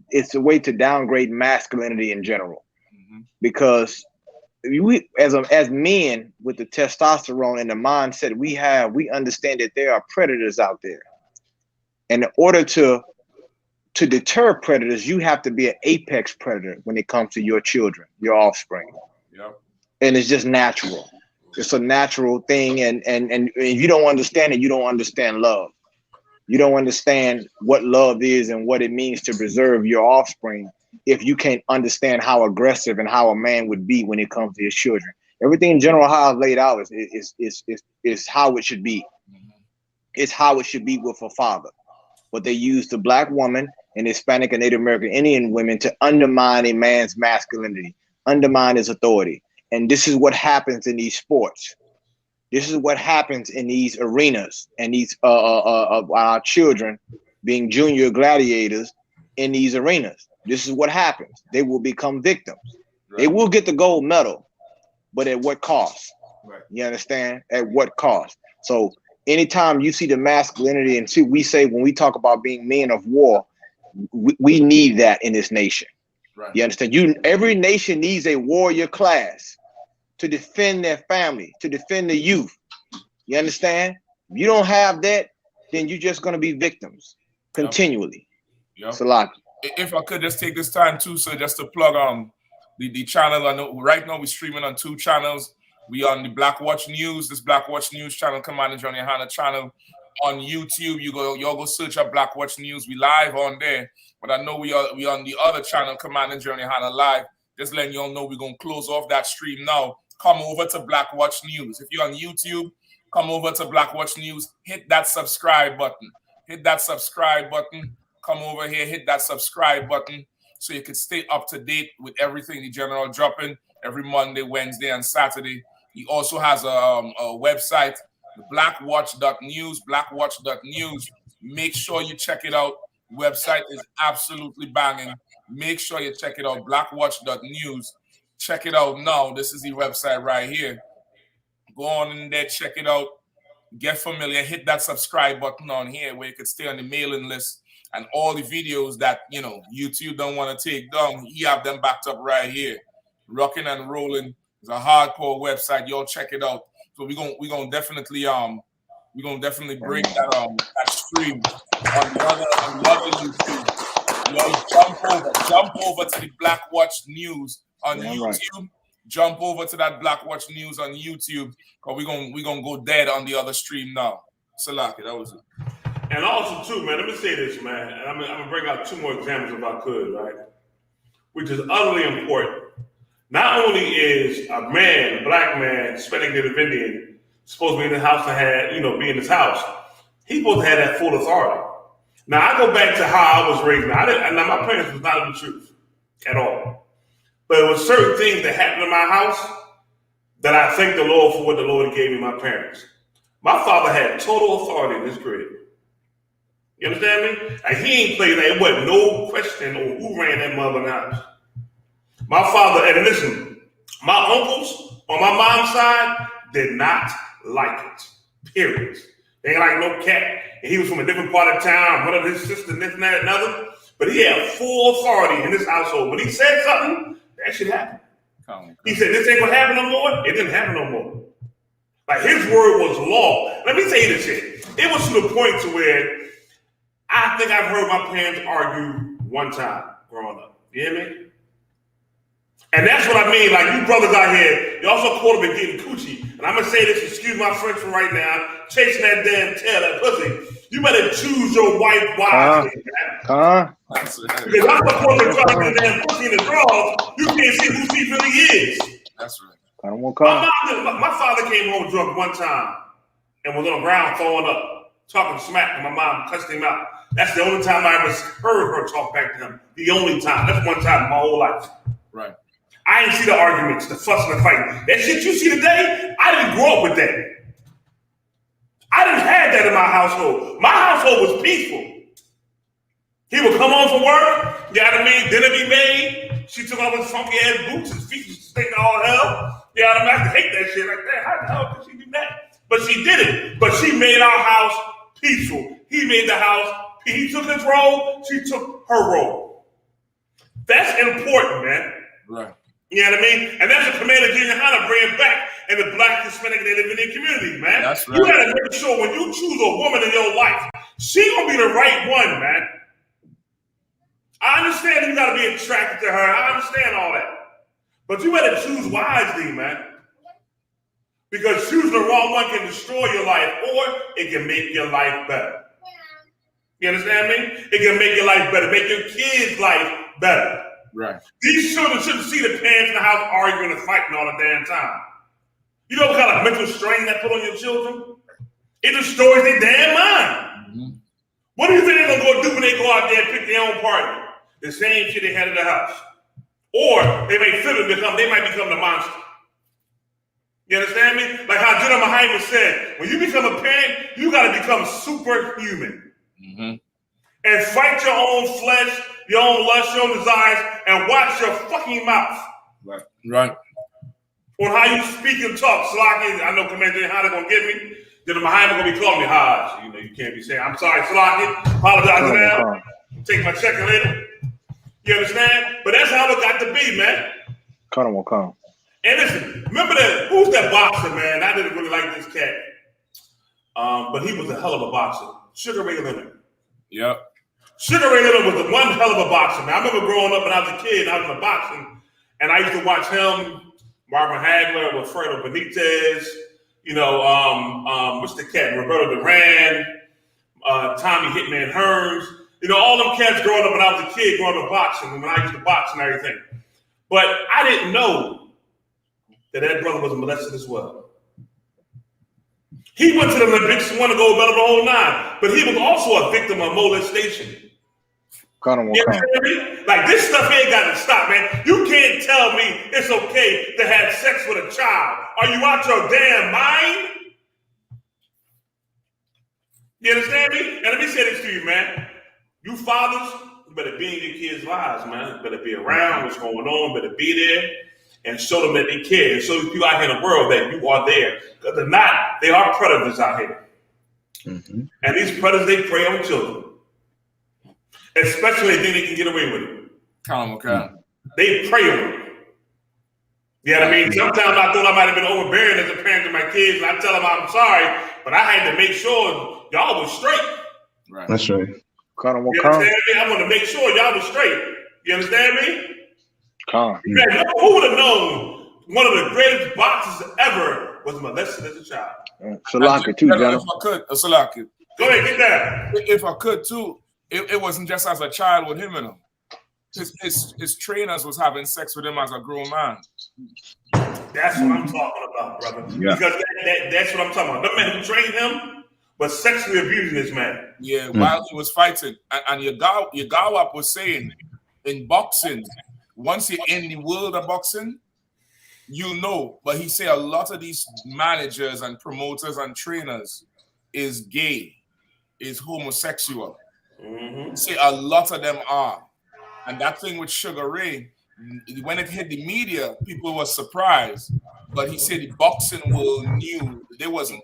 Speaker 14: it's a way to downgrade masculinity in general, because we as men with the testosterone and the mindset we understand that there are predators out there, and in order to deter predators, you have to be an apex predator when it comes to your children, your offspring. And it's just natural. It's a natural thing, and if you don't understand it, you don't understand love. You don't understand what love is and what it means to preserve your offspring if you can't understand how aggressive and how a man would be when it comes to his children. Everything General Haas laid out is how it should be. It's how it should be with a father. But they use the black woman and Hispanic and Native American Indian women to undermine a man's masculinity, undermine his authority. And this is what happens in these sports. This is what happens in these arenas and these of our children being junior gladiators in these arenas. This is what happens. They will become victims. They will get the gold medal, but at what cost? You understand? At what cost? So anytime you see the masculinity, and see, we say when we talk about being men of war, we need that in this nation. You understand? Every nation needs a warrior class to defend their family, to defend the youth. You understand? If you don't have that, then you're just going to be victims continually. Salaki.
Speaker 11: If I could just take this time too, sir, just to plug the channel. I know right now we're streaming on 2 channels. We on the BLACKWATCH News, this BLACKWATCH News channel, Commander Gen.YAHANNA channel on YouTube. Y'all go search up BLACKWATCH News. We live on there. But I know we on the other channel, Commander Gen.YAHANNA Live. Just letting y'all know we're gonna close off that stream now. Come over to BLACKWATCH News. If you're on YouTube, come over to BLACKWATCH News. Hit that subscribe button. Hit that subscribe button. Come over here, hit that subscribe button so you can stay up to date with everything the General dropping every Monday, Wednesday, and Saturday. He also has a website, blackwatch.news, blackwatch.news. Make sure you check it out. The website is absolutely banging. Make sure you check it out, blackwatch.news. Check it out now. This is the website right here. Go on in there, check it out. Get familiar. Hit that subscribe button on here where you can stay on the mailing list. And all the videos that, YouTube don't want to take down, he have them backed up right here. Rocking and rolling. It's a hardcore website. Y'all check it out. So we're gonna definitely break that stream on the other YouTube. Y'all jump over to the BLACKWATCH News on YouTube. Right. Jump over to that BLACKWATCH News on YouTube, because we're gonna go dead on the other stream now. Salaki, that was it.
Speaker 10: And also too, man, let me say this, man. And I'm gonna bring out 2 more examples if I could, right? Which is utterly important. Not only is a black man, Hispanic Native Indian, supposed to be in the house to have, be in his house, he's supposed to have that full authority. Now I go back to how I was raised. Now my parents was not in the truth at all. But there was certain things that happened in my house that I thank the Lord for what the Lord gave me, my parents. My father had total authority in his crib. You understand me? Like, he ain't played that. It wasn't no question on who ran that mother house. My father, and listen, my uncles on my mom's side did not like it. Period. They ain't like no cat. And he was from a different part of town, one of his sisters, this and that, and another. But he had full authority in this household. When he said something, that shit happened. He said, this ain't gonna happen no more. It didn't happen no more. Like, his word was law. Let me tell you this shit. It was to the point to where I think I've heard my parents argue one time growing up. You hear me? And that's what I mean. Like, you brothers out here, you also caught up in getting coochie. And I'm going to say this, excuse my French for right now, chasing that damn tail, that pussy. You better choose your wife wisely. Because I'm supposed to try to get damn pussy in the drawers. You can't see who she really is.
Speaker 11: That's right.
Speaker 10: My father came home drunk one time and was on the ground throwing up, talking smack, and my mom cussed him out. That's the only time I ever heard her talk back to him. The only time. That's one time in my whole life.
Speaker 11: Right.
Speaker 10: I didn't see the arguments, the fuss and the fight. That shit you see today, I didn't grow up with that. I didn't have that in my household. My household was peaceful. He would come home from work, you know what I mean? Dinner be made. She took off his funky ass boots, his feet was stinking all hell. You know what I mean? I hate that shit like that. How the hell could she do that? But she did it. But she made our house peaceful. He made the house. He took his role. She took her role. That's important, man.
Speaker 11: Right.
Speaker 10: You know what I mean? And that's what Commander Gen.YAHANNA bringing back in the Black, Hispanic, Native Indian community, man.
Speaker 11: That's right.
Speaker 10: You gotta make sure when you choose a woman in your life, she gonna be the right one, man. I understand you gotta be attracted to her. I understand all that. But you better choose wisely, man. Because choosing the wrong one can destroy your life, or it can make your life better. You understand me? It can make your life better, make your kids' life better.
Speaker 11: Right.
Speaker 10: These children shouldn't see the parents in the house arguing and fighting all the damn time. You know what kind of mental strain that put on your children? It destroys their damn mind.
Speaker 11: Mm-hmm.
Speaker 10: What do you think they're gonna go do when they go out there and pick their own partner? The same shit they had in the house. Or they may flip and they might become the monster. You understand me? Like how General Muhammad said, when you become a parent, you gotta become superhuman.
Speaker 11: Mm-hmm.
Speaker 10: And fight your own flesh, your own lust, your own desires, and watch your fucking mouth.
Speaker 11: Right. Right.
Speaker 10: On how you speak and talk. Slaki, I know Commander Gen.YAHANNA gonna get me. Then Muhammad gonna be calling me Hajj. You know, you can't be saying, I'm sorry, Slaki. Apologize for that. Take my check later. You understand? But that's how it got to be, man.
Speaker 14: Come.
Speaker 10: And listen, remember that, who's that boxer, man? I didn't really like this cat. But he was a hell of a boxer. Sugar Ray Leonard.
Speaker 11: Yep.
Speaker 10: Sugar Ray Leonard was one hell of a boxer, man. I remember growing up when I was a kid, I was in boxing, And I used to watch him, Marvin Hagler, Wilfredo Benitez, you know, what's the cat? Roberto Duran, Tommy Hitman Hearns. You know, all them cats growing up when I was a kid, growing up boxing, when I used to box and everything. But I didn't know that brother was molested as well. He went to the Olympics, won a gold medal the whole nine, but he was also a victim of molestation. You know what I mean? Like, this stuff ain't got to stop, man. You can't tell me it's okay to have sex with a child. Are you out your damn mind? You understand me? And let me say this to you, man. You fathers, you better be in your kids' lives, man. You better be around what's going on, better be there and show them that they care. And show these people out here in the world that you are there. Because they're not, they are predators out here.
Speaker 15: Mm-hmm.
Speaker 10: And these predators, they prey on children. Especially when they think they can get away with it.
Speaker 11: Okay.
Speaker 10: They prey on them. You know what I mean? Sometimes I thought I might have been overbearing as a parent to my kids, and I tell them I'm sorry, but I had to make sure y'all was straight.
Speaker 11: Right.
Speaker 15: That's right.
Speaker 10: You understand me? I want to make sure y'all was straight. You understand me? Man, who would have known one of the greatest boxers ever was molested as a child?
Speaker 14: Salaka too, General.
Speaker 11: If I could, Salaka.
Speaker 10: Go ahead, get that.
Speaker 11: If I could too, it wasn't just as a child with him in him. His trainers was having sex with him as a grown man.
Speaker 10: That's what I'm talking about, brother.
Speaker 11: Yeah.
Speaker 10: Because that's what I'm talking about. The man who trained him was sexually abusing this man.
Speaker 11: Yeah, while he was fighting. And Yagawa was saying, in boxing, once you're in the world of boxing, you know. But he said a lot of these managers and promoters and trainers is gay, is homosexual.
Speaker 10: Mm-hmm.
Speaker 11: Say a lot of them are. And that thing with Sugar Ray, when it hit the media, people were surprised. But he said the boxing world knew they wasn't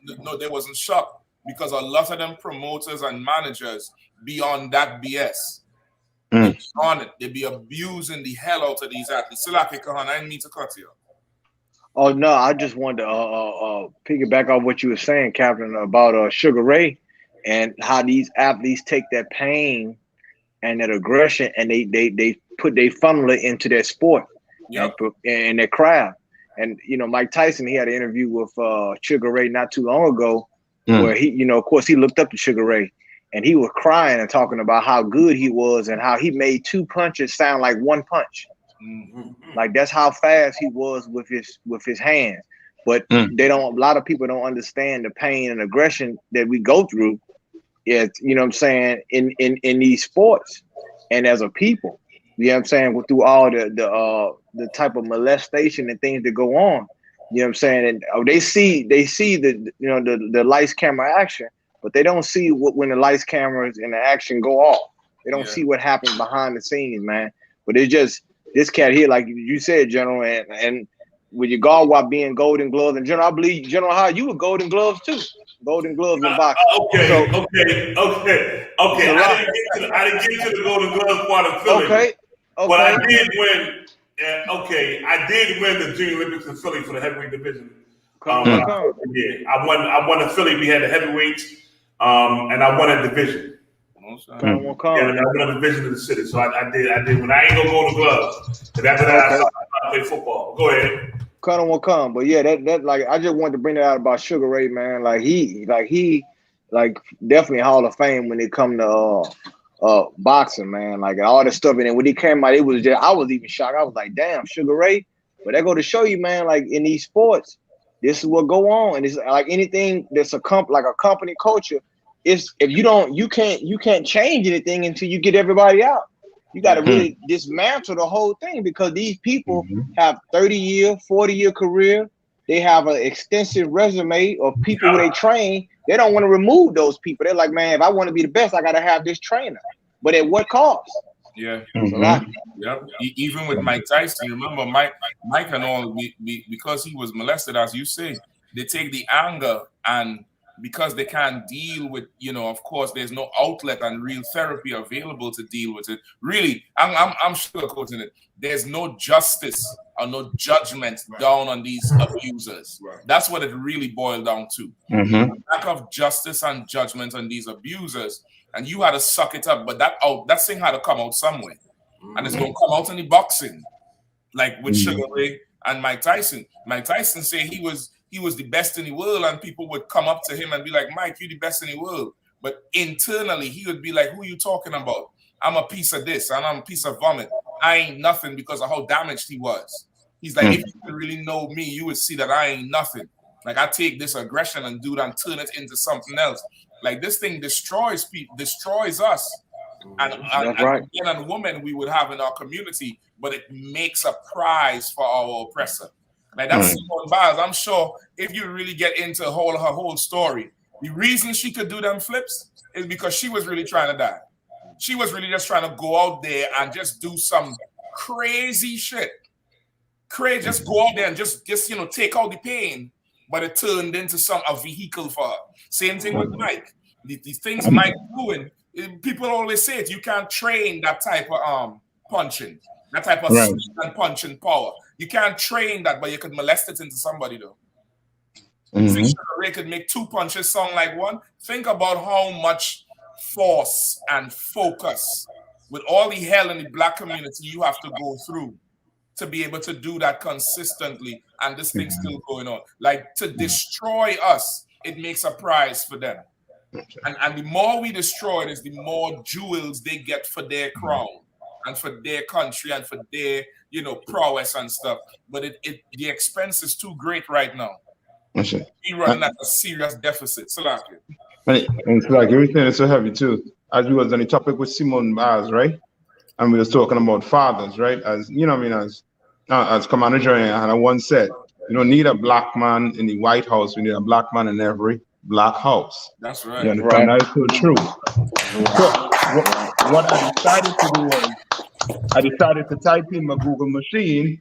Speaker 11: shocked because a lot of them promoters and managers be on that BS. They be on it. They be abusing the hell out of these athletes. Silaki Kahan, I didn't mean to cut you.
Speaker 14: Oh no, I just wanted to piggyback off what you were saying, Captain, about Sugar Ray and how these athletes take that pain and that aggression and they funnel it into their sport and their craft. And you know, Mike Tyson, he had an interview with Sugar Ray not too long ago, where he, you know, of course, he looked up to Sugar Ray, and he was crying and talking about how good he was and how he made 2 punches sound like 1 punch. Like that's how fast he was with his hands. But they don't. A lot of people don't understand the pain and aggression that we go through. Yeah, you know what I'm saying, in these sports and as a people. You know what I'm saying, through all the type of molestation and things that go on. You know what I'm saying, and they see the, you know, the lights camera action, but they don't see when the lights cameras and the action go off. They don't see what happens behind the scenes, man. But it's just this cat here, like you said, General, and with your GEN.YAHANNA being Golden Gloves, and General, I believe General, how you were Golden Gloves too. Golden Gloves in boxing.
Speaker 10: Okay. I didn't get to the Golden Glove part of Philly.
Speaker 14: Okay.
Speaker 10: But I did win. I did win the Junior Olympics in Philly for the heavyweight division. I won the Philly. We had the heavyweights, and I won a division. And I won a division in the city. So I did. When I ain't gonna go to gloves, but after that, I play football. Go ahead.
Speaker 14: Colonel will come, but yeah, that like I just wanted to bring that out about Sugar Ray, man. Like he definitely Hall of Fame when it come to boxing, man. Like all that stuff, and then when he came out, it was just I was even shocked. I was like, damn, Sugar Ray. But that go to show you, man. Like in these sports, this is what go on, and it's like anything that's a company culture. It's if you can't change anything until you get everybody out. You got to really dismantle the whole thing because these people have 30-year, 40-year career. They have an extensive resume of people who they train. They don't want to remove those people. They're like, man, if I want to be the best, I got to have this trainer. But at what cost?
Speaker 11: Yeah. Yep. Even with Mike Tyson, remember Mike and all, because he was molested, as you say, they take the anger and because they can't deal with, you know, of course, there's no outlet and real therapy available to deal with it. Really, I'm sugarcoating it. There's no justice or no judgment down on these abusers. That's what it really boiled down to. Lack of justice and judgment on these abusers. And you had to suck it up, but that thing had to come out somewhere. And it's going to come out in the boxing. like with Sugar Ray and Mike Tyson. Mike Tyson said he was the best in the world, and people would come up to him and be like, Mike, you the best in the world. But internally, he would be like, who are you talking about? I'm a piece of this, and I'm a piece of vomit. I ain't nothing, because of how damaged he was. He's like, if you could really know me, you would see that I ain't nothing. Like, I take this aggression and do it and turn it into something else. Like, this thing destroys people, destroys us. And men and women we would have in our community, but it makes a prize for our oppressor. Like, that's Simone Biles. I'm sure if you really get into her whole story, the reason she could do them flips is because she was really trying to die. She was really just trying to go out there and just do some crazy shit. Crazy, just go out there and just take out the pain, but it turned into a vehicle for her. Same thing with Mike. The things Mike doing, people always say it, you can't train that type of punching, that type of swing and punching power. You can't train that, but you could molest it into somebody though. Ray could make 2 punches sound like one. Think about how much force and focus with all the hell in the black community you have to go through to be able to do that consistently, and this thing's still going on. Like, to destroy us, it makes a prize for them. And the more we destroy it, is the more jewels they get for their crown and for their country and for their, prowess and stuff. But the expense is too great right now. We're running at a serious deficit. So
Speaker 15: it's like everything is so heavy too. As we was on the topic with Simone Biles, right? And we was talking about fathers, right? As as Commander GEN.YAHANNA once said, you don't need a black man in the White House, we need a black man in every black house.
Speaker 11: That's right.
Speaker 15: You understand? That is so true. So what I decided to do was I decided to type in my Google machine,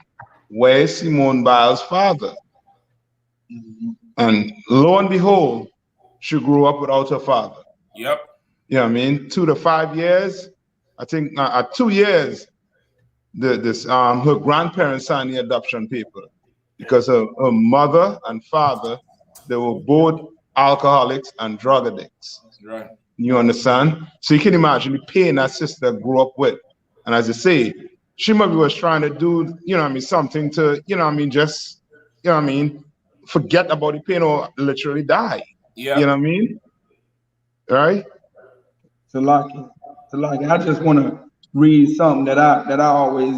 Speaker 15: where's Simone Biles' father? And lo and behold, she grew up without her father.
Speaker 11: Yep.
Speaker 15: You know what I mean? 2 to 5 years. I think at 2 years, her grandparents signed the adoption paper because her mother and father, they were both alcoholics and drug addicts.
Speaker 11: Right.
Speaker 15: You understand? So you can imagine the pain that sister grew up with. And as I say, she maybe was trying to do, something to, just, forget about the pain or literally die.
Speaker 11: Yeah.
Speaker 15: You know what I mean? Right?
Speaker 12: So like I just want to read something that I always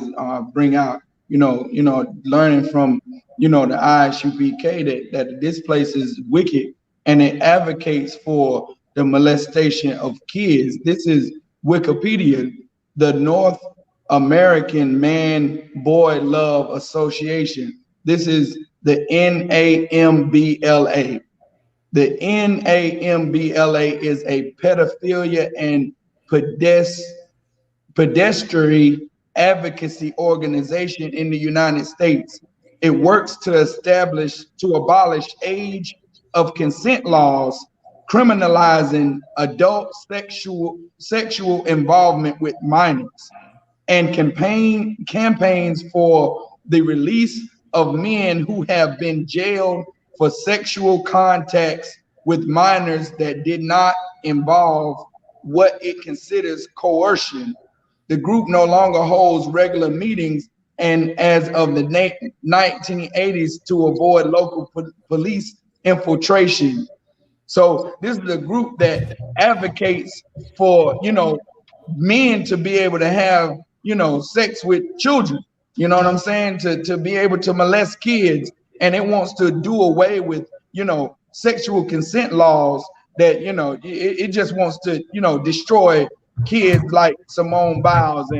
Speaker 12: bring out, learning from, the I.S.U.P.K that this place is wicked, and it advocates for the molestation of kids. This is Wikipedia, the North American Man Boy Love Association. This is the NAMBLA. The NAMBLA is a pedophilia and pedestrian advocacy organization in the United States. It works to abolish age of consent laws, criminalizing adult sexual involvement with minors, and campaigns for the release of men who have been jailed for sexual contacts with minors that did not involve what it considers coercion. The group no longer holds regular meetings, and as of the 1980s, to avoid local police infiltration. So this is a group that advocates for, men to be able to have, sex with children. You know what I'm saying? To be able to molest kids. And it wants to do away with, sexual consent laws that, it just wants to, destroy kids like Simone Biles.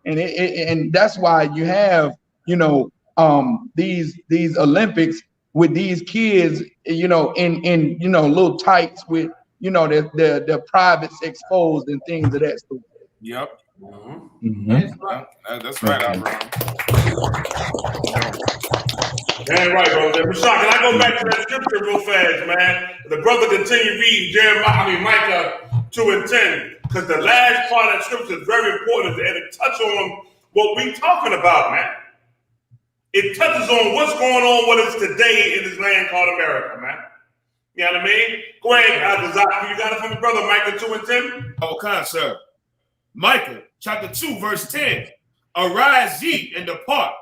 Speaker 12: And that's why you have, these Olympics with these kids, in little tights with, their privates exposed and things of that sort.
Speaker 11: Yep. That's right, Abraham.
Speaker 10: Damn right, brother. Rashad, can I go back to that scripture real fast, man? The brother continued reading Micah 2 and 10, because the last part of that scripture is very important, and it touches on what we talking about, man. It touches on what's going on with us today in this land called America, man. You know what I mean? Go ahead, Azazaki. You got it from the brother, Micah 2 and 10?
Speaker 13: Okay, sir. Micah chapter 2, verse 10. Arise ye and depart,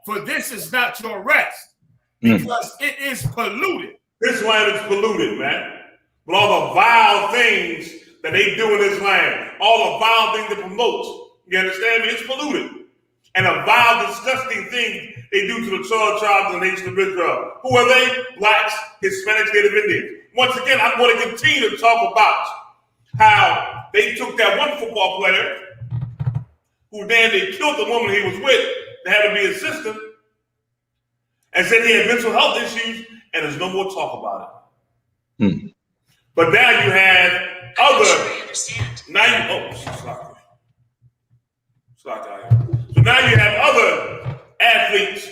Speaker 13: for this is not your rest, because it is polluted.
Speaker 10: This land is polluted, man. With all the vile things that they do in this land, all the vile things they promote. You understand me? It's polluted. And a vile, disgusting thing they do to the 12 tribes of the nation of Israel. Who are they? Blacks, Hispanics, Native Indians. Once again, I'm going to continue to talk about how they took that one football player who then they killed the woman he was with that had to be his sister and said he had mental health issues, and there's no more talk about it. But now you have other, so now you have other athletes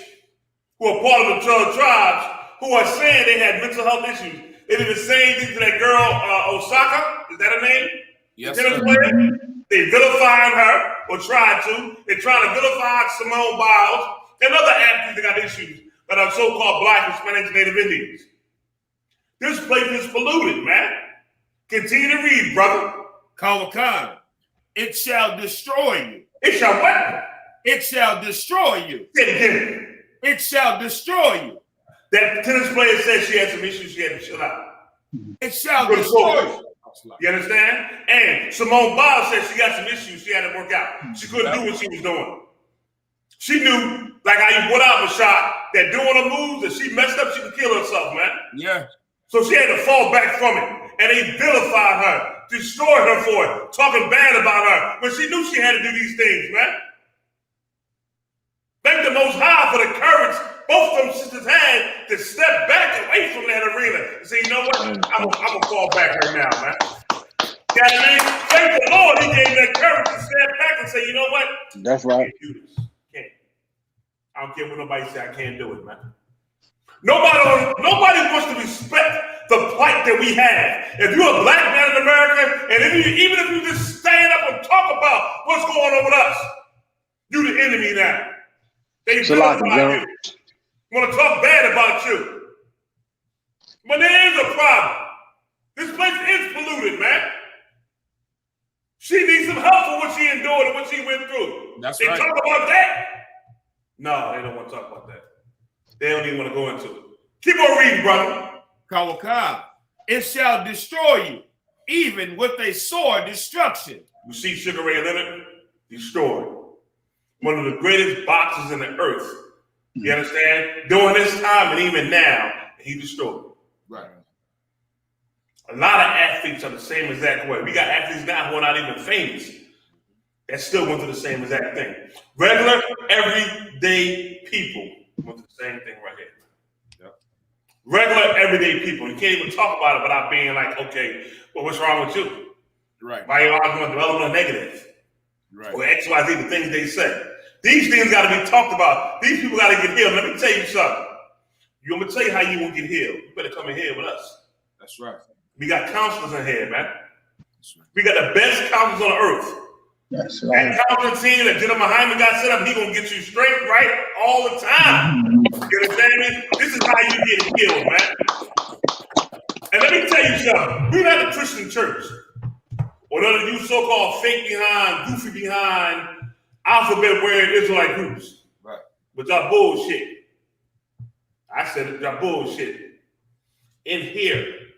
Speaker 10: who are part of the 12 tribes who are saying they had mental health issues. They did the same thing to that girl, Osaka. Is that her name?
Speaker 11: Yes,
Speaker 10: tennis
Speaker 11: sir.
Speaker 10: player. They vilifying her, or tried to. They're trying to vilify Simone Biles and other athletes that got issues that are so-called Black, Hispanics, Native Indians. This place is polluted, man. Continue to read, brother.
Speaker 13: Kawakan, it shall destroy you.
Speaker 10: It shall what?
Speaker 13: It shall destroy you.
Speaker 10: Say it again.
Speaker 13: It shall destroy you.
Speaker 10: That tennis player said she had some issues, she had to chill out.
Speaker 13: It shall destroy you.
Speaker 10: You understand? And Simone Biles said she got some issues, she had to work out. She couldn't do what she was doing. She knew, like how you put out the shot, that doing a move that she messed up, she could kill herself, man.
Speaker 13: Yeah.
Speaker 10: So she had to fall back from it. And they vilified her, destroyed her for it, talking bad about her, when she knew she had to do these things, man. Thank the Most High for the courage both of them sisters had to step back away from that arena and say, you know what? I'm gonna fall back right now, man. You know what I mean? Thank the Lord, he gave that courage to step back and say, you know what?
Speaker 14: That's right.
Speaker 10: I can't do this. Can't. I don't care what nobody say, I can't do it, man. Nobody wants to respect the plight that we have. If you're a black man in America, and even if you just stand up and talk about what's going on with us, you the enemy now. They vilify you. Want to talk bad about you. But there is a problem. This place is polluted, man. She needs some help for what she endured and what she went through.
Speaker 11: That's
Speaker 10: they
Speaker 11: right.
Speaker 10: talk about that? No, they don't want to talk about that. They don't even want to go into it. Keep on reading, brother.
Speaker 13: Kawakab, it shall destroy you, even with a sword destruction.
Speaker 10: You see Sugar Ray Leonard? Destroyed. One of the greatest boxers in the earth. You understand? During this time and even now, he destroyed.
Speaker 11: Right.
Speaker 10: A lot of athletes are the same exact way. We got athletes now who are not even famous that still went through the same exact thing. Regular, everyday people went through the same thing right here.
Speaker 11: Yep.
Speaker 10: Regular, everyday people. You can't even talk about it without being like, okay, well, what's wrong with you?
Speaker 11: Right.
Speaker 10: Why are you arguing about development of negative?
Speaker 11: Right.
Speaker 10: Or X, Y, Z, the things they say. These things got to be talked about. These people got to get healed. Let me tell you something. I'm going to tell you how you will get healed. You better come in here with us.
Speaker 11: That's right.
Speaker 10: We got counselors in here, man.
Speaker 11: That's right.
Speaker 10: We got the best counselors on the earth.
Speaker 12: That's right.
Speaker 10: That counseling team that GEN.YAHANNA got set up, he going to get you straight right all the time. You understand me? This is how you get healed, man. And let me tell you something. We're not a Christian church. Or none of you so-called fake behind, goofy behind, alphabet wearing Israelite groups.
Speaker 11: Right.
Speaker 10: But y'all bullshit. I said it, y'all bullshit. In here,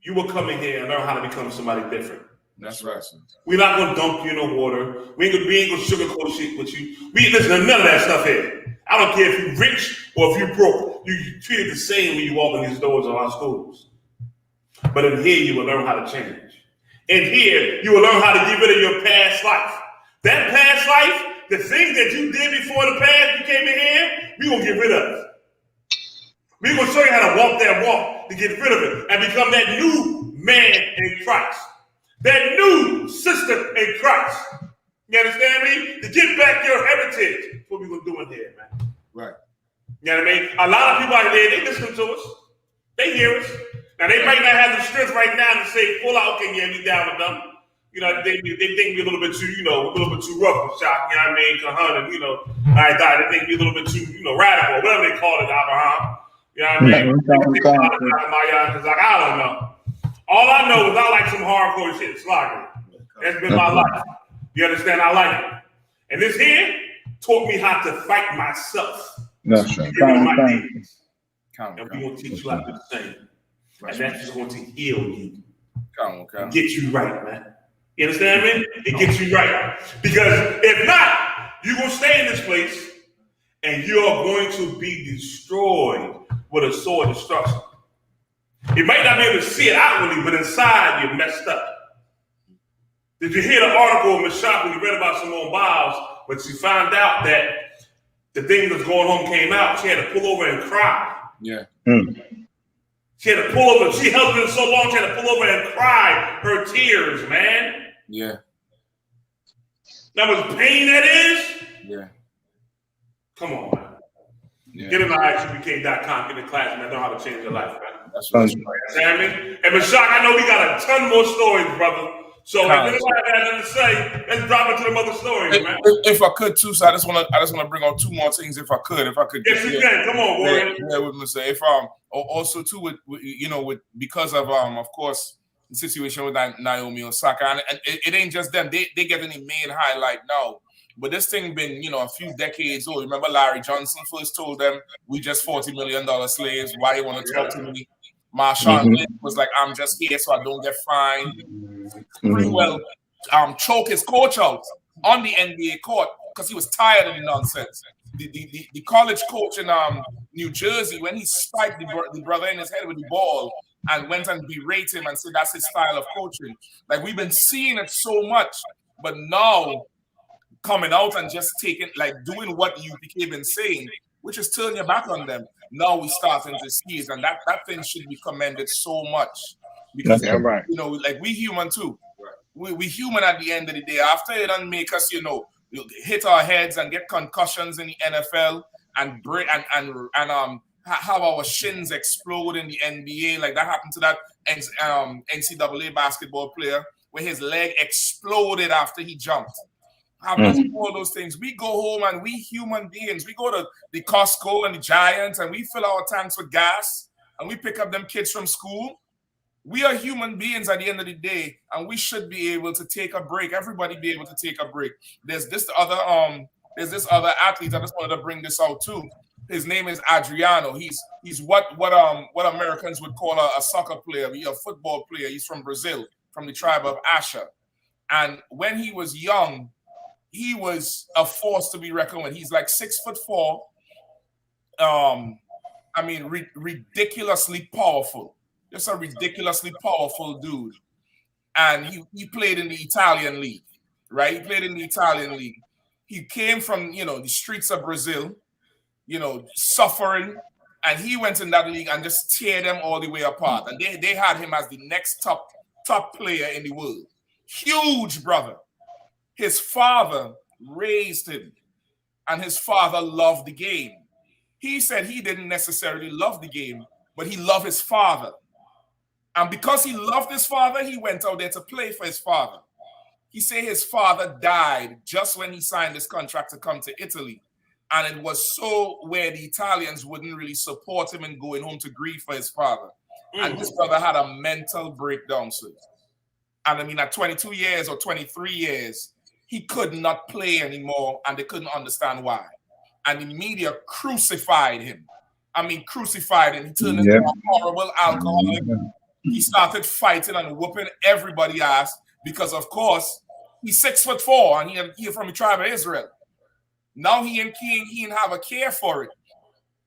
Speaker 10: you will come in here and learn how to become somebody different.
Speaker 11: That's right.
Speaker 10: We're not gonna dunk you in the water. We ain't gonna sugarcoat shit with you. We listen to none of that stuff here. I don't care if you're rich or if you're broke. You treated the same when you walk in these doors of our schools. But in here, you will learn how to change. In here, you will learn how to get rid of your past life. That past life, the things that you did before the past you came in here, we're going to get rid of it. We're going to show you how to walk that walk to get rid of it and become that new man in Christ. That new sister in Christ. You understand me? To get back your heritage. That's what we're going to do in here, man.
Speaker 11: Right.
Speaker 10: You know what I mean? A lot of people out there, they listen to us. They hear us. Now, they might not have the strength right now to say, pull out, okay, yeah, we down with them. You know, they think we're a little bit too, a little bit too rough with Shock, you know what I mean? They think we're a little bit too, radical, whatever they call it, Abraham. You know what I mean? Because I don't know. All I know is I like some hardcore shit, slogging. That's been my life. You understand? I like it. And this here, taught me how to fight myself.
Speaker 15: That's right.
Speaker 10: Get rid of my demons. And we're going to teach you how to do the same. And that's just going to heal you. And get you right, man. You understand me? It gets you right. Because if not, you're going to stay in this place and you are going to be destroyed with a sword of destruction. You might not be able to see it outwardly, but inside you're messed up. Did you hear the article of Ms. Shock when you read about Simone Biles, when she found out that the thing that's going home came out, she had to pull over and cry.
Speaker 11: Yeah.
Speaker 10: She had to pull over. She held it in so long, she had to pull over and cry her tears, man.
Speaker 11: Yeah.
Speaker 10: That was pain, that is?
Speaker 11: Yeah.
Speaker 10: Come on, man.
Speaker 11: Yeah.
Speaker 10: Get in the I.S.U.P.K.com, get in class, man. Know how to change your life, man.
Speaker 11: That's right.
Speaker 10: Sammy. And Mashak, I know we got a ton more stories, brother. So if anybody has anything to say, let's drop into the mother stories, man.
Speaker 11: If I could too, so I just want to bring out two more things. If I could.
Speaker 10: Yes, you can. Come on, Warren.
Speaker 11: Yeah, with Mr. If also too with because of course the situation with Naomi Osaka, and it ain't just them. They getting the main highlight now. But this thing been, a few decades old. Remember Larry Johnson first told them, we just $40 million slaves. Why you want to talk to me? Marshawn Lynch was like, I'm just here so I don't get fined. Pretty well choke his coach out on the NBA court because he was tired of the nonsense. The college coach in New Jersey, when he spiked the brother in his head with the ball and went and berate him and said that's his style of coaching. Like, we've been seeing it so much, but now coming out and just doing what U.P.K been saying, which is turning your back on them. Now we starting to see it, and that thing should be commended so much because we human too. We human at the end of the day. After it done make us, hit our heads and get concussions in the NFL and break and have our shins explode in the NBA, like that happened to that NCAA basketball player where his leg exploded after he jumped. All those things. We go home and we human beings, we go to the Costco and the Giants and we fill our tanks with gas and we pick up them kids from school. We are human beings at the end of the day, and we should be able to take a break. Everybody be able to take a break. There's this other athlete. I just wanted to bring this out too. His name is Adriano. He's what Americans would call a soccer player. He's a football player. He's from Brazil, from the tribe of Asha. And when he was young, he was a force to be reckoned with. He's like 6'4". Ridiculously powerful. Just a ridiculously powerful dude. And he played in the Italian league, right? He played in the Italian league. He came from, the streets of Brazil, suffering. And he went in that league and just tear them all the way apart. And they had him as the next top player in the world. Huge brother. His father raised him, and his father loved the game. He said he didn't necessarily love the game, but he loved his father. And because he loved his father, he went out there to play for his father. He said his father died just when he signed his contract to come to Italy. And it was so where the Italians wouldn't really support him in going home to grieve for his father. And this brother had a mental breakdown, sir. And at 22 years or 23 years, he could not play anymore, and they couldn't understand why. And the media crucified him. Crucified him. He turned into a horrible alcoholic. He started fighting and whooping everybody's ass because, of course, he's 6'4" and he's from the tribe of Israel. Now he ain't have a care for it.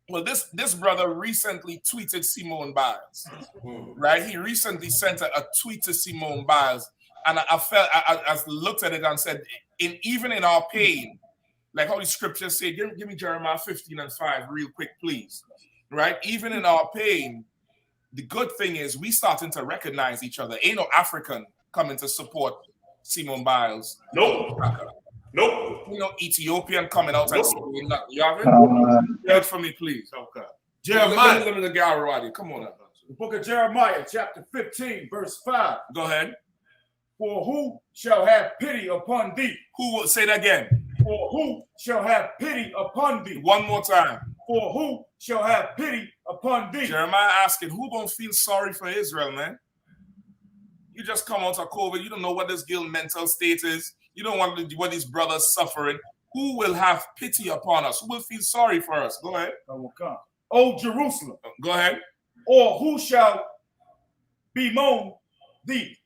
Speaker 11: Well, this brother recently tweeted Simone Biles, right? He recently sent a tweet to Simone Biles. And I looked at it and said, even in our pain, like how the scriptures say, give me Jeremiah 15:5 real quick, please. Right? Even in our pain, the good thing is we starting to recognize each other. Ain't no African coming to support Simone Biles.
Speaker 10: Nope.
Speaker 11: Ethiopian coming out and saying nothing. You have it? Read it for me, please. Okay.
Speaker 13: Jeremiah.
Speaker 11: Let me get Garawadi. Come on.
Speaker 13: The book of Jeremiah, chapter 15, verse 5.
Speaker 11: Go ahead.
Speaker 13: For who shall have pity upon thee?
Speaker 11: Who will say that again?
Speaker 13: For who shall have pity upon thee?
Speaker 11: One more time.
Speaker 13: For who shall have pity upon thee?
Speaker 11: Jeremiah asking, who gonna feel sorry for Israel, man? You just come out of COVID. You don't know what this girl's mental state is. You don't want what these brothers suffering. who will have pity upon us? Who will feel sorry for us? Go ahead.
Speaker 13: O Jerusalem.
Speaker 11: Go ahead.
Speaker 13: Or who shall bemoan thee?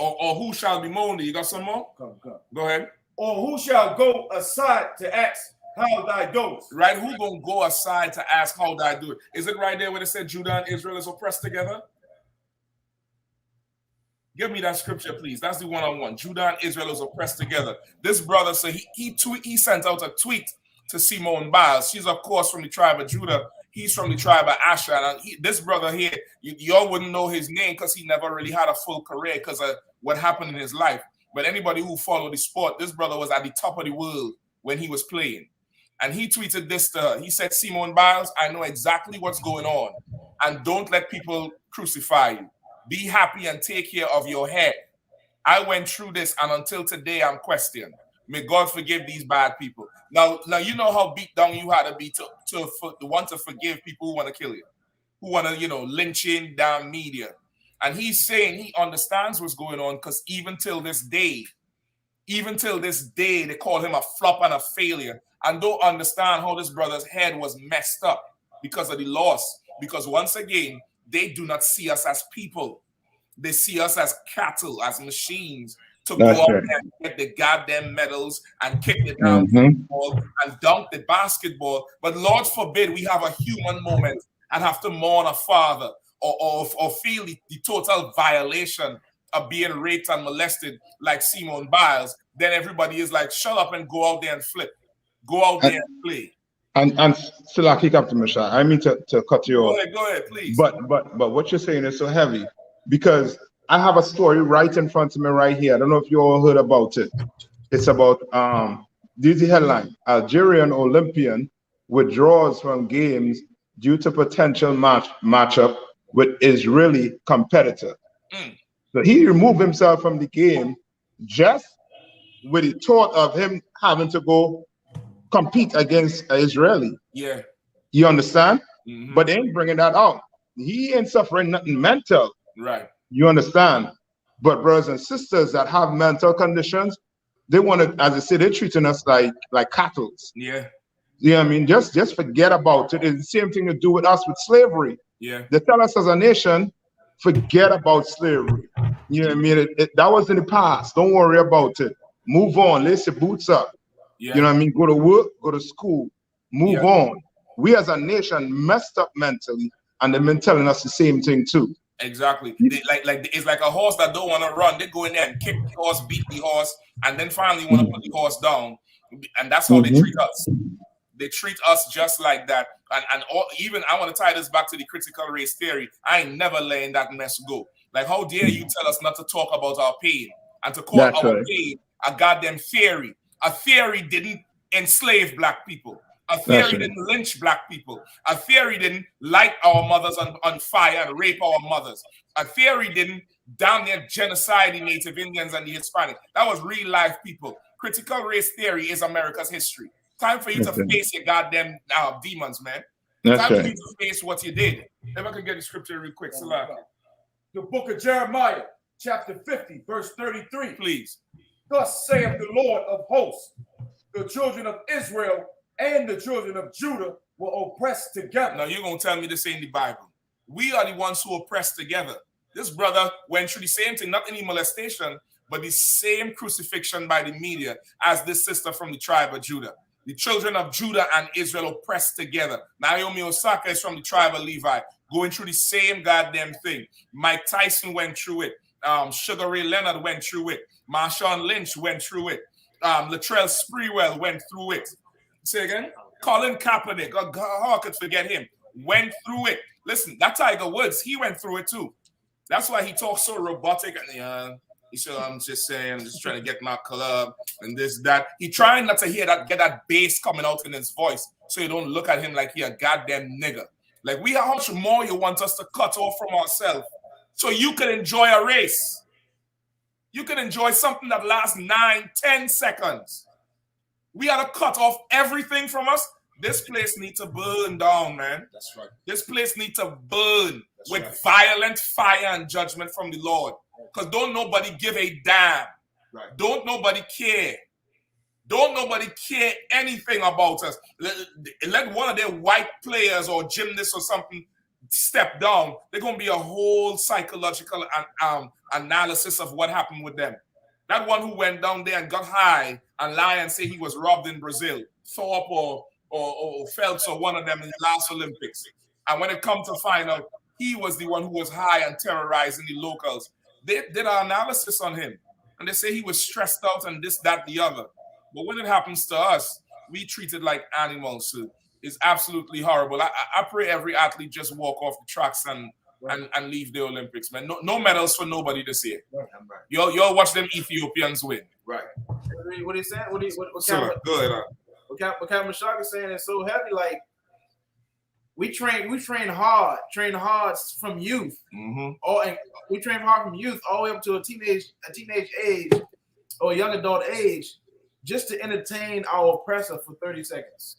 Speaker 11: Or who shall bemoan thee? You got some more? Go ahead.
Speaker 13: Or who shall go aside to ask how thou doest?
Speaker 11: Right? Who gonna go aside to ask how thou do it? Is it right there when it said Judah and Israel is oppressed together? Give me that scripture, please. That's the one-on-one. Judah and Israel is oppressed together. This brother, so he sent out a tweet to Simone Biles. She's, of course, from the tribe of Judah. He's from the tribe of Asher. And this brother here, y'all wouldn't know his name because he never really had a full career because of what happened in his life. But anybody who followed the sport, this brother was at the top of the world when he was playing. And he tweeted this to her. He said, Simone Biles, I know exactly what's going on. And don't let people crucify you. Be happy and take care of your head. I went through this, and until today, I'm questioned. May God forgive these bad people. Now you know how beat down you had to be to want to forgive people who want to kill you, who want to, lynching down media. And he's saying he understands what's going on because even till this day, they call him a flop and a failure and don't understand how this brother's head was messed up because of the loss. Because once again, they do not see us as people. They see us as cattle, as machines to go out there and get the goddamn medals and kick the damn football and dunk the basketball. But Lord forbid we have a human moment and have to mourn a father or feel the total violation of being raped and molested like Simone Biles. Then everybody is like, shut up and go out there and flip. Go out there and play.
Speaker 15: And still, I kick up to Michelle. I mean to cut you off.
Speaker 11: Go ahead, please.
Speaker 15: But what you're saying is so heavy because I have a story right in front of me right here. I don't know if you all heard about it. It's about this is the headline: Algerian Olympian withdraws from games due to potential matchup with Israeli competitor. So he removed himself from the game just with the thought of him having to go compete against Israeli.
Speaker 11: Yeah.
Speaker 15: You understand? But they ain't bringing that out. He ain't suffering nothing mental.
Speaker 11: Right.
Speaker 15: You understand? But brothers and sisters that have mental conditions, they want to, as I said, they're treating us like cattle.
Speaker 11: Yeah.
Speaker 15: You know what I mean? Just forget about it. It's the same thing to do with us with slavery.
Speaker 11: Yeah.
Speaker 15: They tell us as a nation, forget about slavery. You know what I mean? That was in the past. Don't worry about it. Move on. Lace your boots up.
Speaker 11: Yeah.
Speaker 15: You know what I mean? Go to work, go to school, move on. We as a nation messed up mentally, and they've been telling us the same thing too.
Speaker 11: Exactly. It's like a horse that don't want to run. They go in there and kick the horse, beat the horse, and then finally want to put the horse down. And that's how they treat us. They treat us just like that. And even I want to tie this back to the critical race theory. I ain't never letting that mess go. Like, how dare you tell us not to talk about our pain and to call our pain a goddamn theory. A theory didn't enslave black people. A theory didn't lynch black people. A theory didn't light our mothers on fire and rape our mothers. A theory didn't damn near genocide the Native Indians and the Hispanic. That was real life people. Critical race theory is America's history. Time for you to face your goddamn demons, man. Time for you to face what you did. If I could get the scripture real quick, Salah.
Speaker 13: The book of Jeremiah, chapter 50, verse 33.
Speaker 11: Please.
Speaker 13: Thus saith the Lord of hosts, the children of Israel and the children of Judah were oppressed together.
Speaker 11: Now you're going to tell me this ain't the Bible. We are the ones who oppressed together. This brother went through the same thing, not any molestation, but the same crucifixion by the media as this sister from the tribe of Judah. The children of Judah and Israel oppressed together. Naomi Osaka is from the tribe of Levi, going through the same goddamn thing. Mike Tyson went through it. Sugar Ray Leonard went through it. Marshawn Lynch went through it. Latrell Sprewell went through it. Say again? Colin Kaepernick, how I could forget him, went through it. Listen, that Tiger Woods, he went through it too. That's why he talks so robotic. And he said, I'm just saying, I'm just trying to get my club and this, that. He trying not to hear that, get that bass coming out in his voice so you don't look at him like he a goddamn nigger. Like, how much more you want us to cut off from ourselves so you can enjoy a race? You can enjoy something that lasts 9-10 seconds. We got to cut off everything from us. This place needs to burn down, man.
Speaker 13: That's right.
Speaker 11: This place needs to burn with violent fire and judgment from the Lord. Because don't nobody give a damn.
Speaker 13: Right.
Speaker 11: Don't nobody care. Don't nobody care anything about us. Let one of their white players or gymnasts or something step down. There's going to be a whole psychological analysis of what happened with them. That one who went down there and got high and lie and say he was robbed in Brazil, Thorpe or Phelps or one of them in the last Olympics. And when it comes to find out, he was the one who was high and terrorizing the locals. They did an analysis on him. And they say he was stressed out and this, that, the other. But when it happens to us, we treat it like animals. So it's absolutely horrible. I pray every athlete just walk off the tracks and leave the Olympics, man. No medals for nobody this year. Right. Y'all watch them Ethiopians win.
Speaker 17: Right. What he's saying? What Captain Shark is saying is so heavy. Like we train hard from youth. And we train hard from youth all the way up to a teenage age or a young adult age, just to entertain our oppressor for 30 seconds.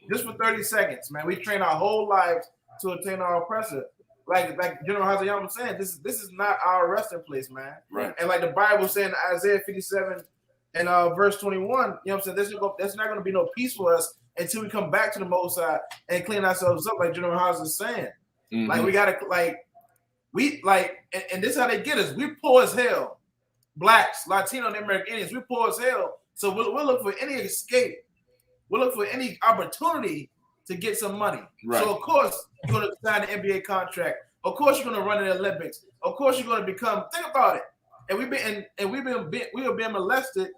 Speaker 17: Just for 30 seconds, man. We train our whole lives to attain our oppressor. Like General Hazayam was saying, this is not our resting place, man.
Speaker 11: Right.
Speaker 17: And like the Bible saying, Isaiah 57 and verse 21, you know what I'm saying? There's not going to be no peace for us until we come back to the Most High and clean ourselves up, like General Hazayam is saying. Like we gotta and this is how they get us. We poor as hell. Blacks, Latino, and American Indians, we poor as hell. So we'll look for any escape. We'll look for any opportunity to get some money. Right. So of course you're going to sign an NBA contract. Of course you're going to run in the Olympics. Of course you're going to become. Think about it. And we were being molested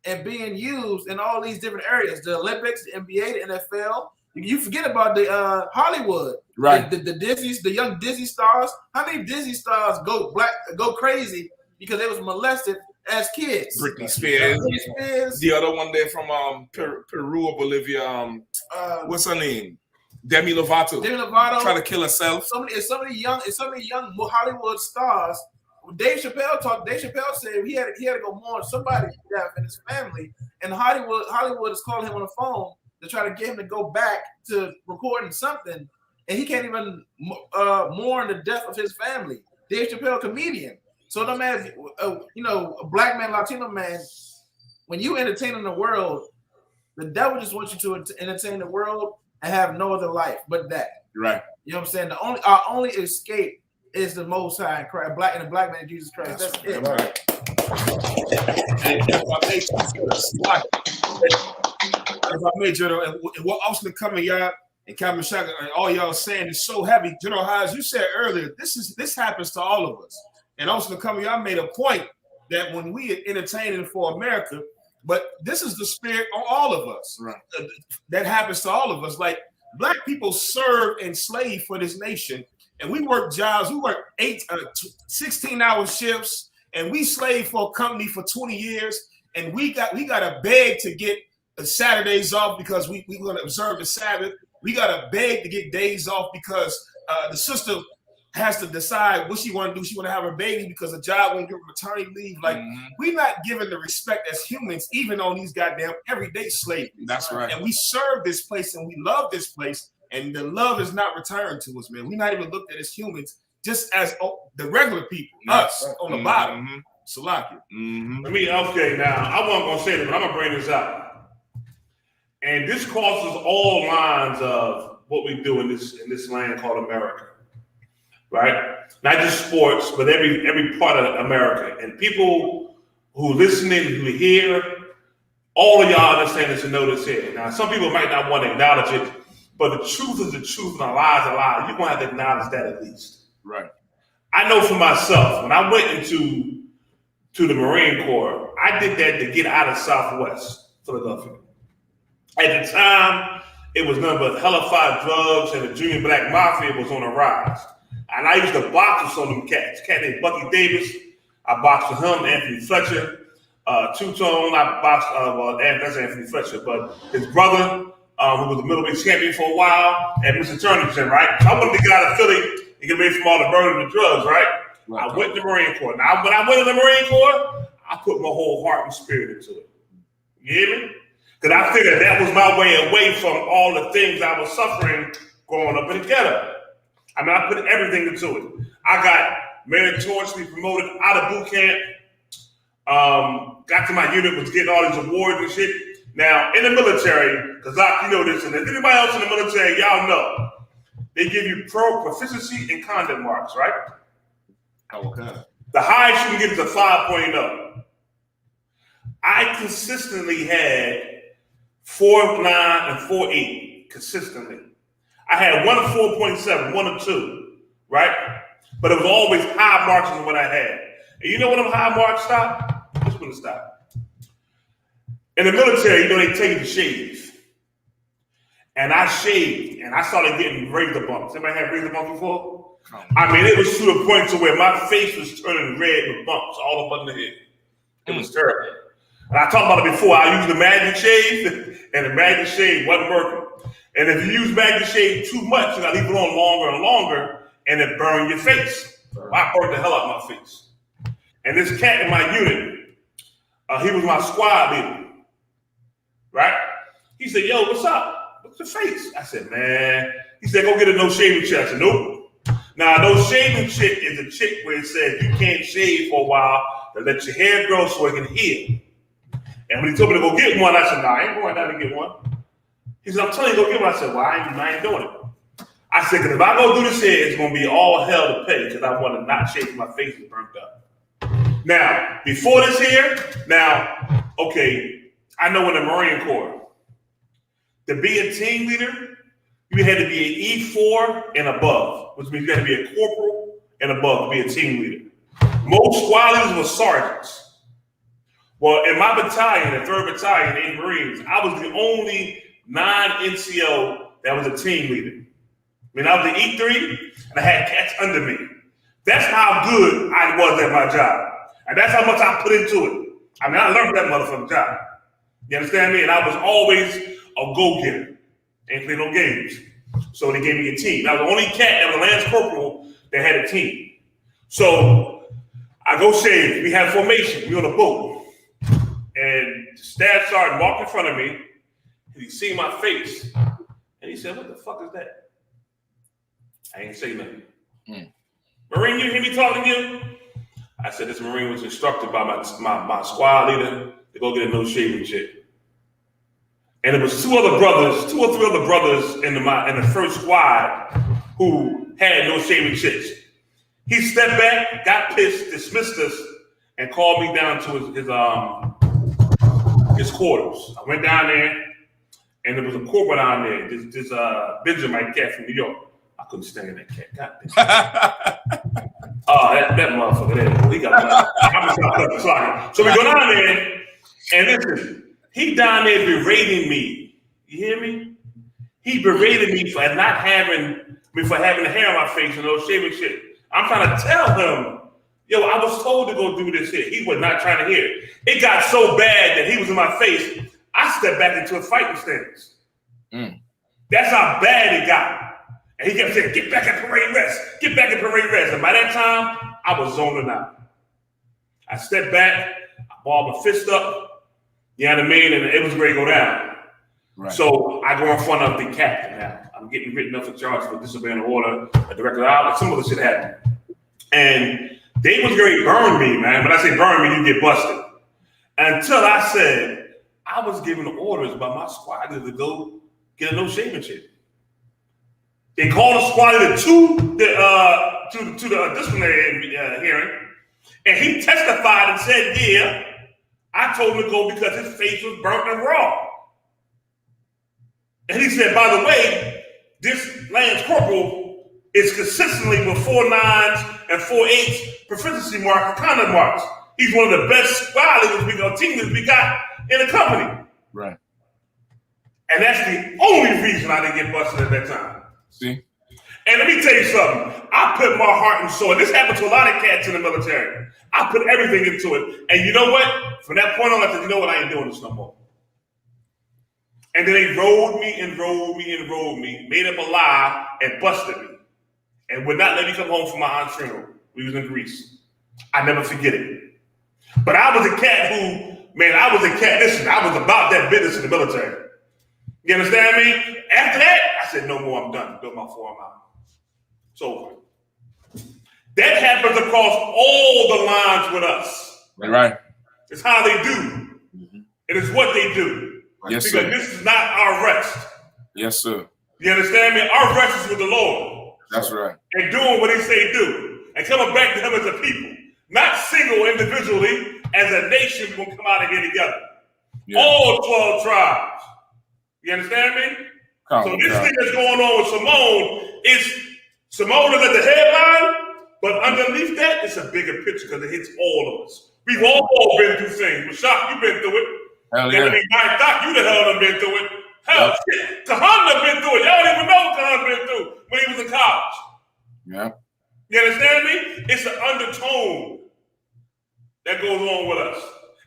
Speaker 17: and being used in all these different areas: the Olympics, the NBA, the NFL. You forget about the Hollywood,
Speaker 11: right?
Speaker 17: The young Disney stars. How many Disney stars go crazy because they was molested as kids?
Speaker 11: Britney Spears. The other one there from Peru or Bolivia. What's her name? Demi Lovato. Trying to kill herself.
Speaker 17: So many young Hollywood stars. Dave Chappelle said he had to go mourn somebody's death in his family, and Hollywood is calling him on the phone to try to get him to go back to recording something, and he can't even mourn the death of his family. Dave Chappelle, comedian. So no matter, a black man, Latino man, when you entertain the world, the devil just wants you to entertain the world and have no other life but that.
Speaker 11: Right.
Speaker 17: You know what I'm saying? Our only escape is the Most High in Christ, and the black man, Jesus Christ. That's it. Right.
Speaker 11: If I made what else to come in y'all and Captain Shaka and all y'all saying is so heavy. General Hines, you said earlier, this happens to all of us. And also to come, y'all made a point that when we are entertaining for America, but this is the spirit on all of us. Right. That happens to all of us. Like black people serve and slave for this nation, and we work jobs. We work 16-hour shifts, and we slave for a company for 20 years, and we got to beg to get Saturdays off because we're going to observe the Sabbath. We got to beg to get days off because the sister has to decide what she want to do. She want to have her baby because the job won't give her maternity leave. Like we're not given the respect as humans, even on these goddamn everyday slavery. That's right.
Speaker 17: And we serve this place and we love this place, and the love is not returned to us, man. We're not even looked at as humans, just as the regular people, us on the bottom. Salaki.
Speaker 10: Okay, now I wasn't gonna say this, but I'm gonna bring this up. And this crosses all lines of what we do in this land called America, right? Not just sports, but every part of America. And people who listening, who hear, all of y'all understand this and know this here. Now, some people might not want to acknowledge it, but the truth is the truth and a lie is a lie. You're gonna have to acknowledge that at least.
Speaker 11: Right.
Speaker 10: I know for myself, when I went into the Marine Corps, I did that to get out of Southwest Philadelphia. At the time, it was nothing but hellified drugs, and the junior black mafia was on the rise. And I used to box with some of them cats. A cat named Bucky Davis, I boxed with him, Anthony Fletcher. Two-Tone, I boxed, that's Anthony Fletcher, but his brother, who was the middleweight champion for a while, and Mr. Turnerton, right? So I wanted to get out of Philly and get away from all the burden and the drugs, right? I went to the Marine Corps. Now, when I went to the Marine Corps, I put my whole heart and spirit into it. You hear me? Because I figured that was my way away from all the things I was suffering growing up in the ghetto. I mean, I put everything into it. I got meritoriously promoted out of boot camp. Got to my unit, was getting all these awards and shit. Now, in the military, because you know this, and if anybody else in the military, y'all know, they give you proficiency and conduct marks, right?
Speaker 13: Okay.
Speaker 10: The highest you can get is a 5.0. I consistently had 4.9 and 4.8 consistently. I had one of 4.7, one of 2, right? But it was always high marks is what I had. And you know when them high marks stop? This when it stopped. In the military, you know, they tell you to shave. And I shaved, and I started getting razor bumps. Anybody had razor bumps before? I mean, it was to the point to where my face was turning red with bumps all up under the head. It was terrible. And I talked about it before. I used the magic shave, and the magic shave wasn't working. And if you use magic shave too much, you gotta leave it on longer and longer, and it burn your face. I burned the hell out of my face. And this cat in my unit, he was my squad leader, right? He said, yo, what's up? What's your face? I said, man. He said, go get a no shaving chick. I said, nope. Now, no shaving chick is a chick where it says you can't shave for a while to let your hair grow so it can heal. And when he told me to go get one, I said, nah, I ain't going down to get one. He said, I'm telling you to go get one. I said, well, I ain't doing it. I said, because if I go do this here, it's going to be all hell to pay because I want to not shave my face is burnt up. Now, before this here, okay, I know in the Marine Corps, to be a team leader, you had to be an E4 and above, which means you had to be a corporal and above to be a team leader. Most squad leaders were sergeants. Well, in my battalion, the 3rd Battalion, in Marines, I was the only non-NCO that was a team leader. I mean, I was the E3, and I had cats under me. That's how good I was at my job. And that's how much I put into it. I mean, I learned that motherfucking job. You understand me? And I was always a go-getter. Ain't play no games. So they gave me a team. I was the only cat that was a Lance Corporal that had a team. So I go shave. We had formation. We on a boat. And the staff sergeant walked in front of me. And he seen my face. And he said, what the fuck is that? I ain't say nothing. Marine, you hear me talking to you? I said, this Marine was instructed by my squad leader to go get a no shaving chick. And it was 2 or 3 other brothers in the first squad who had no shaving chicks. He stepped back, got pissed, dismissed us, and called me down to his quarters. I went down there, and there was a corporal down there, this Benjamin cat from New York. I couldn't stand that cat. God damn. That motherfucker there. He got I'm so we go down there, and listen, he down there berating me. You hear me? He berated me for not having the hair on my face and no shaving shit. I'm trying to tell him, yo, I was told to go do this here. He was not trying to hear it. It got so bad that he was in my face. I stepped back into a fighting stance. That's how bad it got. And he kept saying, get back at parade rest. Get back at parade rest. And by that time, I was zoning out. I stepped back, I balled my fist up, you know what I mean? And it was ready to go down. Right. So I go in front of the captain now. I'm getting written up for charge for disobeying the order, a director out, some other shit happened. And they was going to burn me, man. When I say burn me, you get busted. Until I said, I was given orders by my squad to go get a no shaving chick. They called the squad leader to the disciplinary hearing, and he testified and said, yeah, I told him to go because his face was burnt and raw. And he said, by the way, this Lance Corporal is consistently with 4.9s and 4.8s proficiency marks and conduct marks. He's one of the best squad leaders team leaders we got in the company.
Speaker 11: Right.
Speaker 10: And that's the only reason I didn't get busted at that time.
Speaker 11: See?
Speaker 10: And let me tell you something. I put my heart and soul. This happened to a lot of cats in the military. I put everything into it. And you know what? From that point on, I said, you know what? I ain't doing this no more. And then they rolled me, made up a lie, and busted me. And would not let me come home from my aunt's funeral. We was in Greece. I never forget it. But I was a cat listen, I was about that business in the military. You understand me? After that, I said, no more, I'm done. Built my forearm out. It's over. That happens across all the lines with us.
Speaker 11: Right.
Speaker 10: It's how they do. It is what they do.
Speaker 11: Yes,
Speaker 10: because
Speaker 11: sir.
Speaker 10: this is not our rest.
Speaker 11: Yes, sir.
Speaker 10: You understand me? Our rest is with the Lord.
Speaker 11: That's right.
Speaker 10: And doing what he say do. And coming back to him as a people. Not single individually, as a nation we're gonna come out of here together. Yeah. All 12 tribes. You understand me? So this thing that's going on with Simone is at the headline, but underneath that, it's a bigger picture because it hits all of us. We've all been through things. Mashak, you've been through it.
Speaker 11: Hell yeah.
Speaker 10: Doc, you the hell done been through it. Hell, shit. Kahanna been through it. Y'all don't even know what Kahanna been through when he was in college. Yeah. You understand me? It's an undertone that goes on with us.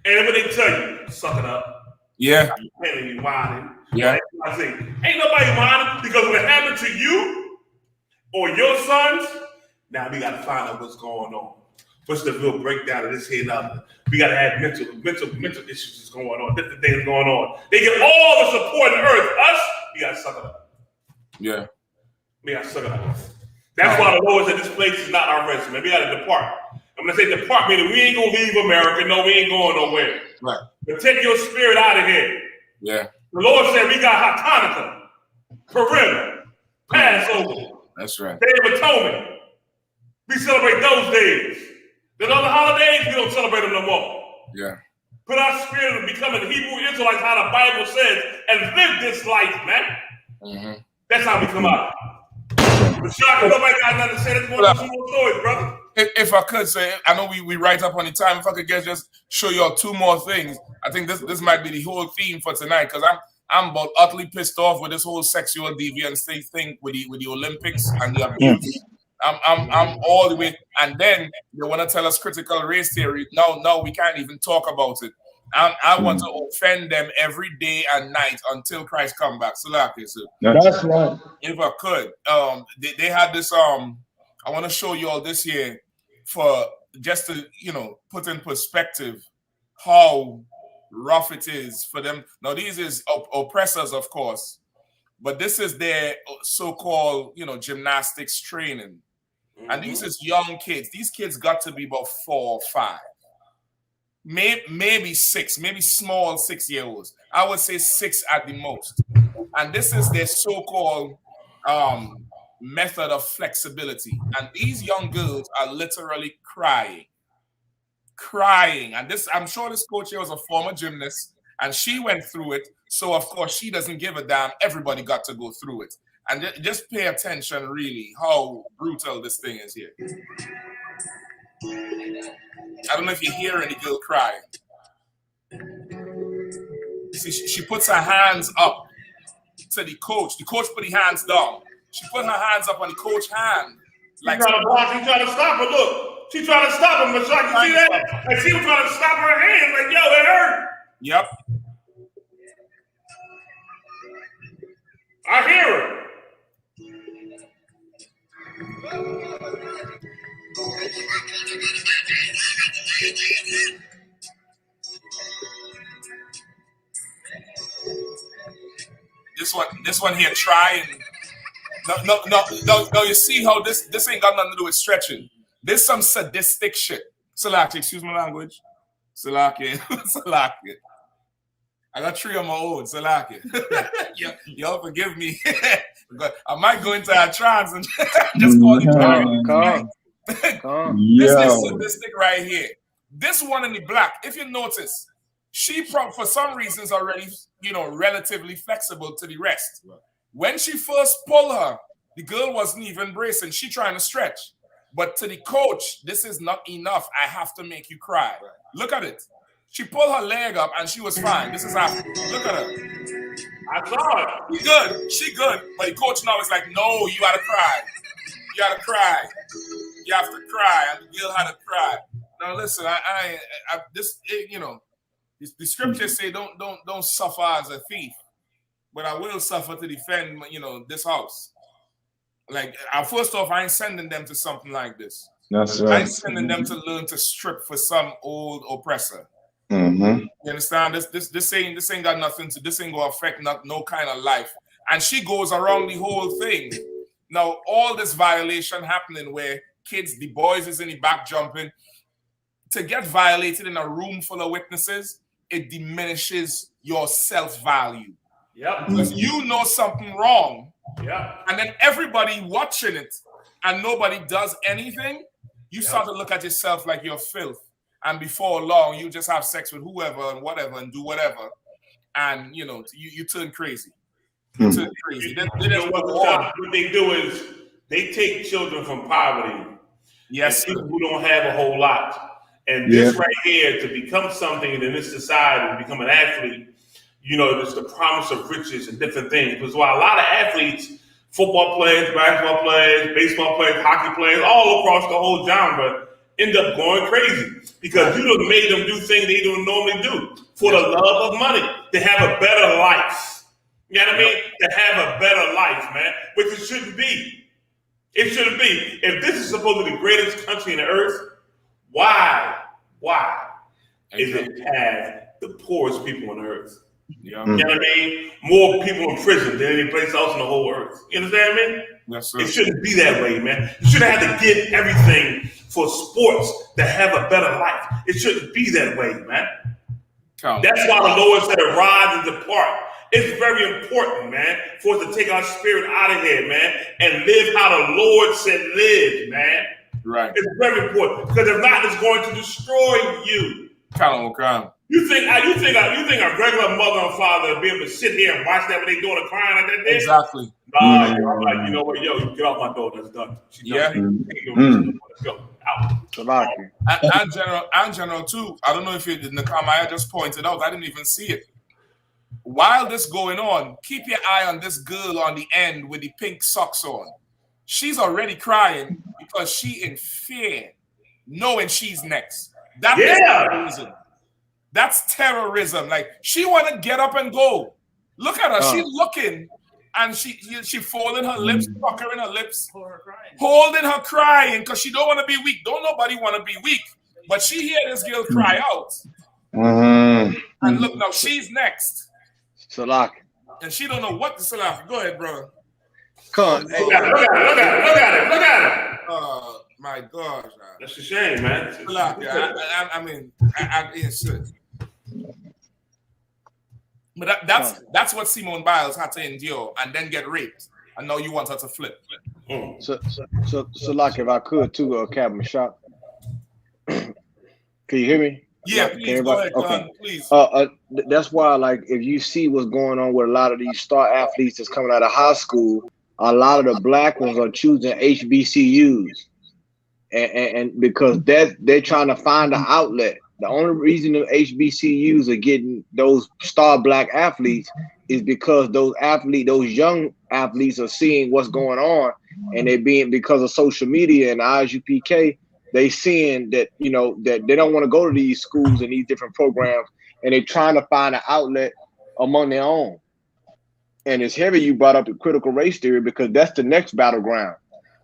Speaker 10: And when they tell you, suck it up. Yeah. You whining. Yeah. I say, ain't nobody whining because when it happened to you or your sons, now we got to find out what's going on. What's the real breakdown of this here and other? We got to have mental issues that's going on, different things going on. They get all the support on earth. Us, we got to suck it up. Yeah. We got to suck it up. That's why the Lord said this place is not our rest, man. We got to depart. I'm going to say depart, meaning we ain't going to leave America. No, we ain't going nowhere. Right. But take your spirit out of here. Yeah. The Lord said we got Hanukkah, Purim, Passover. That's right. Day of Atonement. We celebrate those days. The other holidays, we don't celebrate them no more. Yeah. Put our spirit in becoming Hebrew Israelites, how the Bible says, and live this life, man. Mm-hmm. That's how we come out. Rashad, nobody got nothing to say. Let's go on some more stories, brother.
Speaker 11: If I could say, I know we right up on the time. If I could just show y'all two more things, I think this might be the whole theme for tonight because I'm about utterly pissed off with this whole sexual deviance thing with the Olympics and the abuse. I'm all the way, and then they want to tell us critical race theory. No, we can't even talk about it. I want to offend them every day and night until Christ come back. So
Speaker 12: that's right.
Speaker 11: If I could, they had this. I want to show you all this here for just to put in perspective how rough it is for them. Now these is oppressors, of course, but this is their so-called gymnastics training. And these is young kids. These kids got to be about 4 or 5. Maybe 6, maybe small 6-year-olds. I would say 6 at the most. And this is their so-called method of flexibility. And these young girls are literally crying. And this, I'm sure this coach here was a former gymnast, and she went through it. So of course she doesn't give a damn. Everybody got to go through it. And just pay attention, really, how brutal this thing is here. I don't know if you hear any girl crying. See, she puts her hands up to the coach. The coach put the hands down. She put her hands up on the coach's hand.
Speaker 10: Like she's trying to stop her. Look, she's trying to stop him. Mashak, you see that? And she was trying to stop her hands. Like, yo, that hurt.
Speaker 11: Yep.
Speaker 10: I hear her.
Speaker 11: This one here trying. No. You see how this ain't got nothing to do with stretching. This some sadistic shit. Salaki, excuse my language. Salaki. I got 3 on my own. Salaki. Y'all forgive me. I might go into a trance and just call it calm. This is sadistic right here. This one in the black, if you notice, she for some reasons already, relatively flexible to the rest. When she first pulled her, the girl wasn't even bracing. She trying to stretch. But to the coach, this is not enough. I have to make you cry. Look at it. She pulled her leg up and she was fine. This is how. Look at her.
Speaker 10: I saw it.
Speaker 11: She good. But the coach now is like, no, you gotta cry. You gotta cry. You have to cry. And the girl had to cry. Now listen, the scriptures say don't suffer as a thief, but I will suffer to defend this house. Like, first off, I ain't sending them to something like this.
Speaker 15: That's right.
Speaker 11: I ain't sending them to learn to strip for some old oppressor.
Speaker 15: Mm-hmm.
Speaker 11: You understand? This ain't got nothing to. This ain't gonna affect no kind of life. And she goes around the whole thing. Now all this violation happening where kids, the boys is in the back jumping. to get violated in a room full of witnesses, it diminishes your self-value.
Speaker 10: Yep.
Speaker 11: Because you know something wrong.
Speaker 10: Yeah.
Speaker 11: And then everybody watching it and nobody does anything, you start to look at yourself like you're filth. And before long, you just have sex with whoever and whatever and do whatever. And, you know, you turn crazy. You turn crazy.
Speaker 10: You know what they do is they take children from poverty.
Speaker 11: Yes,
Speaker 10: and people who don't have a whole lot. And this right here, to become something in this society, become an athlete, you know, there's the promise of riches and different things. Because why a lot of athletes, football players, basketball players, baseball players, hockey players, all across the whole genre, end up going crazy. Because you done made them do things they don't normally do for the love of money, to have a better life. You know what I mean? To have a better life, man, which it shouldn't be. It shouldn't be. If this is supposed to be the greatest country on the earth, why is it have the poorest people on the earth?
Speaker 11: Yeah.
Speaker 10: You know what I mean? More people in prison than any place else on the whole earth. You understand me?
Speaker 11: Yes, sir.
Speaker 10: It shouldn't be that way, man. You shouldn't have to give everything for sports to have a better life. It shouldn't be that way, man. That's why the Lord said, "Arise and depart." It's very important, man, for us to take our spirit out of here, man, and live how the Lord said live, man.
Speaker 11: Right.
Speaker 10: It's very important, because if not, it's going to destroy you. You think a regular mother and father will be able to sit here and watch that when they daughter crying like that?
Speaker 11: Exactly.
Speaker 10: Nah, I'm like, you know what, yo, you get off my door. That's done. She done. Let's go. Out.
Speaker 11: And general too. I don't know if Nakamaya just pointed out. I didn't even see it. While this going on, keep your eye on this girl on the end with the pink socks on. She's already crying because she in fear, knowing she's next. That is terrorism. That's terrorism. Like, she want to get up and go. Look at her. She's looking, and she folding her lips, puckering her lips, holding her crying because she don't want to be weak. Don't nobody want to be weak, but she hear this girl cry out. And look, now she's next.
Speaker 14: Salak.
Speaker 11: And she don't know what to Salak. Go ahead, brother.
Speaker 14: Come on.
Speaker 10: Look at it.
Speaker 11: Oh my gosh.
Speaker 10: That's a shame, man.
Speaker 11: Salak, but that's what Simone Biles had to endure and then get raped. And now you want her to flip.
Speaker 14: So like, if I could too, Captain Shop. Can you hear me?
Speaker 11: Yeah, please go ahead, okay. Please.
Speaker 14: That's why, like, if you see what's going on with a lot of these star athletes that's coming out of high school, a lot of the black ones are choosing HBCUs, and because they're trying to find an outlet. The only reason the HBCUs are getting those star black athletes is because those young athletes are seeing what's going on, and they're being, because of social media and I.S.U.P.K, they seeing that, you know, that they don't want to go to these schools and these different programs, and they're trying to find an outlet among their own. And it's heavy you brought up the critical race theory, because that's the next battleground.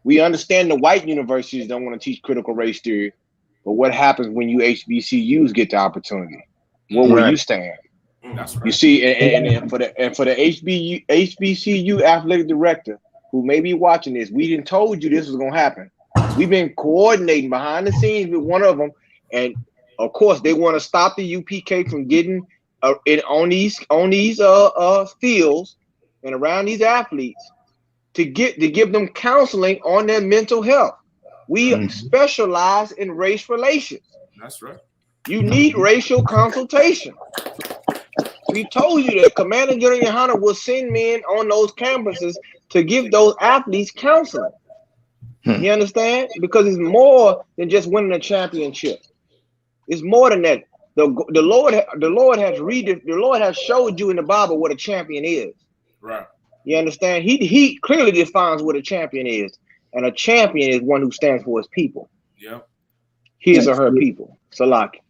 Speaker 14: We understand the white universities don't want to teach critical race theory, but what happens when you HBCUs get the opportunity? Where will you stand?
Speaker 11: That's right.
Speaker 14: You see, and for the HBCU athletic director who may be watching this, we didn't told you this was gonna happen. We've been coordinating behind the scenes with one of them, and of course they want to stop the UPK from getting on these fields and around these athletes to give them counseling on their mental health. We specialize in race relations.
Speaker 11: That's right.
Speaker 14: You need racial consultation. We told you that Commander GEN.YAHANNA will send men on those campuses to give those athletes counseling. You understand? Because it's more than just winning a championship. It's more than that. The Lord has showed you in the Bible what a champion is.
Speaker 11: Right.
Speaker 14: You understand? He clearly defines what a champion is, and a champion is one who stands for his people.
Speaker 11: Yeah.
Speaker 14: His or her people. Salaki,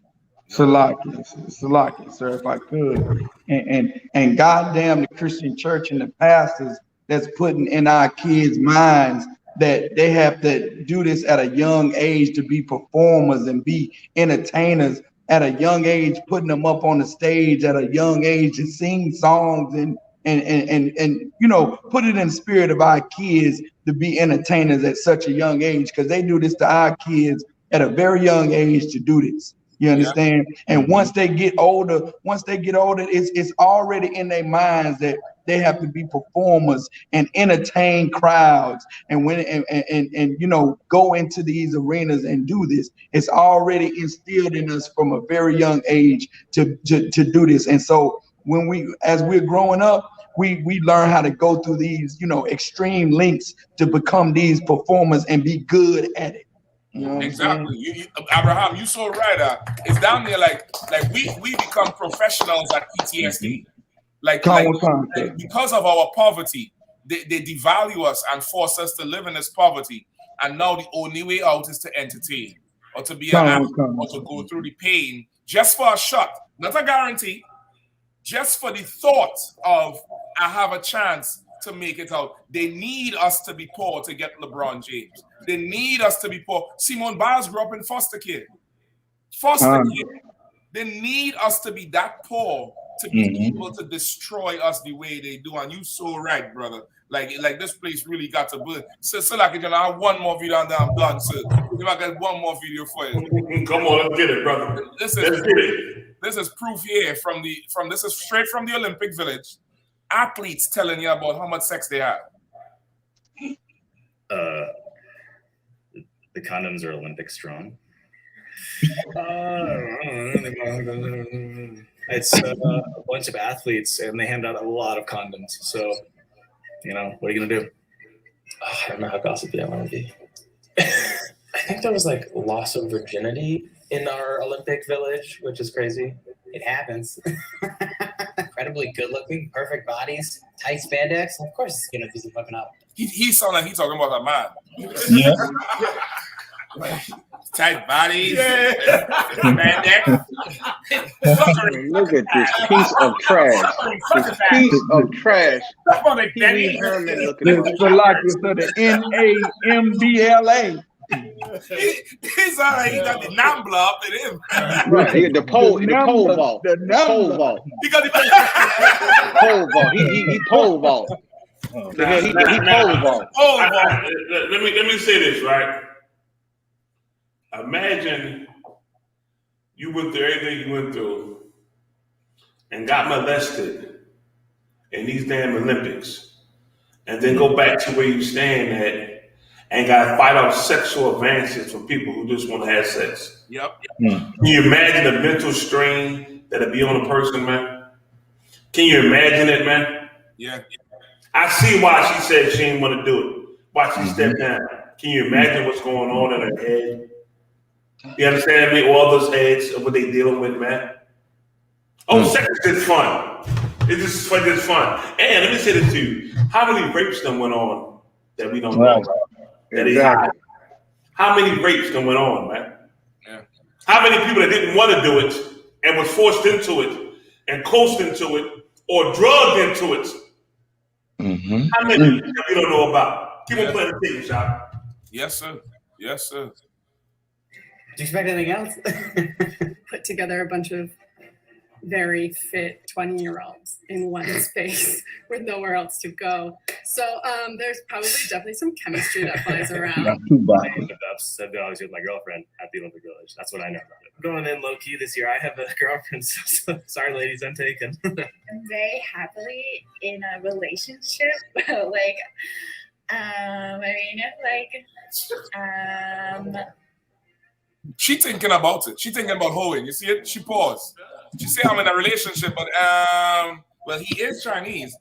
Speaker 12: sir, if I could. And goddamn the Christian church and the pastors that's putting in our kids' minds that they have to do this at a young age to be performers and be entertainers at a young age, putting them up on the stage at a young age to sing songs and you know, put it in the spirit of our kids to be entertainers at such a young age, because they do this to our kids at a very young age to do this. You understand? And once they get older, it's already in their minds that they have to be performers and entertain crowds and you know, go into these arenas and do this. It's already instilled in us from a very young age to do this. And so as we're growing up, we learn how to go through these, you know, extreme lengths to become these performers and be good at it. You know
Speaker 11: exactly. Abraham, you so right. It's down there like we become professionals at PTSD. Like because of our poverty, they devalue us and force us to live in this poverty. And now the only way out is to entertain or to be an actor or to go through the pain just for a shot, not a guarantee, just for the thought of I have a chance to make it out. They need us to be poor to get LeBron James. They need us to be poor. Simone Biles grew up in foster care. They need us to be that poor to be able to destroy us the way they do. And you so right, brother. Like this place really got to burn. So like I have one more video and then I'm done. So if I get one more video for you.
Speaker 10: Come on, let's get it, brother.
Speaker 11: This is proof here this is straight from the Olympic Village. Athletes telling you about how much sex they have.
Speaker 18: The condoms are Olympic strong. It's a bunch of athletes, and they hand out a lot of condoms. So, you know, what are you gonna do? I don't know how gossipy I want to be. I think there was like loss of virginity in our Olympic Village, which is crazy. It happens. Incredibly good looking, perfect bodies, tight spandex. Of course, it's gonna be fucking up.
Speaker 11: He sound like he's talking about a man.
Speaker 18: Yeah.
Speaker 11: Tight bodies.
Speaker 14: Look at this piece of trash. This piece of trash.
Speaker 12: The lockers of the NAMBLA.
Speaker 11: He's all right. He got the number up in him.
Speaker 14: Right, the pole vault.
Speaker 12: The pole vault.
Speaker 11: He got the
Speaker 14: pole vault. He pole vault. He pole vault.
Speaker 10: Let me say this, right? Imagine you went through everything you went through and got molested in these damn Olympics, and then go back to where you stand at and got to fight off sexual advances from people who just want to have sex.
Speaker 11: Yep.
Speaker 10: Can you imagine the mental strain that'll be on a person, man? Can you imagine it, man?
Speaker 11: Yeah.
Speaker 10: I see why she said she didn't want to do it. Why she stepped down. Can you imagine what's going on in her head? You understand me? All those heads of what they dealing with, man. Oh, sex is just fun. It's just fun. It's fun. And let me say this to you: how many rapes done went on that we don't know? That how many rapes done went on, man?
Speaker 11: Yeah.
Speaker 10: How many people that didn't want to do it and was forced into it and coaxed into it or drugged into it? How many that we don't know about? Keep on playing the game, shop.
Speaker 11: Yes, sir. Yes, sir.
Speaker 18: Do you expect anything else?
Speaker 19: Put together a bunch of very fit 20-year-olds in one space with nowhere else to go. So there's probably definitely some chemistry that flies around.
Speaker 18: I've been always with my girlfriend at the Olympic Village. That's what I know about it. Going in low key this year, I have a girlfriend. So sorry, ladies, I'm taken.
Speaker 16: I'm very happily in a relationship.
Speaker 11: She thinking about it. She thinking about hoeing. You see it? She paused. She say I'm in a relationship, but well, he is Chinese.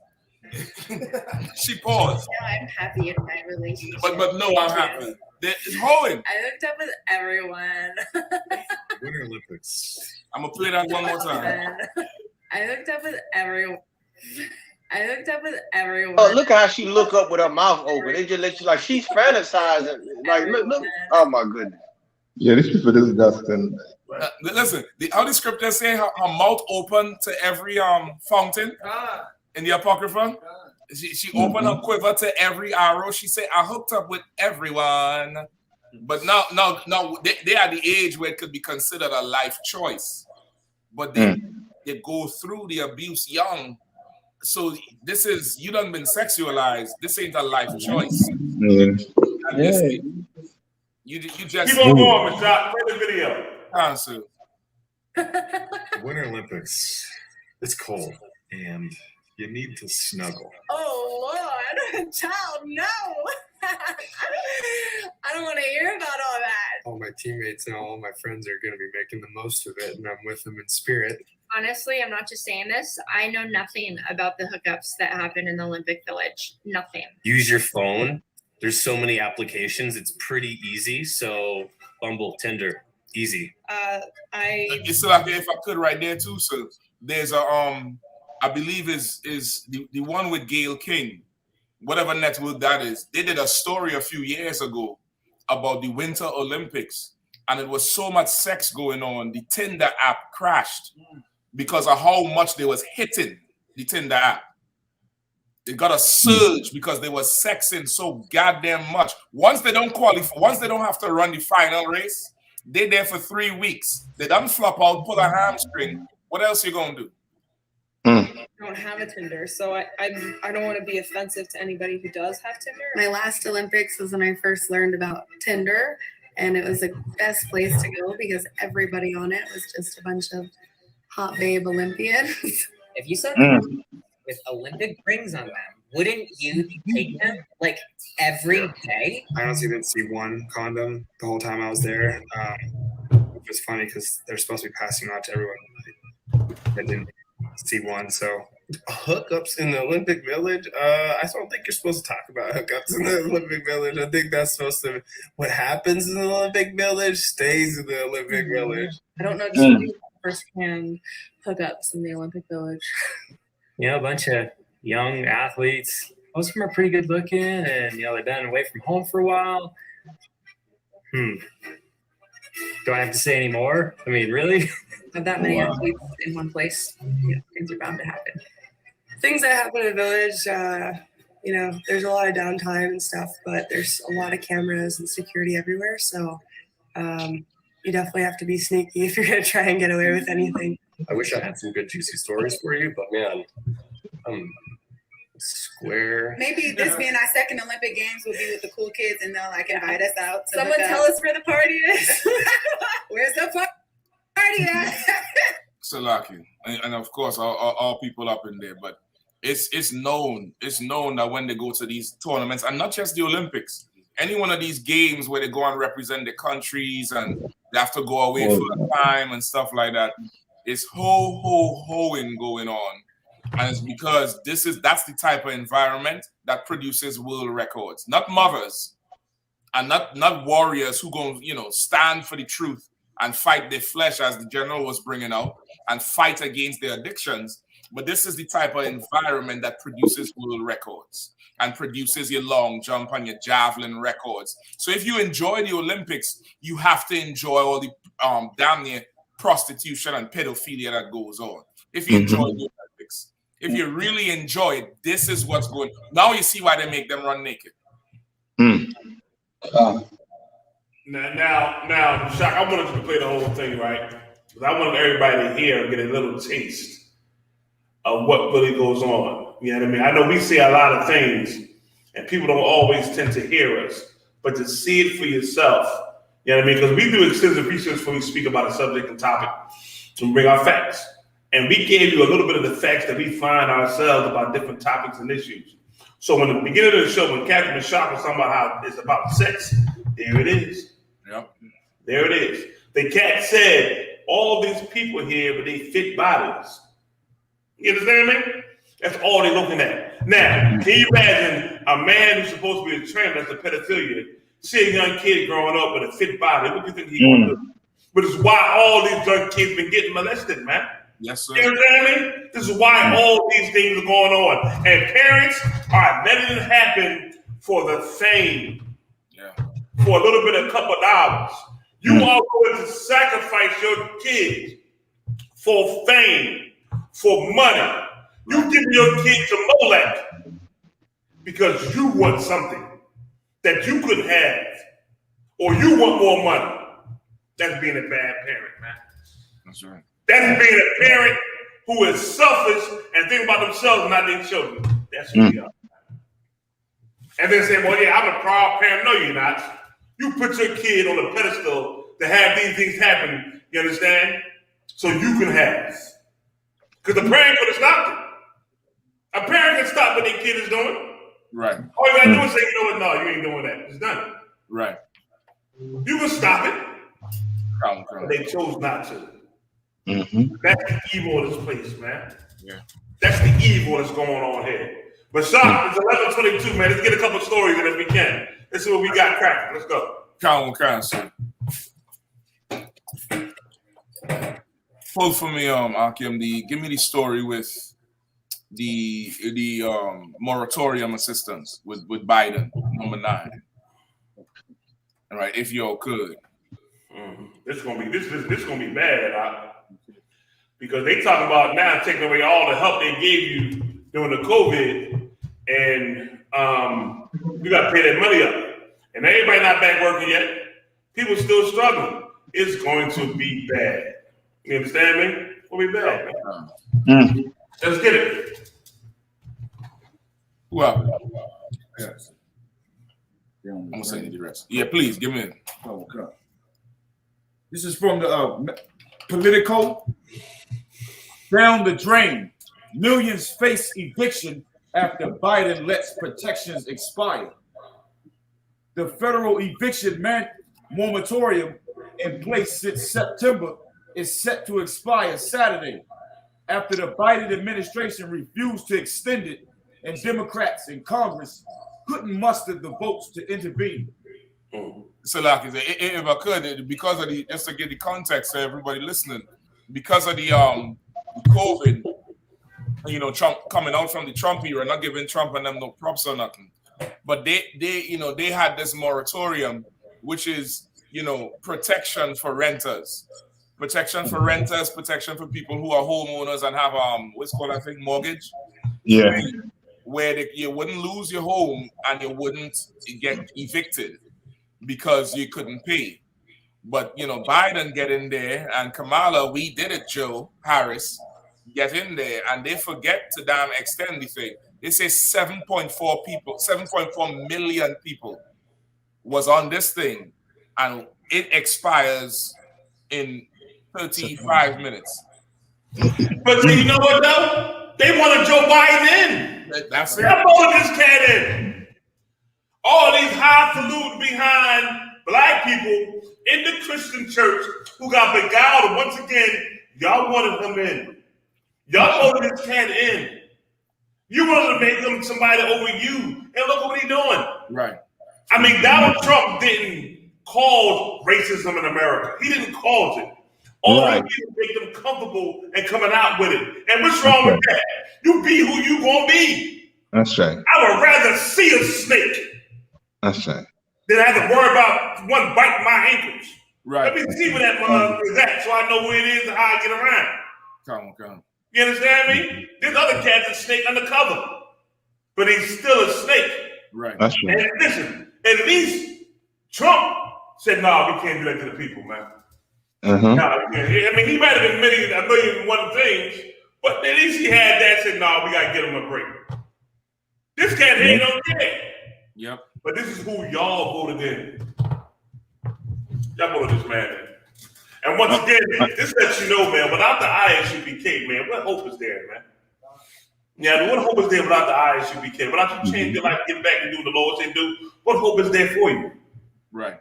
Speaker 11: She paused.
Speaker 16: No, I'm happy in my relationship.
Speaker 11: But no, I'm happy. It's hoeing.
Speaker 19: I hooked up with everyone.
Speaker 18: Winter Olympics.
Speaker 11: I'm gonna play that one more time.
Speaker 19: I hooked up with everyone.
Speaker 14: Oh, look how she look up with her mouth open. They just let you like she's fantasizing. Like look. Oh my goodness.
Speaker 15: Yeah, these people are disgusting.
Speaker 11: Listen, how the scriptures say her mouth open to every fountain in the Apocrypha. She opened her quiver to every arrow. She said, I hooked up with everyone. But now they are the age where it could be considered a life choice. But they go through the abuse young. So this is, you done been sexualized. This ain't a life choice. You just
Speaker 10: keep on going, Mashak. Play the video.
Speaker 11: Answer.
Speaker 20: Winter Olympics. It's cold, and you need to snuggle.
Speaker 19: Oh Lord, child, no! I don't want to hear about all that.
Speaker 20: All my teammates and all my friends are going to be making the most of it, and I'm with them in spirit.
Speaker 16: Honestly, I'm not just saying this. I know nothing about the hookups that happen in the Olympic Village. Nothing.
Speaker 21: Use your phone. There's so many applications. It's pretty easy. So Bumble, Tinder, easy.
Speaker 11: It's like if I could right there too. So there's a I believe is the one with Gail King, whatever network that is. They did a story a few years ago about the Winter Olympics, and it was so much sex going on. The Tinder app crashed because of how much they was hitting the Tinder app. It got a surge because they was sexing so goddamn much. Once they don't qualify, once they don't have to run the final race, they're there for 3 weeks. They don't flop out, pull a hamstring. What else you gonna do?
Speaker 19: I don't have a Tinder, so I don't want to be offensive to anybody who does have Tinder. My last Olympics was when I first learned about Tinder, and it was the best place to go because everybody on it was just a bunch of hot babe Olympians.
Speaker 22: If you saw with Olympic rings on them, wouldn't you take them like every day?
Speaker 20: I honestly didn't see one condom the whole time I was there. Which was funny because they're supposed to be passing out to everyone. I didn't see one. So hookups in the Olympic Village. I don't think you're supposed to talk about hookups in the Olympic Village. I think that's supposed to what happens in the Olympic Village stays in the Olympic Village.
Speaker 19: I don't know just firsthand hookups in the Olympic Village.
Speaker 21: You know, a bunch of young athletes. Most of them are pretty good looking, and you know they've been away from home for a while. Do I have to say any more? I mean, really?
Speaker 19: Not that many athletes in one place. You know, things are bound to happen. Things that happen in the village, you know, there's a lot of downtime and stuff, but there's a lot of cameras and security everywhere. So you definitely have to be sneaky if you're going to try and get away with anything.
Speaker 20: I wish I had some good juicy stories for you, but man, I'm square.
Speaker 23: Maybe this being our second Olympic Games will be with the cool kids and they'll like invite us out. To
Speaker 19: Someone tell us where the party is.
Speaker 23: Where's the party at?
Speaker 11: So lucky, and of course all people up in there, but it's known that when they go to these tournaments, and not just the Olympics, any one of these games where they go and represent the countries and they have to go away for a time and stuff like that, it's hoeing going on. And it's because that's the type of environment that produces world records, not mothers and not warriors who go, you know, stand for the truth and fight their flesh, as the general was bringing out, and fight against their addictions. But this is the type of environment that produces world records and produces your long jump and your javelin records. So if you enjoy the Olympics, you have to enjoy all the damn near prostitution and pedophilia that goes on. If you enjoy the Olympics, if you really enjoy it, this is what's going on. Now you see why they make them run naked.
Speaker 10: Now, Shaq, I wanted you to play the whole thing, right? Because I want everybody to hear and get a little taste of what really goes on. You know what I mean? I know we say a lot of things, and people don't always tend to hear us, but to see it for yourself, you know what I mean? Because we do extensive research when we speak about a subject and topic to bring our facts. And we gave you a little bit of the facts that we find ourselves about different topics and issues. So when the beginning of the show, when Captain Mashak was talking about how it's about sex, there it is.
Speaker 11: Yep.
Speaker 10: There it is. The cat said, all these people here with they fit bodies. You understand me? That's all they're looking at. Now, can you imagine a man who's supposed to be a trainer that's a pedophilia, see a young kid growing up with a fit body? What do you think he's going to do? But it's why all these young kids been getting molested, man.
Speaker 11: Yes, sir.
Speaker 10: You know what I mean? This is why all these things are going on. And parents are letting it happen for the fame.
Speaker 11: Yeah.
Speaker 10: For a little bit, a couple of dollars. You are going to sacrifice your kids for fame, for money. You give your kid to Molech because you want something that you couldn't have, or you want more money. That's being a bad parent, man.
Speaker 11: That's right.
Speaker 10: That's being a parent who is selfish and think about themselves and not their children. That's who we are. And then say, well, yeah, I'm a proud parent. No, you're not. You put your kid on a pedestal to have these things happen, you understand? So you can have it. Because the parent could have stopped it. A parent can stop what their kid is doing.
Speaker 11: Right.
Speaker 10: All you gotta do is say, you know what, no, you ain't doing that. It's done.
Speaker 11: Right.
Speaker 10: You can stop it. But they chose not to. That's the evil of this place, man.
Speaker 11: Yeah.
Speaker 10: That's the evil that's going on here. But Shop, it's 11:22, man. Let's get a couple stories in if we can. Let's see what we got cracking. Let's go.
Speaker 11: Count, sir. Pull for me, Akim. Give me the story with the moratorium assistance with Biden, number 9. All right, if y'all could.
Speaker 10: This gonna be bad, because they talking about now taking away all the help they gave you during the COVID, and you got to pay that money up, and everybody not back working yet. People still struggling. It's going to be bad. You understand me? It'll be bad, man. Let's get it.
Speaker 11: Well, yes. I'm gonna send you the rest. Yeah, please give me it.
Speaker 13: Okay. This is from the Politico. Down the drain. Millions face eviction after Biden lets protections expire. The federal eviction moratorium in place since September is set to expire Saturday after the Biden administration refused to extend it, and Democrats in Congress couldn't muster the votes to intervene.
Speaker 11: So, like, if I could, because of just to get the context for everybody listening, because of the COVID, Trump coming out from the Trump era, not giving Trump and them no props or nothing, but they had this moratorium, which is protection for renters, protection for people who are homeowners and have what's called, I think, mortgage.
Speaker 15: Yeah.
Speaker 11: Where you wouldn't lose your home and you wouldn't get evicted because you couldn't pay. But, Biden get in there, and Kamala, we did it, Joe Harris, get in there, and they forget to damn extend the thing. They say 7.4 million people was on this thing, and it expires in 35 minutes.
Speaker 10: But you know what, though? They wanted Joe Biden in.
Speaker 11: That's it.
Speaker 10: They voted this cat in. All these highfalutin behind black people in the Christian church who got beguiled. Once again, y'all wanted him in. Y'all voted this cat in. You wanted to make him somebody over you. And look what he's doing.
Speaker 11: Right.
Speaker 10: I mean, Donald Trump didn't cause racism in America. He didn't cause it. All he did was make them comfortable and coming out with it. And what's wrong with that? You be who you gonna be.
Speaker 15: That's right.
Speaker 10: I would rather see a snake
Speaker 15: That's right.
Speaker 10: than have to worry about one biting my ankles.
Speaker 11: Right.
Speaker 10: Let me see where that mother is at so I know where it is and how I get around.
Speaker 11: Come.
Speaker 10: You understand me? This other cat's a snake undercover, but he's still a snake.
Speaker 11: Right.
Speaker 15: That's right.
Speaker 10: And listen, at least Trump said, "No, we can't do that to the people, man."
Speaker 15: Uh-huh.
Speaker 10: No, we can't. I mean, he might have been a million and one things, but at least he had that. Said, "No, we gotta get him a break." This cat ain't no care.
Speaker 11: Yep.
Speaker 10: But this is who y'all voted in. Y'all voted this man in. And once again, this lets you know, man, without the I.S.U.P.K, man, what hope is there, man? Yeah, what hope is there without the I.S.U.P.K? Without you changing your life, getting back and doing the Lord say do, what hope is there for you?
Speaker 11: Right.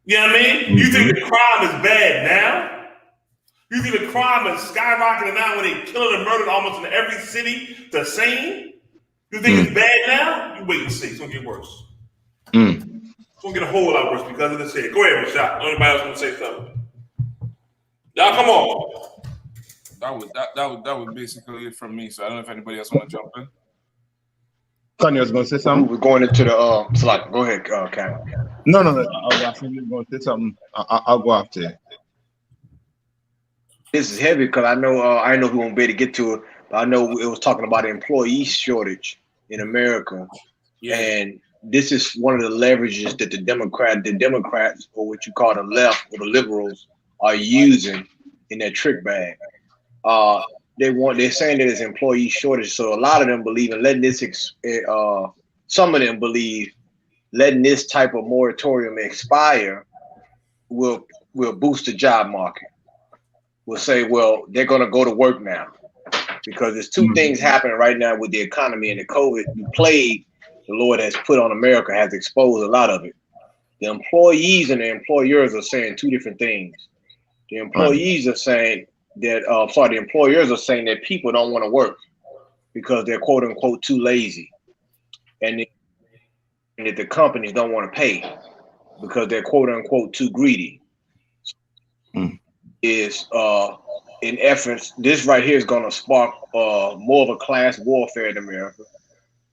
Speaker 10: You know what I mean? You think the crime is bad now? You think the crime is skyrocketing now when they killing and murdering almost in every city the same? You think it's bad now? You wait and see. It's going to get worse. It's going to get a whole lot worse because of this here. Go ahead, Rashad. Anybody else want to say something? Y'all come on.
Speaker 11: That was basically it from me. So I don't know if anybody else want to jump in.
Speaker 15: Kanye was going to say something.
Speaker 14: We're going into the slide. Go ahead, Cam.
Speaker 15: No. I was asking you going to say something. I'll go after you.
Speaker 14: This is heavy because I know we won't be able to get to it, but I know it was talking about an employee shortage in America, and this is one of the leverages that the Democrats, or what you call the left or the liberals, are using in their trick bag. They're saying that it's employee shortage, so a lot of them believe in letting this. Some of them believe letting this type of moratorium expire will boost the job market. We'll say, well, they're going to go to work now, because there's two things happening right now with the economy and the COVID. The plague the Lord has put on America has exposed a lot of it. The employees and the employers are saying two different things. The employees are saying that, the employers are saying that people don't want to work because they're quote unquote too lazy, and that the companies don't want to pay because they're quote unquote too greedy. Is in essence, this right here is going to spark more of a class warfare in America,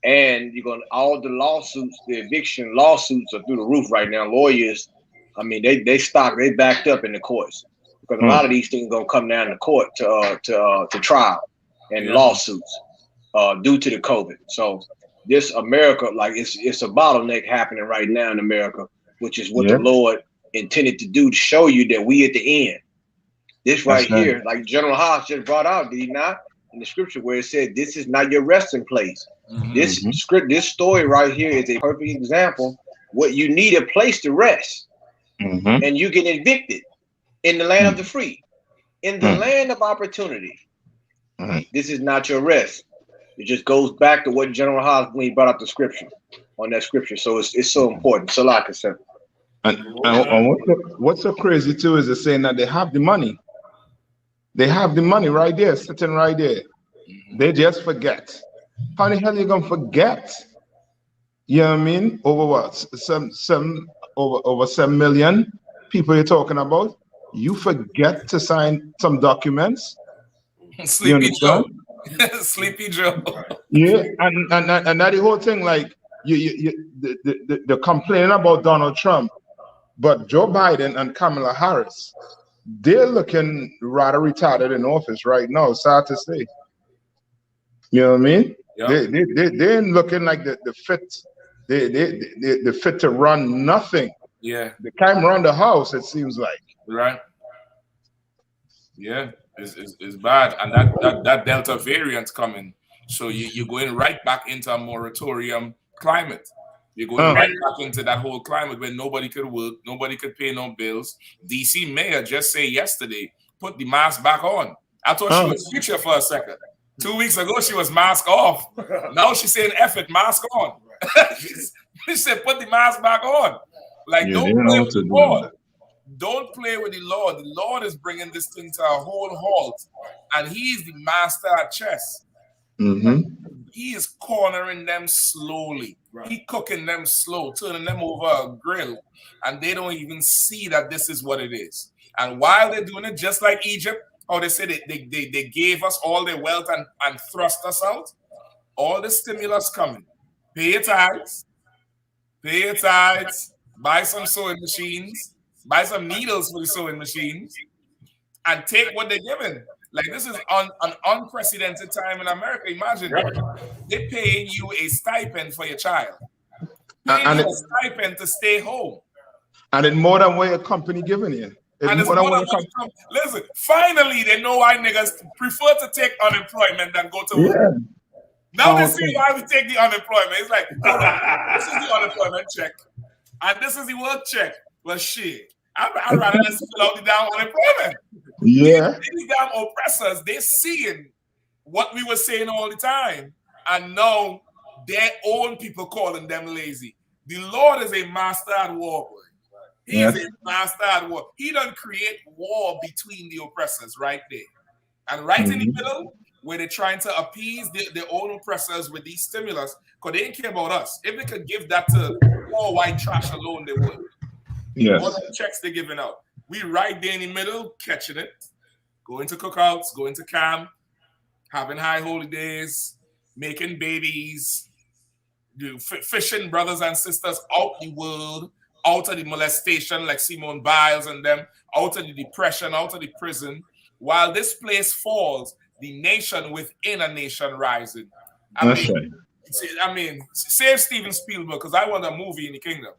Speaker 14: and you're going to all the lawsuits, the eviction lawsuits are through the roof right now. Lawyers, I mean, they backed up in the courts because a lot of these things gonna come down to court to trial and lawsuits due to the COVID. So this America, like it's a bottleneck happening right now in America, which is what the Lord intended to do to show you that we at the end. This right here, like General Haas just brought out, did he not? In the scripture where it said, "This is not your resting place." This this story right here is a perfect example. What you need a place to rest, and you get evicted in the land of the free, in the land of opportunity. This is not your rest. It just goes back to what General Haas when he brought up the scripture on that scripture. So it's so important. So like I said,
Speaker 15: and what's so crazy too is they're saying that they have the money. They have the money right there, sitting right there. They just forget. How the hell are you gonna forget? You know what I mean? Over what? Over 7 million people you're talking about. You forget to sign some documents.
Speaker 11: Sleepy Joe. Sleepy Joe.
Speaker 15: Yeah, and that the whole thing, like the complaining about Donald Trump, but Joe Biden and Kamala Harris, they're looking rather retarded in office right now, sad to say. You know what I mean? Yep. They ain't looking like the fit. They fit to run nothing.
Speaker 11: Yeah.
Speaker 15: They came around the house, it seems like.
Speaker 11: Right. Yeah, it's bad. And that Delta variant coming. So you're going right back into a moratorium climate. You're going right back into that whole climate where nobody could work, nobody could pay no bills. DC mayor just said yesterday, put the mask back on. I thought she was future for a second. 2 weeks ago, she was mask off. Now she's saying, F it, mask on. She said, put the mask back on. Like, don't play with the Lord. Don't play with the Lord. The Lord is bringing this thing to a whole halt. And he's the master at chess. He is cornering them slowly. He cooking them slow, turning them over a grill. And they don't even see that this is what it is. And while they're doing it, just like Egypt, how they said they gave us all their wealth and thrust us out, all the stimulus coming. Pay your tithes. Pay your tithes. Buy some sewing machines. Buy some needles for the sewing machines. And take what they're giving. Like, this is an unprecedented time in America. Imagine they're paying you a stipend for your child. Paying you a stipend to stay home.
Speaker 15: And in more than what a company giving you.
Speaker 11: Listen, finally they know why niggas prefer to take unemployment than go to work. Now they see why we take the unemployment. It's like, this is the unemployment check. And this is the work check. Well, shit. I'd rather just fill out the damn unemployment.
Speaker 15: Yeah.
Speaker 11: These damn oppressors, they're seeing what we were saying all the time. And now their own people calling them lazy. The Lord is a master at war, boy. He is a master at war. He done create war between the oppressors right there. And right in the middle, where they're trying to appease their own oppressors with these stimulus, because they didn't care about us. If they could give that to all white trash alone, they would.
Speaker 15: Yes.
Speaker 11: All the checks they're giving out. We right there in the middle, catching it, going to cookouts, going to camp, having high holidays, making babies, fishing brothers and sisters out the world, out of the molestation like Simone Biles and them, out of the depression, out of the prison. While this place falls, the nation within a nation rising. I mean, save Steven Spielberg, because I want a movie in the kingdom.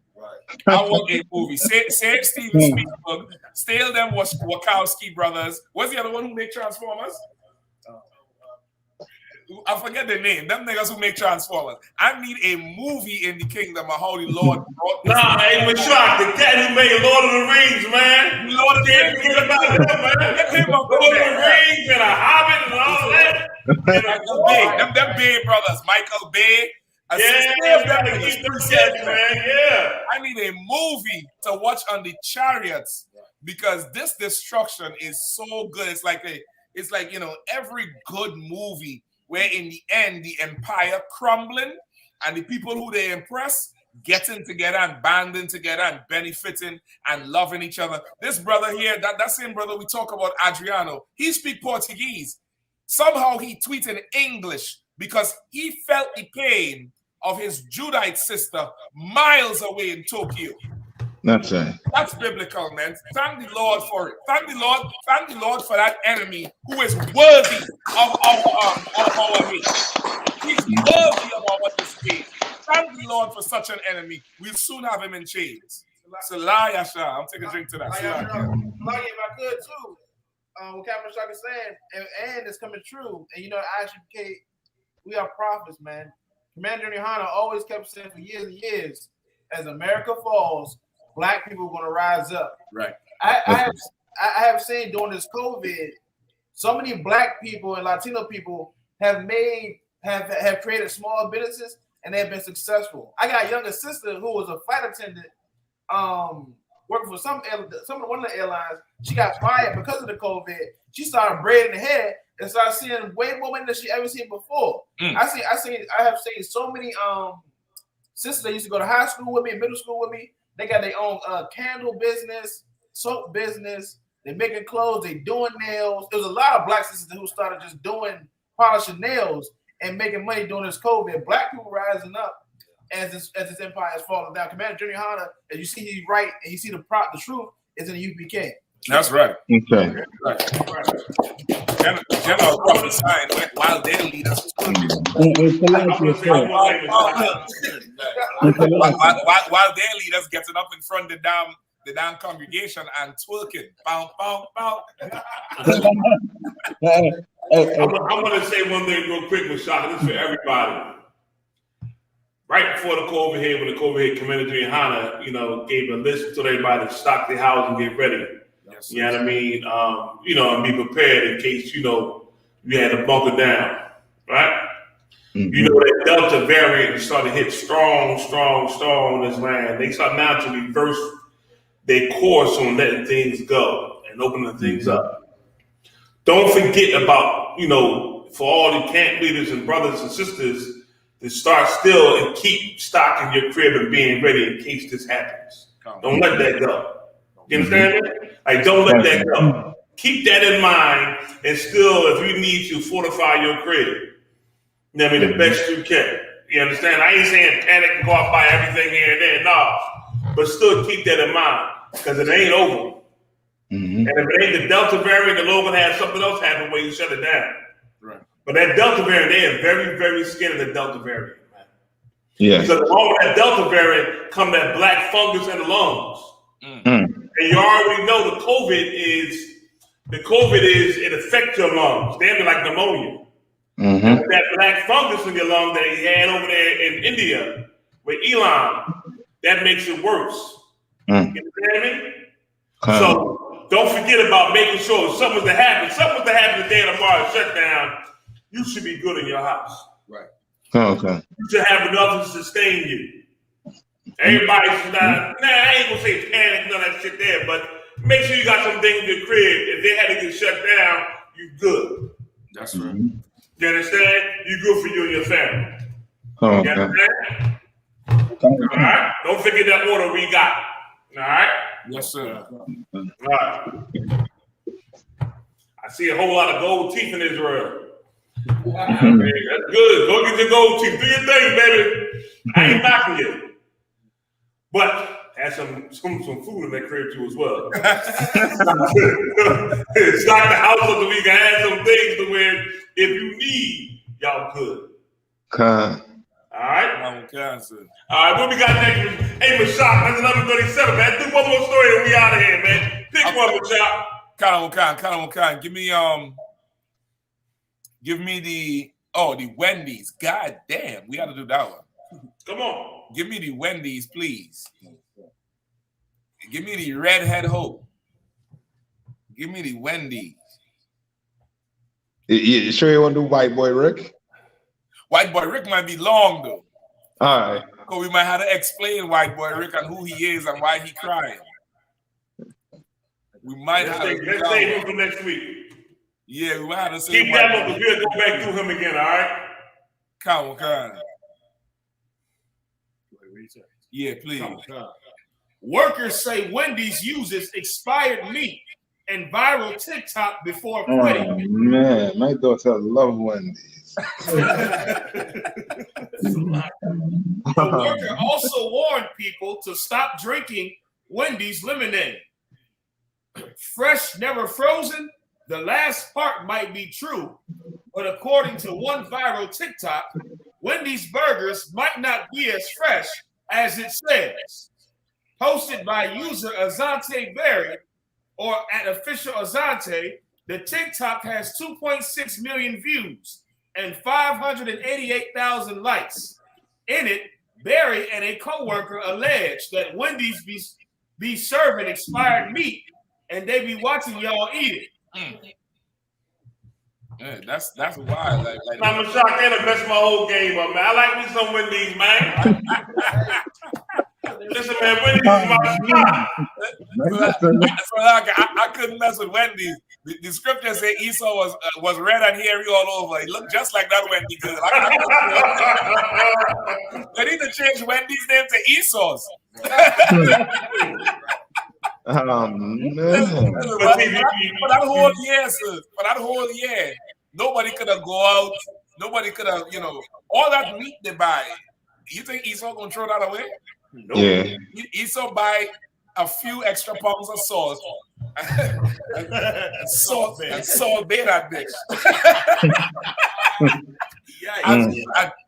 Speaker 11: I want a movie. Save Steven Spielberg. Steal them Wachowski brothers. What's the other one who made Transformers? I forget the name. Them niggas who make Transformers. I need a movie in the kingdom of how the Lord brought this.
Speaker 10: Nah, hey, Mashak, the cat who made Lord of the Rings, man.
Speaker 11: Lord of the
Speaker 10: Can't forget about him, man.
Speaker 11: Get him up
Speaker 10: Lord of
Speaker 11: there.
Speaker 10: the Rings and a Hobbit and all that.
Speaker 11: Michael Bay. Them Bay brothers. Michael Bay.
Speaker 10: Man. Yeah.
Speaker 11: I need a movie to watch on the chariots because this destruction is so good. It's like you know, every good movie where in the end the empire crumbling and the people who they impress getting together and banding together and benefiting and loving each other. This brother here, that same brother we talk about, Adriano, he speak Portuguese. Somehow he tweets in English because he felt the pain of his Judite sister miles away in Tokyo.
Speaker 15: That's right.
Speaker 11: That's biblical, man. Thank the Lord for it. Thank the Lord for that enemy who is worthy of our hate. He's worthy of our disdain. Thank the Lord for such an enemy. We'll soon have him in chains. Salah Yasha. I'll take a drink to that.
Speaker 17: Like, if I could too, what Captain Shock is saying, and it's coming true. And you know, I.S.U.P.K, we are prophets, man. Commander GEN.YAHANNA always kept saying for years and years, as America falls, Black people are going to rise up.
Speaker 11: Right.
Speaker 17: I have seen during this COVID, so many Black people and Latino people have created small businesses and they have been successful. I got a younger sister who was a flight attendant, working for one of the airlines. She got fired because of the COVID. She started braiding her hair and started seeing way more money than she ever seen before. I have seen so many sisters that used to go to high school with me, middle school with me. They got their own candle business, soap business. They making clothes. They doing nails. There was a lot of Black sisters who started just doing polishing nails and making money during this COVID. Black people rising up as this empire is falling down. Commander GEN.YAHANNA, as you see, he's right, and you see the truth is in the UPK.
Speaker 11: That's right.
Speaker 15: Okay.
Speaker 11: General prophesying while their leaders while their leaders getting up in front of the damn congregation and twerking. Bow, bow, bow.
Speaker 10: I'm going to say one thing real quick, Mashak. This is for everybody. Right before the COVID hit, when the COVID hit, Commander GEN.YAHANNA, you know, gave a list to everybody to stock their house and get ready.
Speaker 11: Yes,
Speaker 10: you know what I mean? You know, and be prepared in case, you know, you had to bunker down, right? Mm-hmm. You know, that Delta variant started to hit strong on this land. They start now to reverse their course on letting things go and opening things up. Don't forget about, you know, for all the camp leaders and brothers and sisters to start still and keep stocking your crib and being ready in case this happens. Don't let that go. You understand me? Like, don't let that go. Keep that in mind, and still, if you need to, fortify your crib. You know what I mean? The best you can. You understand? I ain't saying panic and go out and buy everything here and there. No. But still keep that in mind, because it ain't over. And if it ain't the Delta variant, the Lord will have something else happen where you shut it down.
Speaker 11: Right.
Speaker 10: But that Delta variant, they are very, very scared of the Delta variant, man.
Speaker 15: Yeah.
Speaker 10: Because along with that Delta variant come that black fungus in the lungs. And you already know the COVID is, it affects your lungs. Damn it, like pneumonia. And that black fungus in your lung that he had over there in India with Elon, that makes it worse. You understand me? So don't forget about making sure if something was to happen the day of tomorrow, shut down, you should be good in your house.
Speaker 11: Right.
Speaker 15: Okay.
Speaker 10: You should have enough to sustain you. Everybody should not, I ain't gonna say panic, none of that shit there, but make sure you got some things in your crib. If they had to get shut down, you good.
Speaker 11: That's right.
Speaker 10: You understand? You good for you and your family.
Speaker 15: Okay.
Speaker 10: You understand? All right? Don't forget that order we got. All right?
Speaker 11: Yes, sir.
Speaker 10: All right. I see a whole lot of gold teeth in Israel. That's good. Go get your gold teeth. Do your thing, baby. I ain't knocking you. But have some food in that crib too as well. Stock the house so that we can have some things to where if you need, y'all good.
Speaker 15: Okay.
Speaker 10: All right? All right, what we got next? Hey, Mashak, that's another 37, man. Do one more story and we out of here, man. Pick one, Mashak.
Speaker 11: Khan. Give me the Oh, the Wendy's. God damn, we got to do that one.
Speaker 10: Come on.
Speaker 11: Give me the Wendy's, please. Give me the Redhead Hope. Give me the Wendy's.
Speaker 15: You sure you want to do White Boy Rick?
Speaker 11: White Boy Rick might be long though.
Speaker 15: All right.
Speaker 11: So we might have to explain White Boy Rick and who he is and why he crying. We might have to.
Speaker 10: Let's save him for next week.
Speaker 11: Yeah, we might have to say.
Speaker 10: Keep that up because we'll go back through him again, all right?
Speaker 11: Come on. Yeah, please.
Speaker 13: Workers say Wendy's uses expired meat and viral TikTok before quitting.
Speaker 15: Oh man, my daughter love Wendy's.
Speaker 13: The worker also warned people to stop drinking Wendy's lemonade. Fresh, never frozen. The last part might be true, but according to one viral TikTok, Wendy's burgers might not be as fresh as it says. Posted by user Azante Berry or at official Azante, the TikTok has 2.6 million views and 588,000 likes. In it, Berry and a co-worker allege that Wendy's be serving expired meat and they be watching y'all eat it.
Speaker 11: Yeah, that's wild. Like
Speaker 10: I'm shocked they done messed my whole game up, man. I like me some Wendy's, man. Listen, man, Wendy's is my spot.
Speaker 11: I couldn't mess with Wendy's. The scripture said Esau was red and hairy all over. He looked just like that Wendy girl. They need to change Wendy's name to Esau's.
Speaker 15: Man.
Speaker 11: For that whole year, nobody could have go out. Nobody could have, all that meat they buy. You think Esau gonna throw that away?
Speaker 10: No.
Speaker 15: Yeah.
Speaker 11: Esau buy a few extra pounds of salt and salt bait that bitch.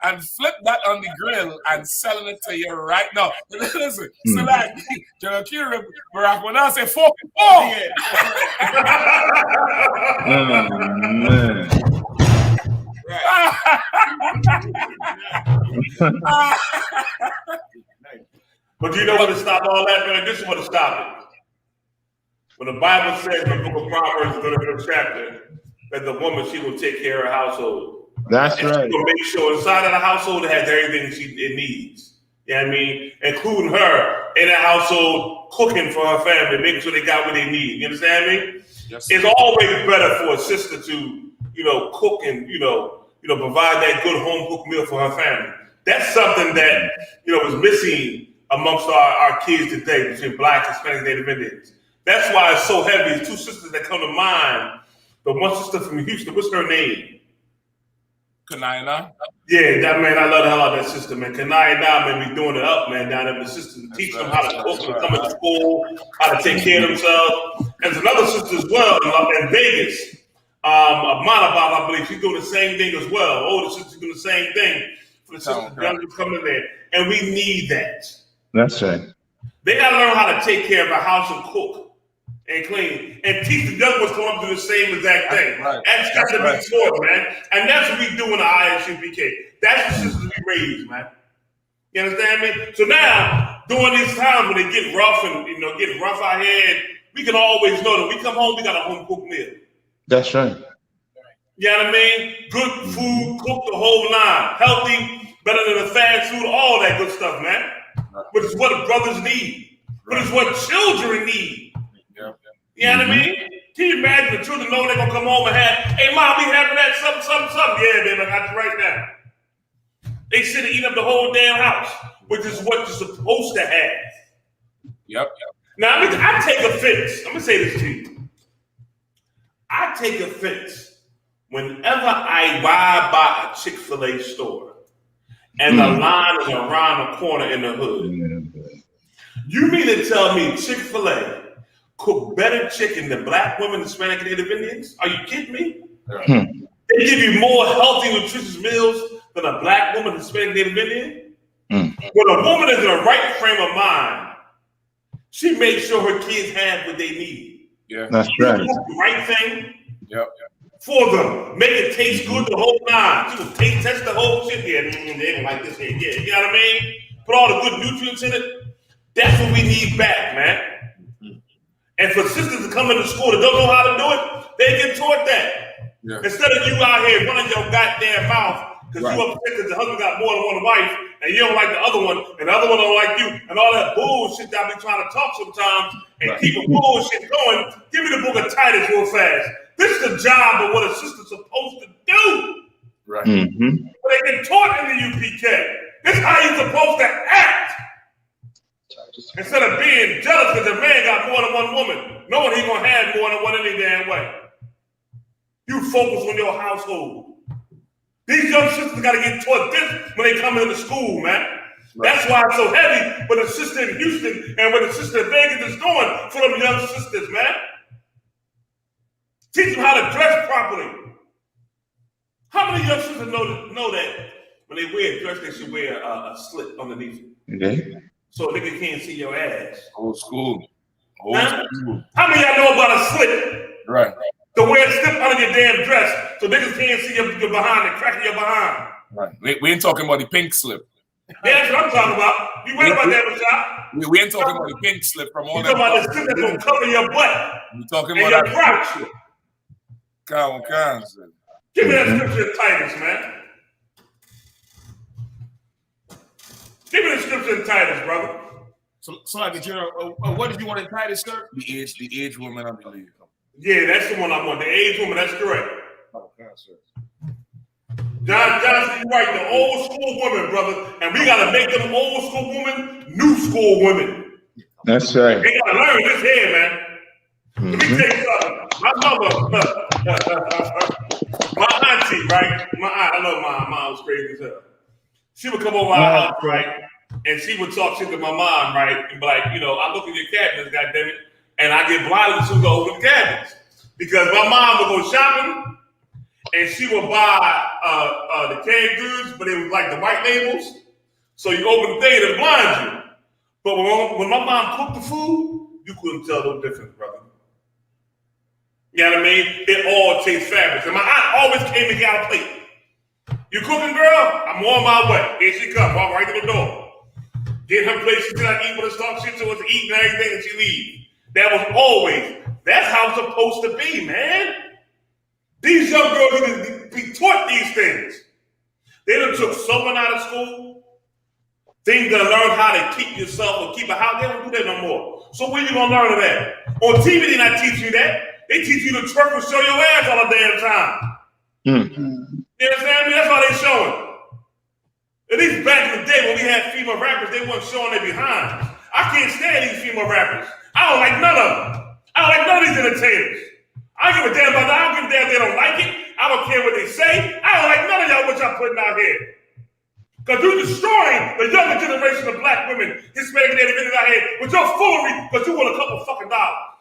Speaker 11: And flip that on the grill and selling it to you right now. Listen, so like General Kira Barack when I say 4.
Speaker 15: Man.
Speaker 10: But you know what to stop all that, man? This is what to stop it. When the Bible says in the book of Proverbs, the 31st chapter, that the woman, she will take care of her household.
Speaker 15: That's
Speaker 10: and
Speaker 15: right.
Speaker 10: She will make sure inside of the household it has everything it needs. You know what I mean? Including her in the household, cooking for her family, making sure they got what they need. You understand me?
Speaker 11: Yes,
Speaker 10: it's always better for a sister to, cook and, provide that good home cooked meal for her family. That's something that, is missing amongst our kids today between Black, Hispanic, Native Indians. That's why it's so heavy. There's two sisters that come to mind. The one sister from Houston, what's her name?
Speaker 11: Kanina?
Speaker 10: Yeah, that man, I love the hell out of that sister, man. Kanina, man, be doing it up, man, down there with the sisters, teaching them how to cook, coming to school, how to take care of themselves. And there's another sister as well in Vegas, Manabab, I believe, she's doing the same thing as well. Older sister's doing the same thing for the sisters young coming there. And we need that.
Speaker 15: That's right.
Speaker 10: They got to learn how to take care of a house and cook and clean and teach the young ones to come up do the same exact thing. That's got to be taught, man. And that's what we do in the I.S.U.P.K. That's the systems we raise, man. You understand me? So now, during these times when they get rough and get rough out here, we can always know that we come home, we got a home cooked meal.
Speaker 15: That's right.
Speaker 10: You know what I mean? Good food, cooked the whole line. Healthy, better than the fast food, all that good stuff, man. But it's what brothers need. But it's what children need. You know what I mean? Can you imagine the children know they're going to come home and have, hey, mom, we having that something. Yeah, baby, I got you right now. They sit and eat up the whole damn house, which is what you're supposed to have.
Speaker 11: Yep.
Speaker 10: Now, I take offense. I'm going to say this to you. I take offense whenever I ride by a Chick-fil-A store and the line is around the corner in the hood. You mean to tell me Chick-fil-A cook better chicken than Black women, Hispanic, and Native Indians? Are you kidding me? They give you more healthy, nutritious meals than a Black woman, Hispanic, Native Indian? When a woman is in a right frame of mind, she makes sure her kids have what they need.
Speaker 11: Yeah,
Speaker 15: that's right.
Speaker 10: The right thing.
Speaker 11: Yep.
Speaker 10: for them. Make it taste good the whole time. She will test the whole shit. Yeah, they don't like this here. Yeah, you know what I mean? Put all the good nutrients in it. That's what we need back, man. And for sisters to come into school that don't know how to do it, they get taught that.
Speaker 13: Yeah.
Speaker 10: Instead of you out here running your goddamn mouth because you upset because the husband got more than one wife and you don't like the other one and the other one don't like you and all that bullshit that I be trying to talk sometimes and keep the bullshit going. Give me the book of Titus real fast. This is the job of what a sister's supposed to do.
Speaker 13: Right.
Speaker 10: But they get taught in the UPK. This is how you're supposed to act. Instead of being jealous because the man got more than one woman, knowing he's going to have more than one any damn way. You focus on your household. These young sisters got to get taught this when they come into school, man. That's why it's so heavy what the sister in Houston and what the sister in Vegas is doing for them young sisters, man. Teach them how to dress properly. How many young sisters know that when they wear a dress, they should wear a slit underneath it?
Speaker 15: Okay.
Speaker 10: So a nigga can't see your ass.
Speaker 13: Old school. Old school.
Speaker 10: How many of y'all know about a slit?
Speaker 13: Right.
Speaker 10: To wear a slip under your damn dress so niggas can't see your behind, the crack of your behind.
Speaker 13: Right. We ain't talking about the pink slip.
Speaker 10: Yeah, that's what I'm talking about. You read about that, Rashad?
Speaker 13: We ain't talking about the pink slip from all
Speaker 10: you
Speaker 13: that.
Speaker 10: talking about the slip that's gonna cover your butt.
Speaker 13: We talking
Speaker 10: and
Speaker 13: about
Speaker 10: your
Speaker 13: that.
Speaker 10: crotch.
Speaker 13: Give
Speaker 10: me that scripture in Titus, man. Give me the scripture in Titus, brother.
Speaker 17: So like, General, what did you want in Titus, sir?
Speaker 13: The age woman, I believe.
Speaker 10: Yeah, that's the one I want. The age woman, that's correct.
Speaker 13: Okay, sir.
Speaker 10: John Johnson, you're right. The old school women, brother. And we got to make them old school women new school women.
Speaker 15: That's right.
Speaker 10: They got to learn this here, man. Let me tell you something. My mother, my auntie, right? I love my mom was crazy as hell. She would come over our house, right? And she would talk shit to my mom, right? And be like, I look in your cabinets, goddammit, and I get blinded as soon as I open the cabinets. Because my mom would go shopping and she would buy the canned goods, but it was like the white labels. So you open the thing and it blinds you. But when my mom cooked the food, you couldn't tell no difference, brother. You know what I mean? It all tastes fabulous. And my aunt always came and got a plate. You cooking, girl? I'm on my way. Here she comes, walk right to the door. Get her plate, she cannot eat with her stuff, shit to us to eat and everything, and she leave. That was always, that's how it's supposed to be, man. These young girls need to be taught these things. They done took someone out of school. Things to learn how to keep yourself or keep a house. They don't do that no more. So where you gonna learn of that? On TV, they not teach you that. They teach you to twerk and show your ass all the damn time. You understand me? That's all they showing. At least back in the day when we had female rappers, they weren't showing their behinds. I can't stand these female rappers. I don't like none of them. I don't like none of these entertainers. I don't give a damn about that. I don't give a damn if they don't like it. I don't care what they say. I don't like none of y'all what y'all putting out here. Because you're destroying the younger generation of black women, Hispanic Native Indians out here with your foolery because you want a couple fucking dollars.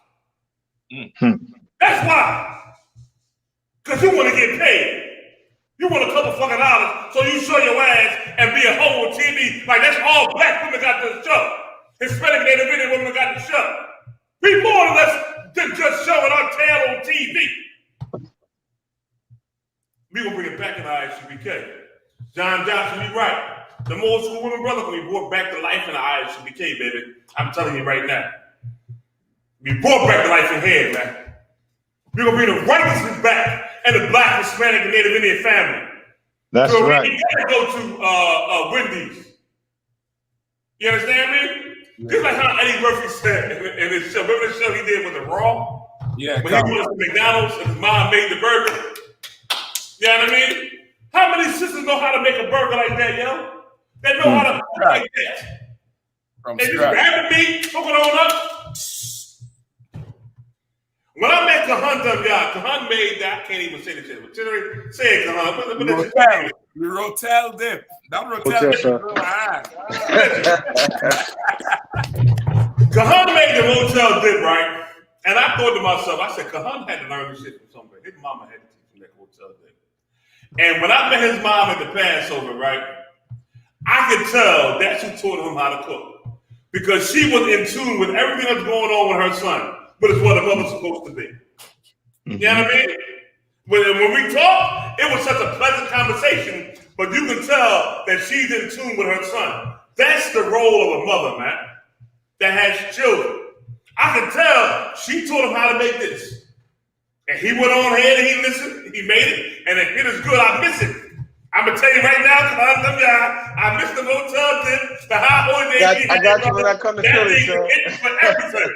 Speaker 10: That's why. Because you want to get paid. You want a couple fucking dollars so you show your ass and be a hoe on TV. Like that's all black women got to show. Hispanic Native Indian women got to show. Be more or less than just showing our tail on TV. We gonna bring it back in the I.S.U.P.K. John Johnson, you're right. The old school women, brother, can be brought back to life in the I.S.U.P.K, baby. I'm telling you right now. Be brought back to life in here, man. We're gonna bring the righteousness back and the black, Hispanic, and Native Indian family.
Speaker 15: That's
Speaker 10: so
Speaker 15: right.
Speaker 10: You gotta go to Wendy's. You understand me? Just like how Eddie Murphy said in his show. Remember the show he did with the Raw?
Speaker 13: Yeah.
Speaker 10: When he went to McDonald's and his mom made the burger. You know what I mean? How many sisters know how to make a burger like that, yo? They know how to cook like that.
Speaker 13: From
Speaker 10: They just
Speaker 13: scratch.
Speaker 10: grab the meat, hook it on up. When I met Kahan made that. I can't even say this shit. But say it, Kahan.
Speaker 13: Rotel dip. That Rotel
Speaker 14: Rotel,
Speaker 13: dip.
Speaker 14: sir.
Speaker 10: Kahan made the Rotel dip, right? And I thought to myself, I said, Kahan had to learn this shit from somewhere. His mama had to teach him that Rotel dip. And when I met his mom at the Passover, right, I could tell that's who taught him how to cook. Because she was in tune with everything that's going on with her son. But it's what a mother's supposed to be. You know what I mean? When we talked, it was such a pleasant conversation, but you can tell that she's in tune with her son. That's the role of a mother, man, that has children. I can tell she taught him how to make this. And he went on ahead and he listened, he made it, and if it is good, I miss it. I'm going to tell you right now, I miss the hotel tip, the high holiday.
Speaker 14: I got you when I come to Philly, sir.
Speaker 10: For everything.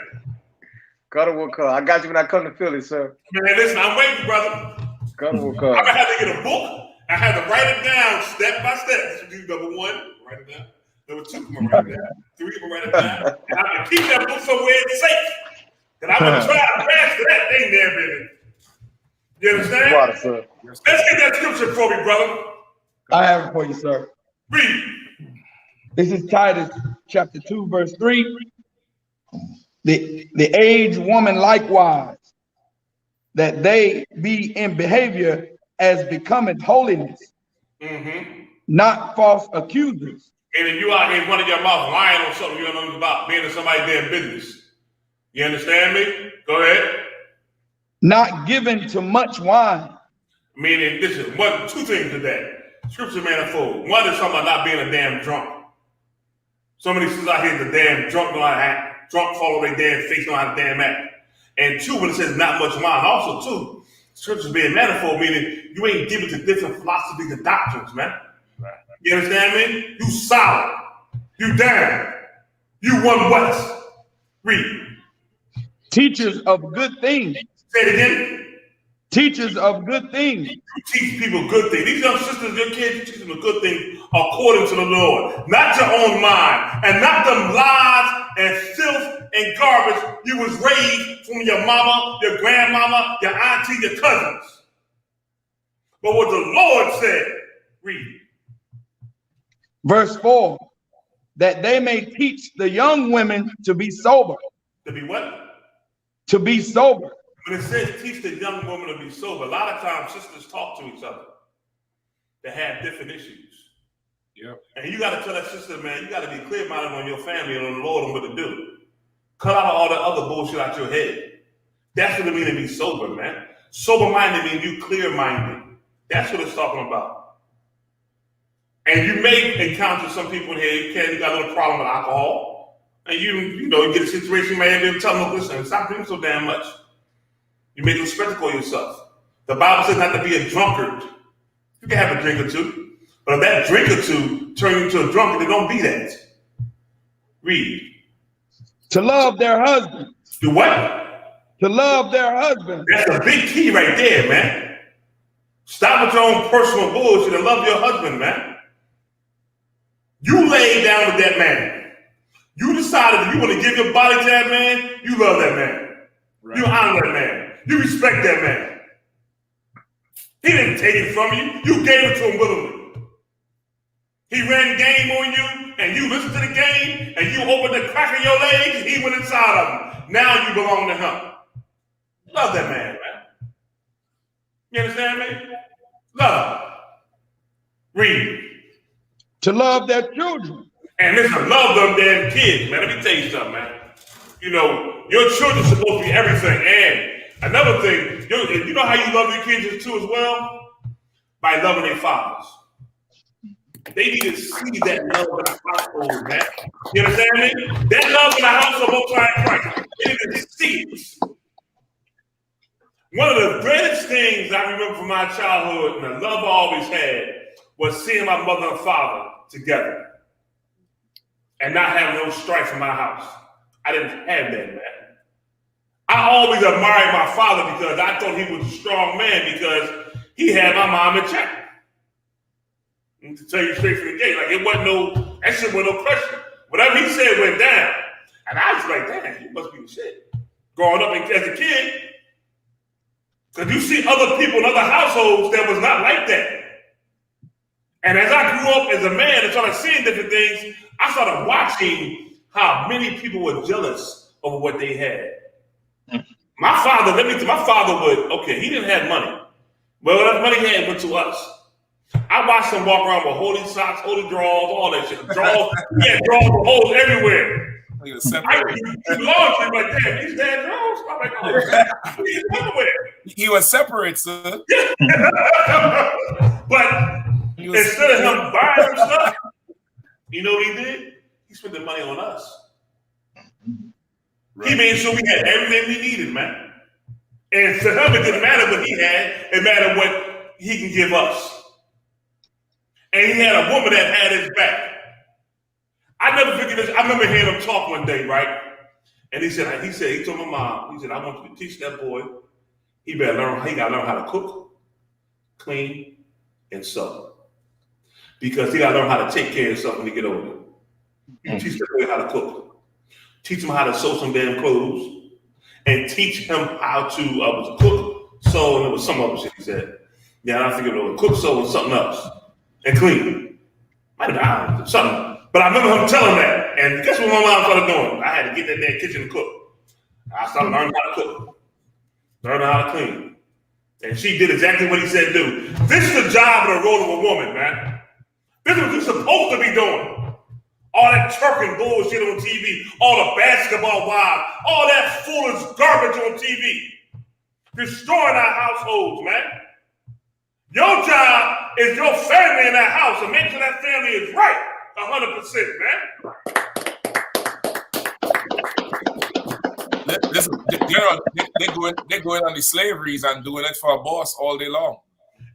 Speaker 14: Cutter will call. I got you when I come to Philly, sir.
Speaker 10: Man, listen, I'm waiting, brother.
Speaker 14: Cutter will call.
Speaker 10: I'm going to have to get a book. I have to write it down step by step. This is number 1, write it down. Number 2, I'm going to write it down. 3, I'm going to write it down. And I'm going to keep that book somewhere safe. And I'm going to try to pass to that thing there, baby. You understand?
Speaker 14: Water, sir.
Speaker 10: Let's get that scripture for me, brother.
Speaker 12: I have it for you, sir.
Speaker 10: Read.
Speaker 12: This is Titus chapter 2, verse 3. The aged woman likewise, that they be in behavior as becoming holiness, not false accusers.
Speaker 10: And if you out here running your mouth lying on something you don't know about, being in somebody's damn business. You understand me? Go ahead.
Speaker 12: Not given to much wine.
Speaker 10: Meaning, listen, 2 things to that. Scripture manifold. 1 is talking about not being a damn drunk. Some of these things out here, the damn drunk know how to act. Drunk follow their damn face, know how to damn act. And 2, when it says not much wine, also 2, scriptures being manifold, meaning you ain't given to different philosophies and doctrines, man. Right. You understand me? You solid. You down. You one west. Read.
Speaker 12: Teachers of good things.
Speaker 10: Say it again.
Speaker 12: Teachers of good things.
Speaker 10: You teach people good things. These young sisters, your kids, you teach them a good thing according to the Lord. Not your own mind. And not them lies and filth and garbage you was raised from your mama, your grandmama, your auntie, your cousins. But what the Lord said, read.
Speaker 12: Verse 4, that they may teach the young women to be sober.
Speaker 10: To be what?
Speaker 12: To be sober.
Speaker 10: When it says teach the young woman to be sober, a lot of times sisters talk to each other. They have different issues.
Speaker 11: Yep.
Speaker 10: And you got to tell that sister, man, you got to be clear-minded on your family and on the Lord and what to do. Cut out all that other bullshit out your head. That's what it means to be sober, man. Sober-minded means you clear-minded. That's what it's talking about. And you may encounter some people in here, you got a little problem with alcohol. And you get a situation, man, and tell them, listen, stop drinking so damn much. You make a spectacle of yourself. The Bible says not to be a drunkard. You can have a drink or two. But if that drink or two turn you into a drunkard, then don't be that. Read.
Speaker 12: To love their husbands.
Speaker 10: Do what?
Speaker 12: To love their husbands.
Speaker 10: That's a big key right there, man. Stop with your own personal bullshit and love your husband, man. You laid down with that man. You decided if you want to give your body to that man, you love that man. Right. You honor that man. You respect that man. He didn't take it from you. You gave it to him willingly. He ran game on you, and you listened to the game, and you opened the crack of your legs, and he went inside of them. Now you belong to him. Love that man, man. You understand me? Love. Read.
Speaker 12: To love their children.
Speaker 10: And listen, love them damn kids, man. Let me tell you something, man. Your children are supposed to be everything. And another thing, you know how you love your kids too as well? By loving their fathers. They need to see that love in the household, man. You understand me? That love in the household of Most High Christ. They need to see it. One of the greatest things I remember from my childhood and the love I always had was seeing my mother and father together and not having no strife in my house. I didn't have that, man. I always admired my father because I thought he was a strong man because he had my mom in check. And to tell you straight from the gate, like it wasn't that shit wasn't no question. Whatever he said went down. And I was like, damn, he must be the shit. Growing up as a kid, because you see other people in other households that was not like that. And as I grew up as a man and started seeing different things, I started watching how many people were jealous over what they had. My father he didn't have money. But whatever money he had went to us. I watched him walk around with holy socks, holy drawers, all that shit. Drawers, he had drawers with holes everywhere. I do laundry, but damn, these damn drawers. I'm like, oh, he's underwear.
Speaker 11: He was separate, sir.
Speaker 10: But instead of him buying him stuff, you know what he did? He spent the money on us. Right. He made sure we had everything we needed, man. And to him, it didn't matter what he had. It mattered what he can give us. And he had a woman that had his back. I never forget this. I remember hearing him talk one day, right? And he told my mom, he said, I want you to teach that boy. He gotta learn how to cook, clean, and sew. Because he gotta learn how to take care of himself when he get older. You teach that boy how to cook. Teach him how to sew some damn clothes. And teach him how to cook, sew, and there was some other shit he said. Yeah, I don't think it was cook, sew, and something else. And clean. Might have been something. But I remember him telling that. And guess what my mom started doing? I had to get in that kitchen and cook. I started learning how to cook. Learning how to clean. And she did exactly what he said do. This is the job and the role of a woman, man. This is what you're supposed to be doing. All that trucking bullshit on TV, all the basketball wives, all that foolish garbage on TV. Destroying our households, man. Your job is your family in that house and make sure that family is right 100%, man.
Speaker 11: Listen, they're going on the slaveries and doing it for a boss all day long.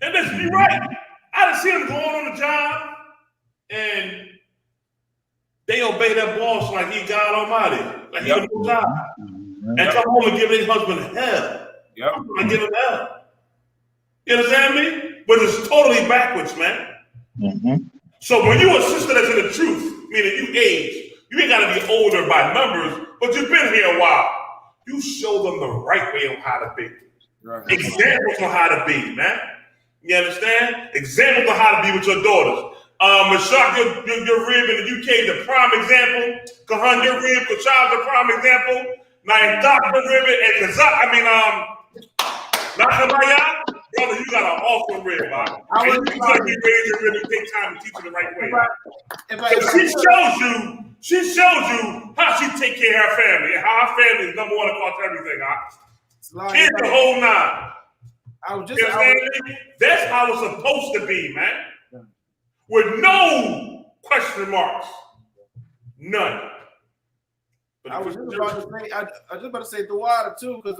Speaker 10: And listen, you're right. I done see them going on the job and they obey their boss like he God Almighty, like he the God, and come home and give their husband hell.
Speaker 11: Yep.
Speaker 10: And give him hell. You understand me? But it's totally backwards, man. So when you a sister that's in the truth, meaning you age, you ain't gotta be older by numbers, but you've been here a while. You show them the right way on how to be. Right. Examples on how to be, man. You understand? Examples on how to be with your daughters. Mashak, your rib in the UK, the prime example. Kahan, your rib, Kachab, the prime example. Now, Dr. Ribbon and Kazak, Nakamaya, brother, you got an awesome rib, man. And you gotta be raised your rib and take time to teach you the right way. She shows you how she take care of her family and how her family is number one across everything. Kids the whole nine. That's how it's supposed to be, man. With no question marks. None. But
Speaker 17: I was just about to say the water too, because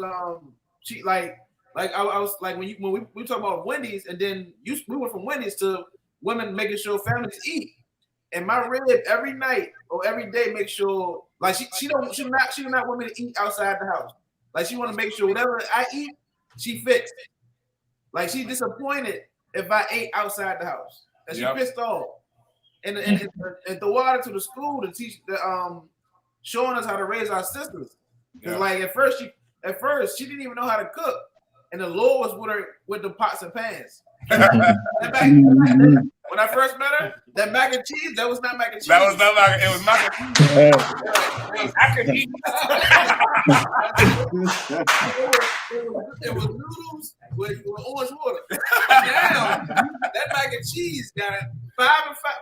Speaker 17: she like I was like when we talk about Wendy's, and then we went from Wendy's to women making sure families eat. And my rib every night or every day make sure like she not want me to eat outside the house. Like she want to make sure whatever I eat, she fixed. Like she disappointed if I ate outside the house. And she pissed off. And the water to the school to teach showing us how to raise our sisters. Because like at first she didn't even know how to cook. And the Lord was with her with the pots and pans. When I first met her, that mac and cheese, that was not mac and cheese.
Speaker 11: That was not mac, it was mac and cheese. I could eat.
Speaker 17: It was noodles with orange water. Now, that mac and cheese got 4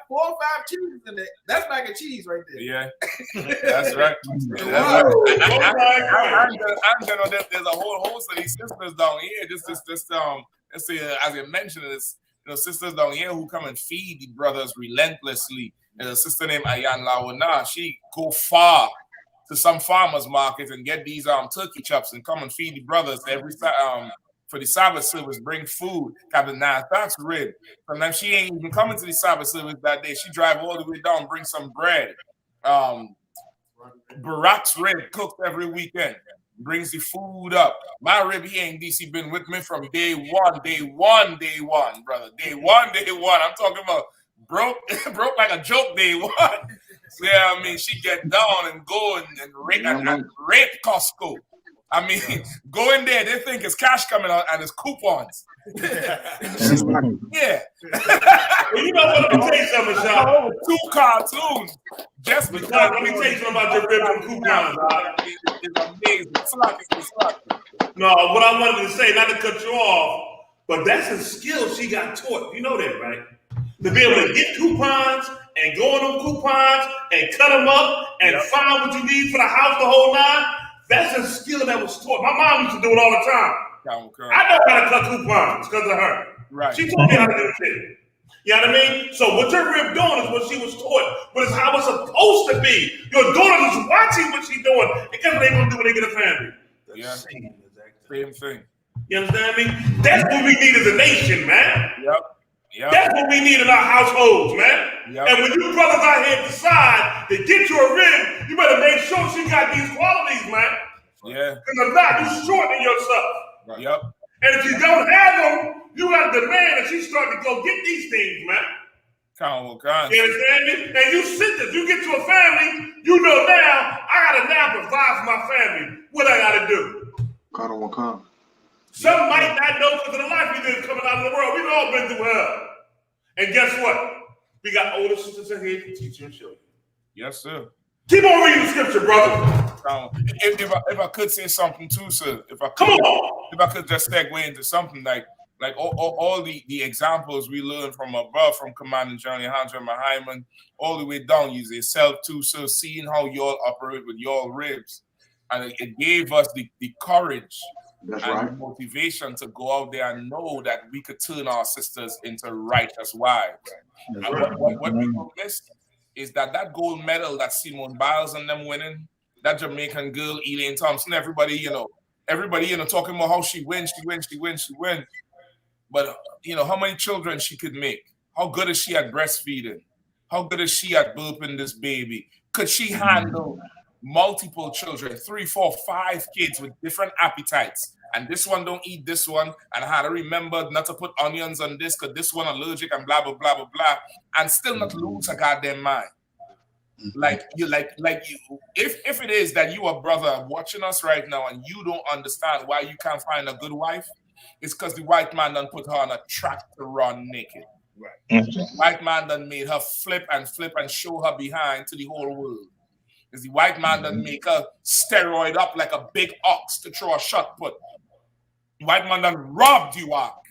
Speaker 17: or 5 cheeses in it. That's mac and cheese right there.
Speaker 11: Yeah, that's right. I'm gonna know there's a whole host of these sisters down here. Just let's say as you mentioned this. Sisters down here who come and feed the brothers relentlessly. There's a sister named I.S.U.P.K. She go far to some farmers market and get these turkey chops and come and feed the brothers every for the Sabbath service. Bring food. Captain that's rib. Sometimes she ain't even coming to the Sabbath service that day. She drive all the way down, bring some bread. Barak's rib cooked every weekend. Brings the food up. My rib here in DC been with me from day one, brother. Day one. I'm talking about broke like a joke day one. So, yeah, I mean, she get down and go and rape Costco. I mean, go in there, they think it's cash coming out and it's coupons. Yeah.
Speaker 10: Well, you know what? Let me tell you something, Sean.
Speaker 11: 2 cartoons. Just because.
Speaker 10: Let me tell you something about your rib and coupons.
Speaker 11: It's amazing. It's
Speaker 10: no, what I wanted to say, not to cut you off, but that's a skill she got taught. You know that, right? To be able to get coupons and go on them coupons and cut them up and find what you need for the house the whole nine. That's a skill that was taught. My mom used to do it all the time. I know how to cut coupons because of her.
Speaker 11: Right.
Speaker 10: She taught me how to do shit. You know what I mean? So what your rib doing is what she was taught, but it's how it's supposed to be. Your daughter is watching what she's doing, and guess what they gonna do when they get a family?
Speaker 11: Yeah. Same thing.
Speaker 10: You understand me? That's what we need as a nation, man.
Speaker 11: Yep.
Speaker 10: That's what we need in our households, man.
Speaker 11: Yep.
Speaker 10: And when you brothers out here decide to get you a rib, you better make sure she got these qualities, man.
Speaker 11: Yeah.
Speaker 10: Because if not, you shortening yourself.
Speaker 11: Yep.
Speaker 10: And if you don't have them, you got to demand that she start to go get these things, man.
Speaker 11: Come on.
Speaker 10: You understand me? And you sit there, you get to a family, you know now, I got to now provide for my family. What I got to do? Some might not know because of the life we live coming out of the world. We've all been through hell. And guess what? We got older sisters in here to teach you and show you.
Speaker 11: Yes, sir.
Speaker 10: Keep on reading the scripture, brother.
Speaker 11: If I could say something too, sir. If I could just segue into something like all the examples we learned from above, from Commander GEN.YAHANNA and Hyman, all the way down, use yourself too, sir, seeing how y'all operate with y'all ribs. And it gave us the courage the motivation to go out there and know that we could turn our sisters into righteous wives. And what people miss is that gold medal that Simone Biles and them winning, that Jamaican girl, Elaine Thompson, everybody, talking about how she wins. But, how many children she could make? How good is she at breastfeeding? How good is she at burping this baby? Could she handle multiple children, 3, 4, 5 kids with different appetites? And this one don't eat this one, and how to remember not to put onions on this because this one allergic and blah, blah, blah, blah, blah, and still not lose her goddamn mind. If it is that you are brother watching us right now and you don't understand why you can't find a good wife, it's because the white man done put her on a track to run naked. Right. The white man done made her flip and show her behind to the whole world. Because the white man done make her steroid up like a big ox to throw a shot put. The white man done robbed you out.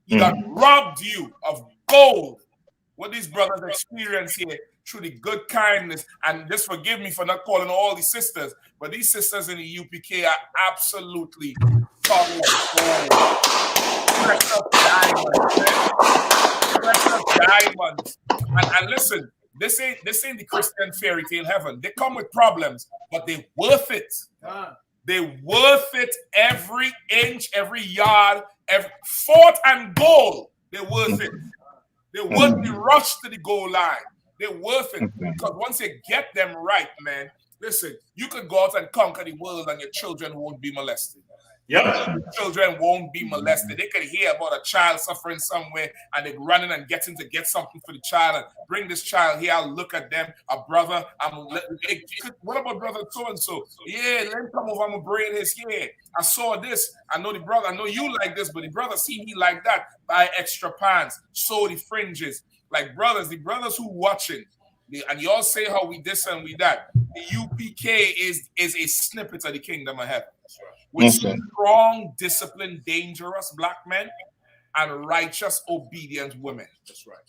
Speaker 11: He done robbed you of gold. What these brothers experience here through the good kindness, and just forgive me for not calling all the sisters, but these sisters in the UPK are absolutely solid gold. Precious diamonds. And listen, this ain't the Christian fairy tale heaven. They come with problems, but they worth it. They worth it every inch, every yard, every 4th and goal. They worth it. They worth the rush to the goal line. They're worth it because once you get them right, man, listen, you could go out and conquer the world and your children won't be molested. Your children won't be molested. They could hear about a child suffering somewhere and they're running and getting to get something for the child and bring this child here. I'll look at them, a brother. What about brother so-and-so? Yeah, let him come over. I'm going to braid his hair. I saw this. I know the brother. I know you like this, but the brother see me like that. Buy extra pants. Sew the fringes. Like brothers, the brothers who watching, and y'all say how we this and we that. The UPK is a snippet of the kingdom of heaven. With strong, disciplined, dangerous black men and righteous, obedient women. That's right.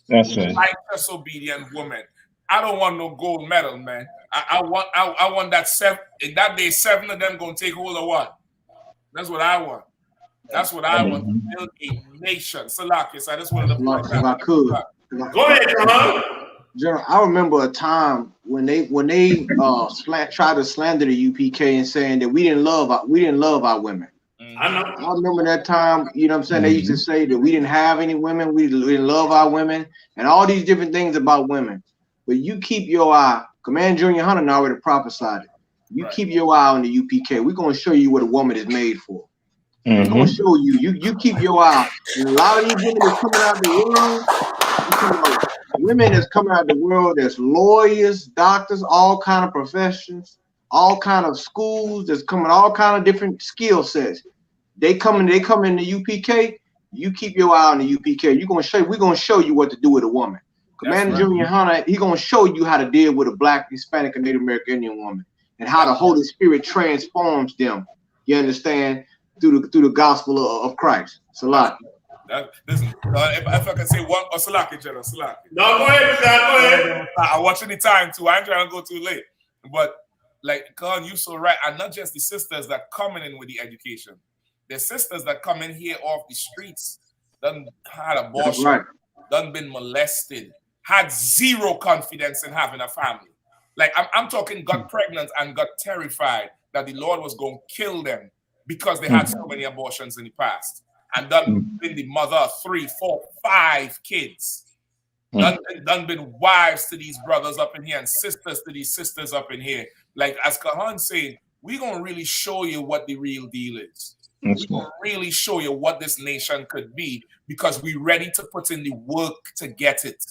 Speaker 11: Righteous, obedient women. I don't want no gold medal, man. I want that 7. In that day, 7 of them gonna take hold of one. That's what I want. That's what I want to build a nation. Salakis, I just wanted to point
Speaker 4: if I could.
Speaker 10: Go ahead, John.
Speaker 4: General, I remember a time when they tried to slander the UPK and saying that we didn't love our women.
Speaker 10: I know.
Speaker 4: I remember that time. You know what I'm saying? They used to say that we didn't have any women, we didn't love our women, and all these different things about women. But you keep your eye. Commander GEN.YAHANNA already prophesied it. You keep your eye on the UPK. We're gonna show you what a woman is made for. We're gonna show you. You keep your eye. And a lot of these women that's coming out of the world. Women that's coming out of the world that's lawyers, doctors, all kind of professions, all kind of schools that's coming, all kind of different skill sets. They come in the UPK. You keep your eye on the UPK. We're gonna show you what to do with a woman. Commander GEN.YAHANNA, he's gonna show you how to deal with a black, Hispanic, and Native American Indian woman, and how the Holy Spirit transforms them. You understand? Through the gospel of Christ. Salat.
Speaker 11: Listen, if I can say one, Salaki, General, Salaki.
Speaker 10: No, go ahead, go ahead.
Speaker 11: I'm watching the time too. I ain't trying to go too late. But like, Khan, you so right. And not just the sisters that coming in with the education. There's sisters that come in here off the streets, done had abortion,
Speaker 4: right.
Speaker 11: done been molested, had zero confidence in having a family. Like I'm talking got pregnant and got terrified that the Lord was going to kill them because they had so many abortions in the past. And done been the mother of 3, 4, 5 kids. Done been wives to these brothers up in here and sisters to these sisters up in here. Like as Kahan said, we're going to really show you what the real deal is. We're going to really show you what this nation could be because we're ready to put in the work to get it.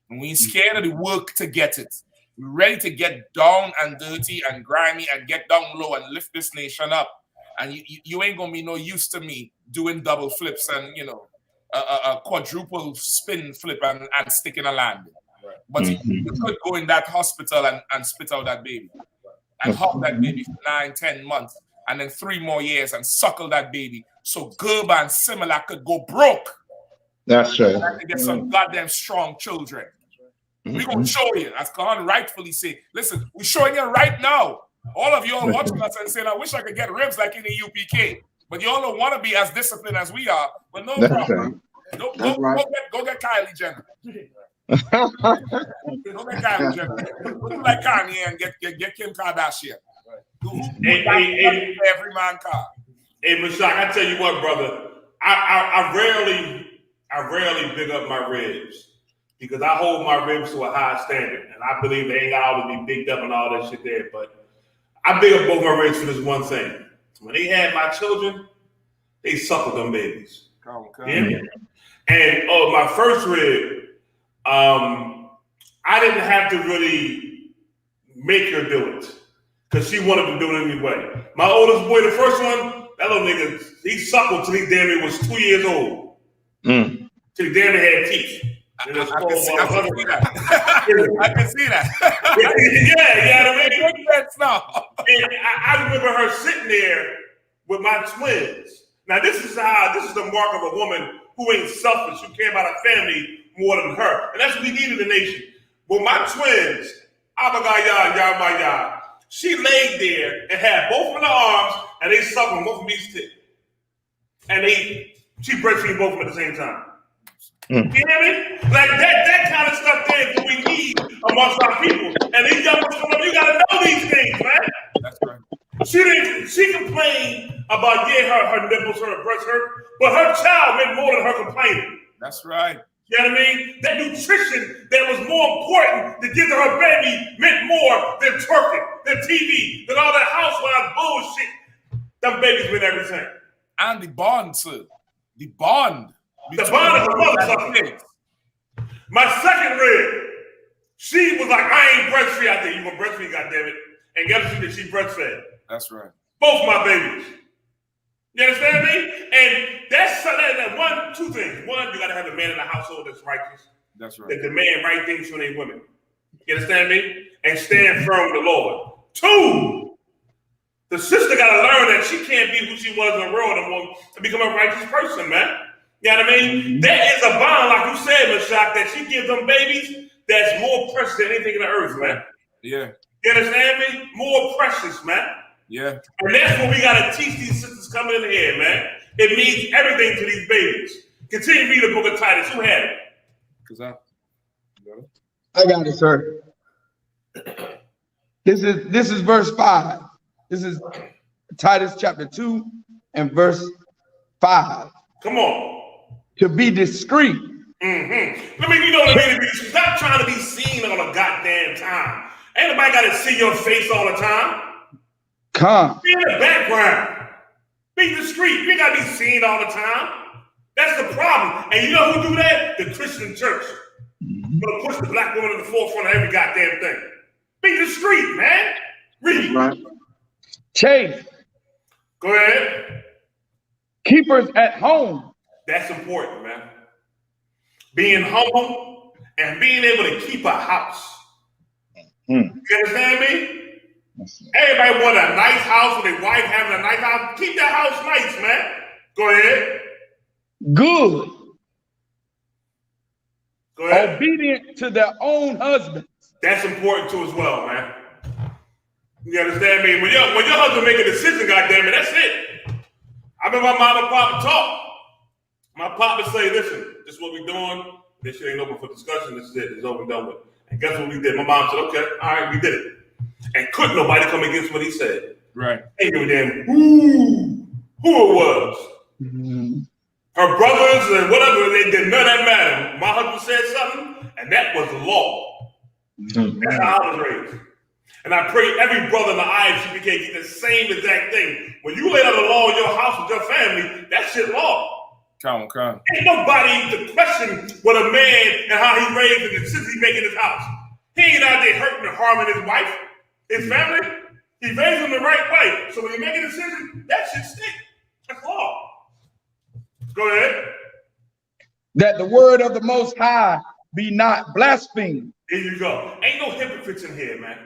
Speaker 11: And we ain't scared of the work to get it. We're ready to get down and dirty and grimy and get down low and lift this nation up. And you ain't going to be no use to me doing double flips and, you know, a quadruple spin flip and sticking a landing. But you could go in that hospital and spit out that baby and hug that baby for 9, 10 months and then 3 more years and suckle that baby so Gerber and Similac could go broke.
Speaker 15: That's right.
Speaker 11: And to get some goddamn strong children. We're going to show you, as Kahan rightfully said. Listen, we're showing you right now. All of you are watching us and saying, I wish I could get ribs like in the UPK. But you all don't want to be as disciplined as we are. But no problem. Go get Kylie Jenner. Go get Kylie Jenner. Go do like Kanye and get Kim Kardashian. Every man car.
Speaker 10: Hey, Mashak, I tell you what, brother. I rarely big up my ribs because I hold my ribs to a high standard, and I believe they ain't got to be bigged up and all that shit there. But I big up both my ribs for this one thing. When they had my children, they suckled them babies. Yeah. And my first rib, I didn't have to really make her do it because she wanted to do it anyway. My oldest boy, the first one, that little nigga, he suckled till he damn near was 2 years old. Till he damn near had teeth. I can see that.
Speaker 11: I can see that.
Speaker 10: Yeah, I mean, and I remember her sitting there with my twins. Now, this is the mark of a woman who ain't selfish, who care about her family more than her. And that's what we need in the nation. With my twins, Abagaya and Yamaya, she laid there and had both of her arms, and they sucked both of these tits. And she breastfeeding both of them at the same time. You hear me? Like that kind of stuff there is what we need amongst our people. And these young ones come up, you gotta know these things, man.
Speaker 11: That's right.
Speaker 10: She complained about her nipples, her breast hurt, but her child meant more than her complaining.
Speaker 11: That's right.
Speaker 10: You know what I mean? That nutrition that was more important to give to her baby meant more than twerking, than TV, than all that housewives bullshit. Them babies meant everything.
Speaker 11: And the bond, too. The bond.
Speaker 10: The bond is a motherfucker. My second rib, she was like, I ain't breastfeed out there. You gonna breastfeed, goddammit. And guess what she breastfed?
Speaker 11: That's right.
Speaker 10: Both my babies. You understand me? And that's two things. One, you gotta have a man in the household that's righteous.
Speaker 11: That's right.
Speaker 10: That demand right things from their women. You understand me? And stand firm with the Lord. Two, the sister gotta learn that she can't be who she was in the world and become a righteous person, man. You know what I mean? There is a bond, like you said, Mashak, that she gives them babies that's more precious than anything in the earth, man.
Speaker 11: Yeah.
Speaker 10: You understand me? More precious, man.
Speaker 11: Yeah.
Speaker 10: And that's what we gotta teach these sisters coming in here, man. It means everything to these babies. Continue to read the book of Titus. Who had it?
Speaker 12: I got it, sir. This is verse 5. This is Titus chapter 2 and verse 5.
Speaker 10: Come on.
Speaker 12: To be discreet.
Speaker 10: Let me, you know what I mean? Stop trying to be seen all the goddamn time. Ain't nobody got to see your face all the time.
Speaker 12: Come.
Speaker 10: Be in the background. Be discreet. You ain't got to be seen all the time. That's the problem. And you know who do that? The Christian church. Gonna push the black woman in the forefront of every goddamn thing. Be discreet, man. Read.
Speaker 12: Right. Chase.
Speaker 10: Go ahead.
Speaker 12: Keepers at home.
Speaker 10: That's important, man. Being humble and being able to keep a house. You understand me? Everybody want a nice house with their wife having a nice house. Keep that house nice, man. Go ahead.
Speaker 12: Good.
Speaker 10: Go ahead.
Speaker 12: Obedient to their own husbands.
Speaker 10: That's important too as well, man. You understand me? When your husband make a decision, goddammit, that's it. I remember my mom and papa talk. My papa say, listen, this is what we doing. This shit ain't open for discussion. This is it. It's over and done with. And guess what we did? My mom said, okay, all right, we did it. And couldn't nobody come against what he said.
Speaker 13: Right.
Speaker 10: Ain't give a damn who it was. Her brothers and whatever, they did none of that matter. My husband said something, and that was the law. That's how I was raised. And I pray every brother in the I.S.U.P.K get the same exact thing. When you lay down the law in your house with your family, that shit law.
Speaker 13: Come on.
Speaker 10: Ain't nobody to question what a man and how he raised and the decisions he make in his house. He ain't out there hurting and harming his wife, his family. He raised them the right way. So when he make a decision, that shit stick. That's law. Go ahead.
Speaker 12: That the word of the Most High be not blasphemed.
Speaker 10: There you go. Ain't no hypocrites in here, man.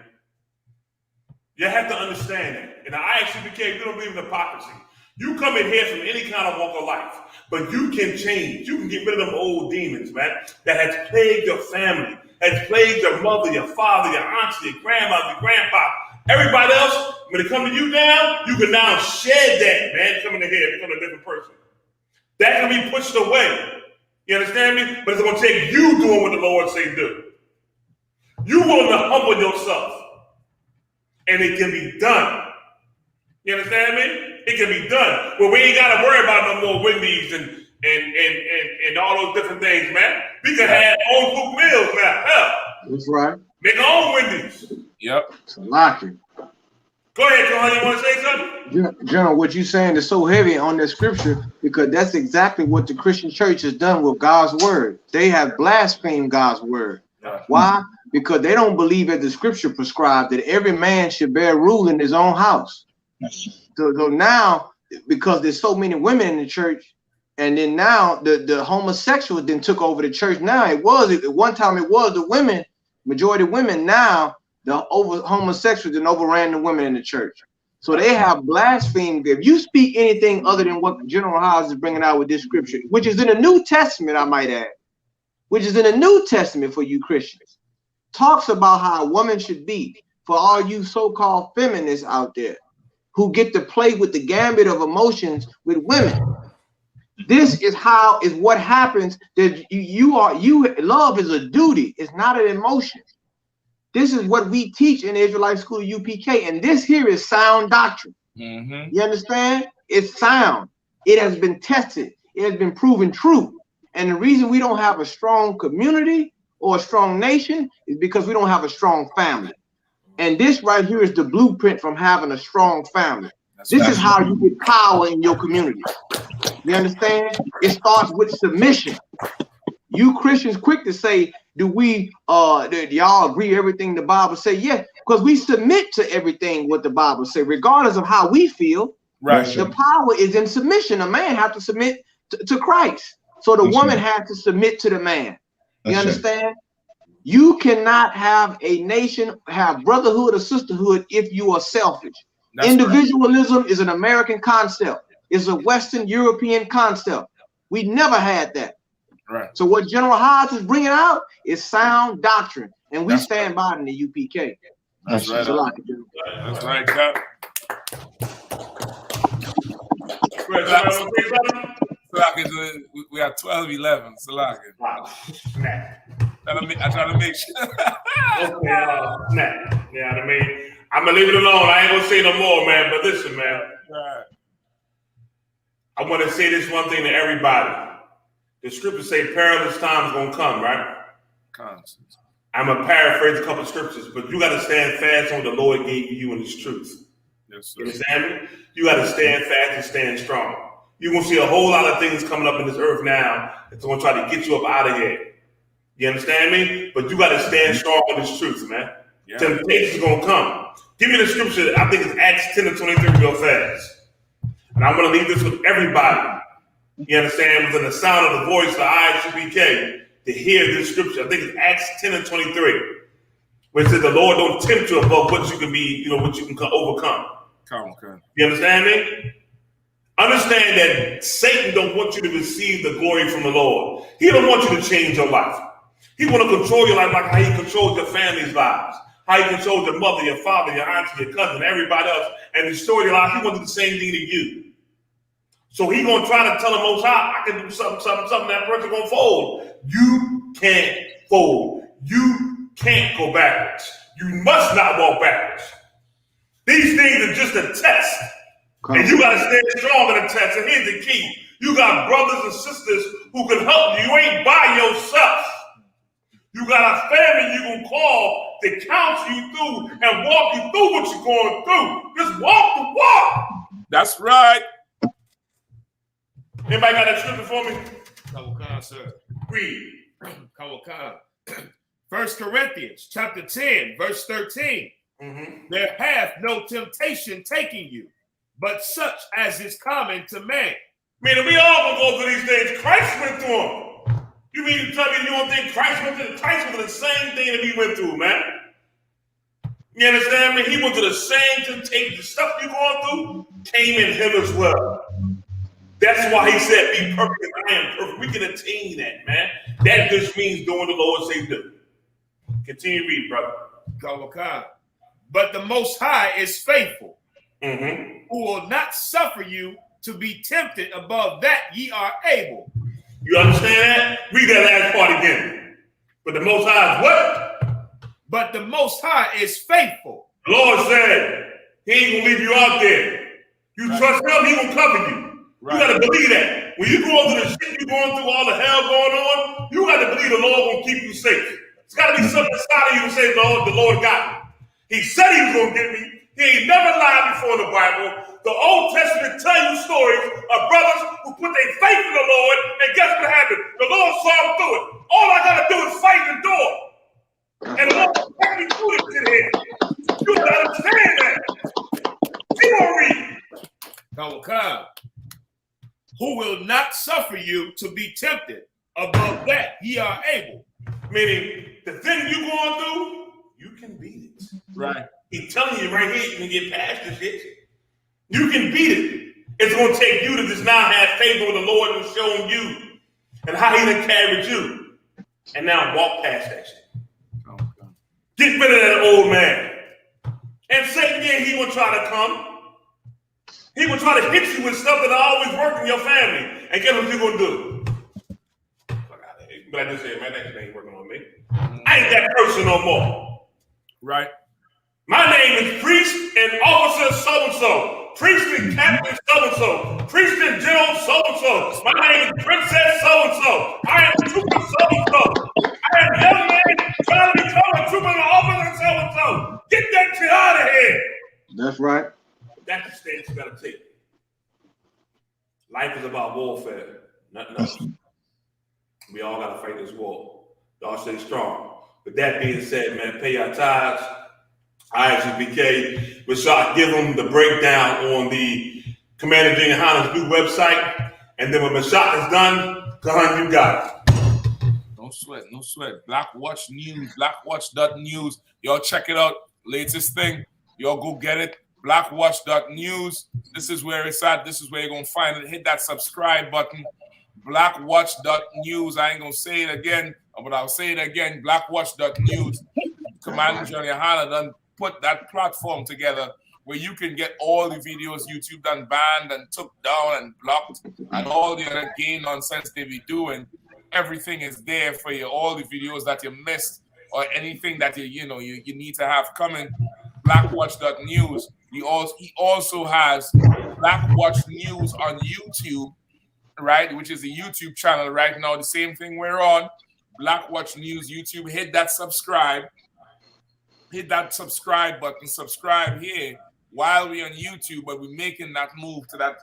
Speaker 10: You have to understand that. In the I.S.U.P.K, we don't believe in hypocrisy. You come in here from any kind of walk of life, but you can change. You can get rid of them old demons, man, that has plagued your family, has plagued your mother, your father, your auntie, your grandmother, your grandpa. Everybody else, when it comes to you now, you can now shed that, man, coming in here, become a different person. That can be pushed away. You understand me? But it's going to take you doing what the Lord say do. You willing to humble yourself. And it can be done. You understand me? It can be done. Well, we ain't got to worry about no more Wendy's and all those different things, man. We can have home cooked meals now. Hell.
Speaker 4: That's right.
Speaker 10: Make our own Wendy's.
Speaker 13: Yep.
Speaker 4: It's a locker.
Speaker 10: Go ahead, Johan. You want to say something?
Speaker 4: General, what you're saying is so heavy on that scripture because that's exactly what the Christian church has done with God's word. They have blasphemed God's word. Why? Because they don't believe that the scripture prescribed that every man should bear rule in his own house. So now, because there's so many women in the church, and then now the homosexuals then took over the church. Now at one time it was the women, majority women. Now the homosexuals then overran the women in the church. So they have blasphemed. If you speak anything other than what General House is bringing out with this scripture, which is in the New Testament, I might add, which is in the New Testament for you Christians, talks about how a woman should be. For all you so-called feminists out there who get to play with the gambit of emotions with women, this is what happens. That love is a duty. It's not an emotion. This is what we teach in the Israelite School UPK, and this here is sound doctrine. You understand? It's sound. It has been tested. It has been proven true. And the reason we don't have a strong community or a strong nation is because we don't have a strong family. And this right here is the blueprint from having a strong family. This is how you get power in your community. You understand? It starts with submission. You Christians quick to say, do y'all agree everything the Bible say? Yeah, because we submit to everything what the Bible say, regardless of how we feel.
Speaker 13: Right.
Speaker 4: The power is in submission. A man has to submit to Christ. So the woman has to submit to the man. You understand? You cannot have a nation, have brotherhood or sisterhood if you are selfish. Individualism is an American concept. It's a Western European concept. We never had that.
Speaker 13: Right.
Speaker 4: So what General Hodge is bringing out is sound doctrine, and we stand by it in the UPK.
Speaker 13: That's right. That's right, Cap. We have 12-11. Salaka. I try to make sure.
Speaker 10: Yeah, I mean, I'm gonna leave it alone. I ain't gonna say no more, man. But listen, man.
Speaker 13: Right.
Speaker 10: I want to say this one thing to everybody. The scriptures say perilous times gonna come, right? I'm gonna paraphrase a couple of scriptures, but you got to stand fast on what the Lord gave you in His truth.
Speaker 13: Yes, sir.
Speaker 10: You understand me? You got to stand fast and stand strong. You're gonna see a whole lot of things coming up in this earth now that's gonna try to get you up out of here. You understand me? But you got to stand strong on this truth, man. Yeah. Temptation's gonna come. Give me the scripture. I think it's Acts 10:23 real fast. And I'm gonna leave this with everybody. You understand? Within the sound of the voice of the I.S.U.P.K. to hear this scripture. I think it's Acts 10:23. Where it says the Lord don't tempt you above what you can be, what you can overcome. You understand me? Understand that Satan don't want you to receive the glory from the Lord. He don't want you to change your life. He want to control your life like how he controls your family's lives. How he controls your mother, your father, your auntie, your cousin, everybody else, and destroy your life. He wants to do the same thing to you. So he gonna try to tell the Most High, I can do something, that person gonna fold. You can't fold. You can't go backwards. You must not walk backwards. These things are just a test. And you gotta stand strong in the test. And here's the key. You got brothers and sisters who can help you. You ain't by yourself. You got a family you can call to counsel you through and walk you through what you're going through. Just walk the walk.
Speaker 11: That's right.
Speaker 10: Anybody got that scripture for me?
Speaker 13: Kawakan, sir.
Speaker 10: Read.
Speaker 13: Kawakan. 1 Corinthians chapter 10, verse 13. There hath no temptation taking you, but such as is common to man.
Speaker 10: Meaning we all gonna go through these things. Christ went through them. You mean to tell me you don't think Christ went through? Christ went through the same thing that we went through, man. You understand me? He went through the same temptation. The stuff you going through came in him as well. That's why he said, be perfect as I am perfect. We can attain that, man. That just means doing the Lord say do. Continue to read, brother.
Speaker 13: Kawakan. But the Most High is faithful, who will not suffer you to be tempted above that ye are able.
Speaker 10: You understand that? Read that last part again. But the Most High is what?
Speaker 13: But the Most High is faithful.
Speaker 10: The Lord said, he ain't going to leave you out there. You trust him, he will cover you. You got to believe that. When you go through the shit you're going through, all the hell going on, you got to believe the Lord will keep you safe. It's got to be something inside of you to say, Lord, the Lord got me. He said he was going to get me. He ain't never lied before in the Bible. The Old Testament tell you stories of brothers who put their faith in the Lord, and guess what happened? The Lord saw them through it. All I got to do is fight the door. And the Lord will take me through this shit here. You got to understand that. Keep on reading.
Speaker 13: Kawakan. Who will not suffer you to be tempted above that ye are able.
Speaker 10: Meaning, the thing you going through, you can beat it.
Speaker 13: Right.
Speaker 10: He's telling you right here, you can get past this shit. You can beat it. It's going to take you to just now have faith with the Lord and showing you and how he done carried you. And now walk past that shit.
Speaker 13: Okay.
Speaker 10: Get rid of that old man. And Satan, yeah, he will try to come. He will try to hit you with stuff that always work in your family. And guess what you're going to do? But I just said, man, that shit ain't working on me. I ain't that person no more.
Speaker 13: Right.
Speaker 10: My name is Priest and Officer so-and-so. Priest and Captain so-and-so. Priest and General so-and-so. My name is Princess so-and-so. I am Trooper so-and-so. I am young man trying to become a Trooper and Officer so-and-so. Get that shit out of here.
Speaker 4: That's right.
Speaker 10: That's the stance you got to take. Life is about warfare, nothing else. We all got to fight this war. Y'all stay strong. With that being said, man, pay your tithes. I.S.U.P.K. Rashad, give them the breakdown on the Commander GEN.YAHANNA's new website. And then when Rashad is done, Kahan, you got it.
Speaker 11: No sweat, no sweat. Blackwatch News, blackwatch.news. Y'all check it out. Latest thing. Y'all go get it. Blackwatch.news. This is where it's at. This is where you're going to find it. Hit that subscribe button. Blackwatch.news. I ain't going to say it again, but I'll say it again. Blackwatch.news. Commander GEN.YAHANNA done put that platform together where you can get all the videos YouTube done banned and took down and blocked and all the other gay nonsense they be doing. Everything is there for you. All the videos that you missed or anything that you need to have coming. Blackwatch.news. He also has Blackwatch News on YouTube, right? Which is a YouTube channel right now. The same thing we're on. Blackwatch News YouTube. Hit that subscribe. Hit that subscribe button. Subscribe here while we're on YouTube, but we're making that move to that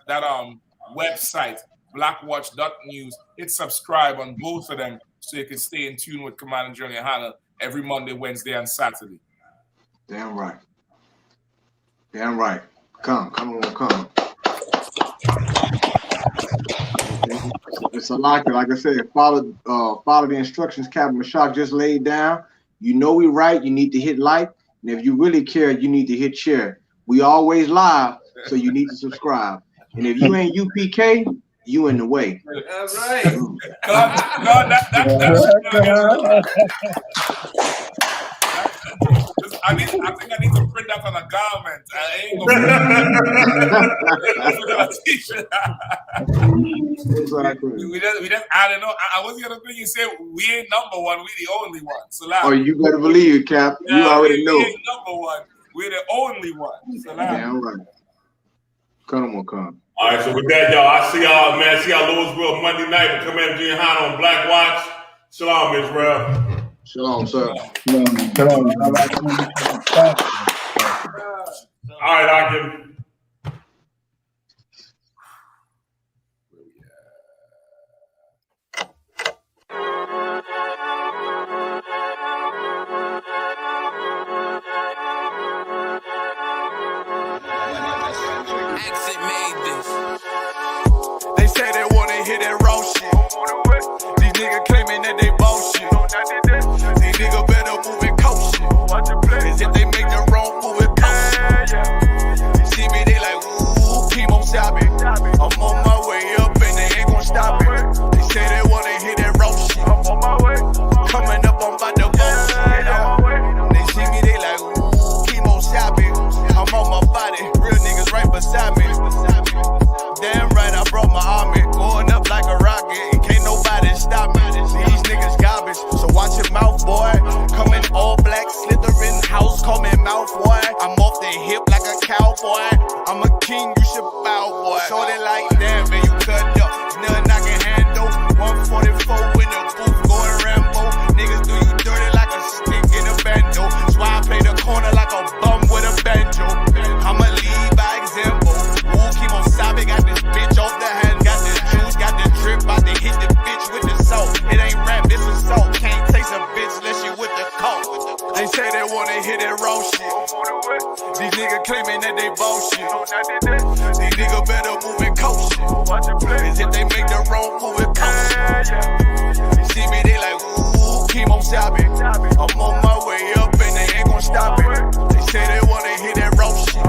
Speaker 11: website, blackwatch.news. Hit subscribe on both of them so you can stay in tune with Commander GEN.YAHANNA every Monday, Wednesday, and Saturday.
Speaker 4: Damn right. Damn right. Come on. It's a lot. Like I said, follow the instructions Captain Mashak just laid down. You know we right. You need to hit like, and if you really care, you need to hit share. We always live, so you need to subscribe. And if you ain't UPK, you in the way.
Speaker 17: That's right.
Speaker 11: I think I need to print that on a garment. I ain't gonna t-shirt.
Speaker 4: Exactly.
Speaker 11: We just I don't know. I was gonna think you said we ain't number one, we the only one. So
Speaker 4: oh, you better believe it, Cap. You already know.
Speaker 11: We ain't number one. We're the only one. So
Speaker 4: damn right. Come.
Speaker 10: All right, so with that, y'all, I see y'all, man. See y'all Louisville Monday night with Commander GEN.YAHANNA on Blackwatch. Shalom, Israel.
Speaker 4: Shalom, sir.
Speaker 12: Shalom.
Speaker 10: All right, I'll give you.
Speaker 5: They say they wanna hear that raw shit. These niggas claiming that they bullshit. These niggas better move and coach shit. Cause if they make the wrong move and coach shit. You see me, they like, ooh, chemo sabi. I'm on my way up and they ain't gon' stop it. They say they wanna hear that raw shit. Coming up, I'm about to bullshit. They see me, they like, ooh, chemo sabi. I'm on my body, real niggas right beside me. Damn right, I brought my army, going up like a rocket, and can't nobody stop me. These niggas garbage, so watch your mouth, boy. Coming all black, slithering house, call me mouth, boy. I'm off the hip like a cowboy. I'm a king, you should bow, boy. Shorty like that, man, you cut up. Nothing I can handle. 144 in the booth, going Rambo. Niggas do you dirty like a stick in a bando. That's why I play the corner like a bum with a banjo. I'ma lead by example. Ooh, chemo sabi, got this bitch off the hand, got the juice, got the drip, about to hit the bitch with the salt. It ain't rap, it's assault. Can't taste a bitch unless you with the coke. They say they wanna hear that raw shit. These niggas claiming that they bullshit. These niggas better move and coach shit. Cause if they make the wrong move and coach shit. You see me, they like, ooh, chemo sabi. I'm on my way up and they ain't gon' stop it. They say they wanna hear that raw shit.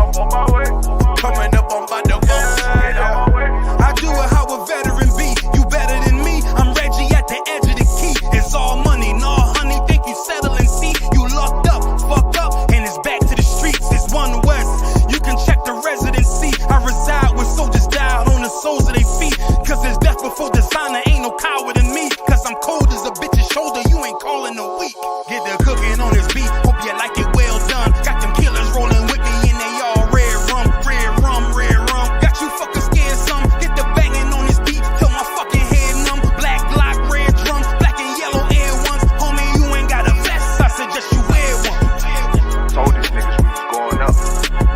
Speaker 5: Coming up, I'm about to bullshit.
Speaker 3: I do it how a veteran be. You better than me. I'm Reggie at the edge of the key. It's all money, no honey. Think you settle and see. You locked up, fucked up, and it's back to the streets. It's one west. You can check the residency. I reside with soldiers died on the soles of their feet. Cause there's death before designer. Ain't no coward in me. Cause I'm cold as a bitch's shoulder. You ain't calling a week. Get the cooking on this beat. Hope you like it well done. Got them killers rolling with me and they all red rum. Got you fucking scared some. Get the banging on this beat till my fucking head numb. Black Glock, red drums, black and yellow air ones. Homie, you ain't got a vest. I suggest you wear one.
Speaker 5: Told these niggas we was going up.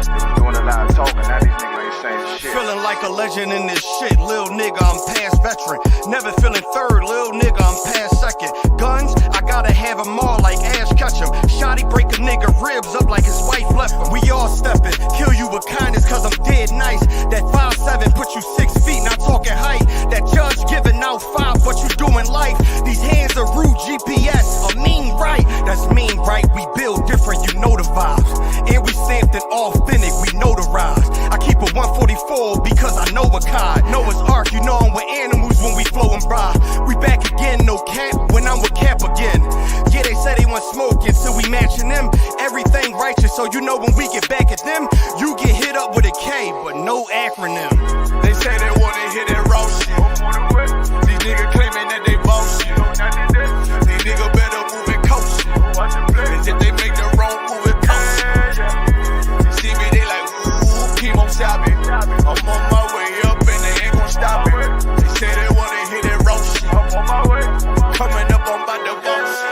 Speaker 5: They was doing a lot of talking. Now these niggas ain't saying shit.
Speaker 6: Feeling like a legend in this shit, lil nigga, I'm past veteran. Never feeling third, lil nigga, I'm past second. Guns, I gotta have them all like Ash Ketchum. Shotty break a nigga ribs up like his wife left him. We all stepping, kill you with kindness cause I'm dead nice. That 5'7" put you 6 feet, not talking height. That judge giving out 5, but you doing life. These hands are rude GPS, a mean right. That's mean right, we build different, you know the vibes. And we stamped it authentic, we notarized. I keep a 144 because I know a cod. Noah's Ark, you know I'm with animals when we flowing by. We back again, no cap, when I'm with Cap again. Yeah, they say they want smoking, so we matching them. Everything righteous, so you know when we get back at them, you get hit up with a K, but no acronym.
Speaker 5: They say they wanna hear that raw shit. These niggas claiming that they bullshit. These niggas better move and coach shit. Cause if they make the wrong move and coach shit. You see me, they like, ooh, chemo sabi. I'm on my way up and they ain't gon' stop it. They say they wanna hear that raw shit. Coming up, I'm about to bullshit.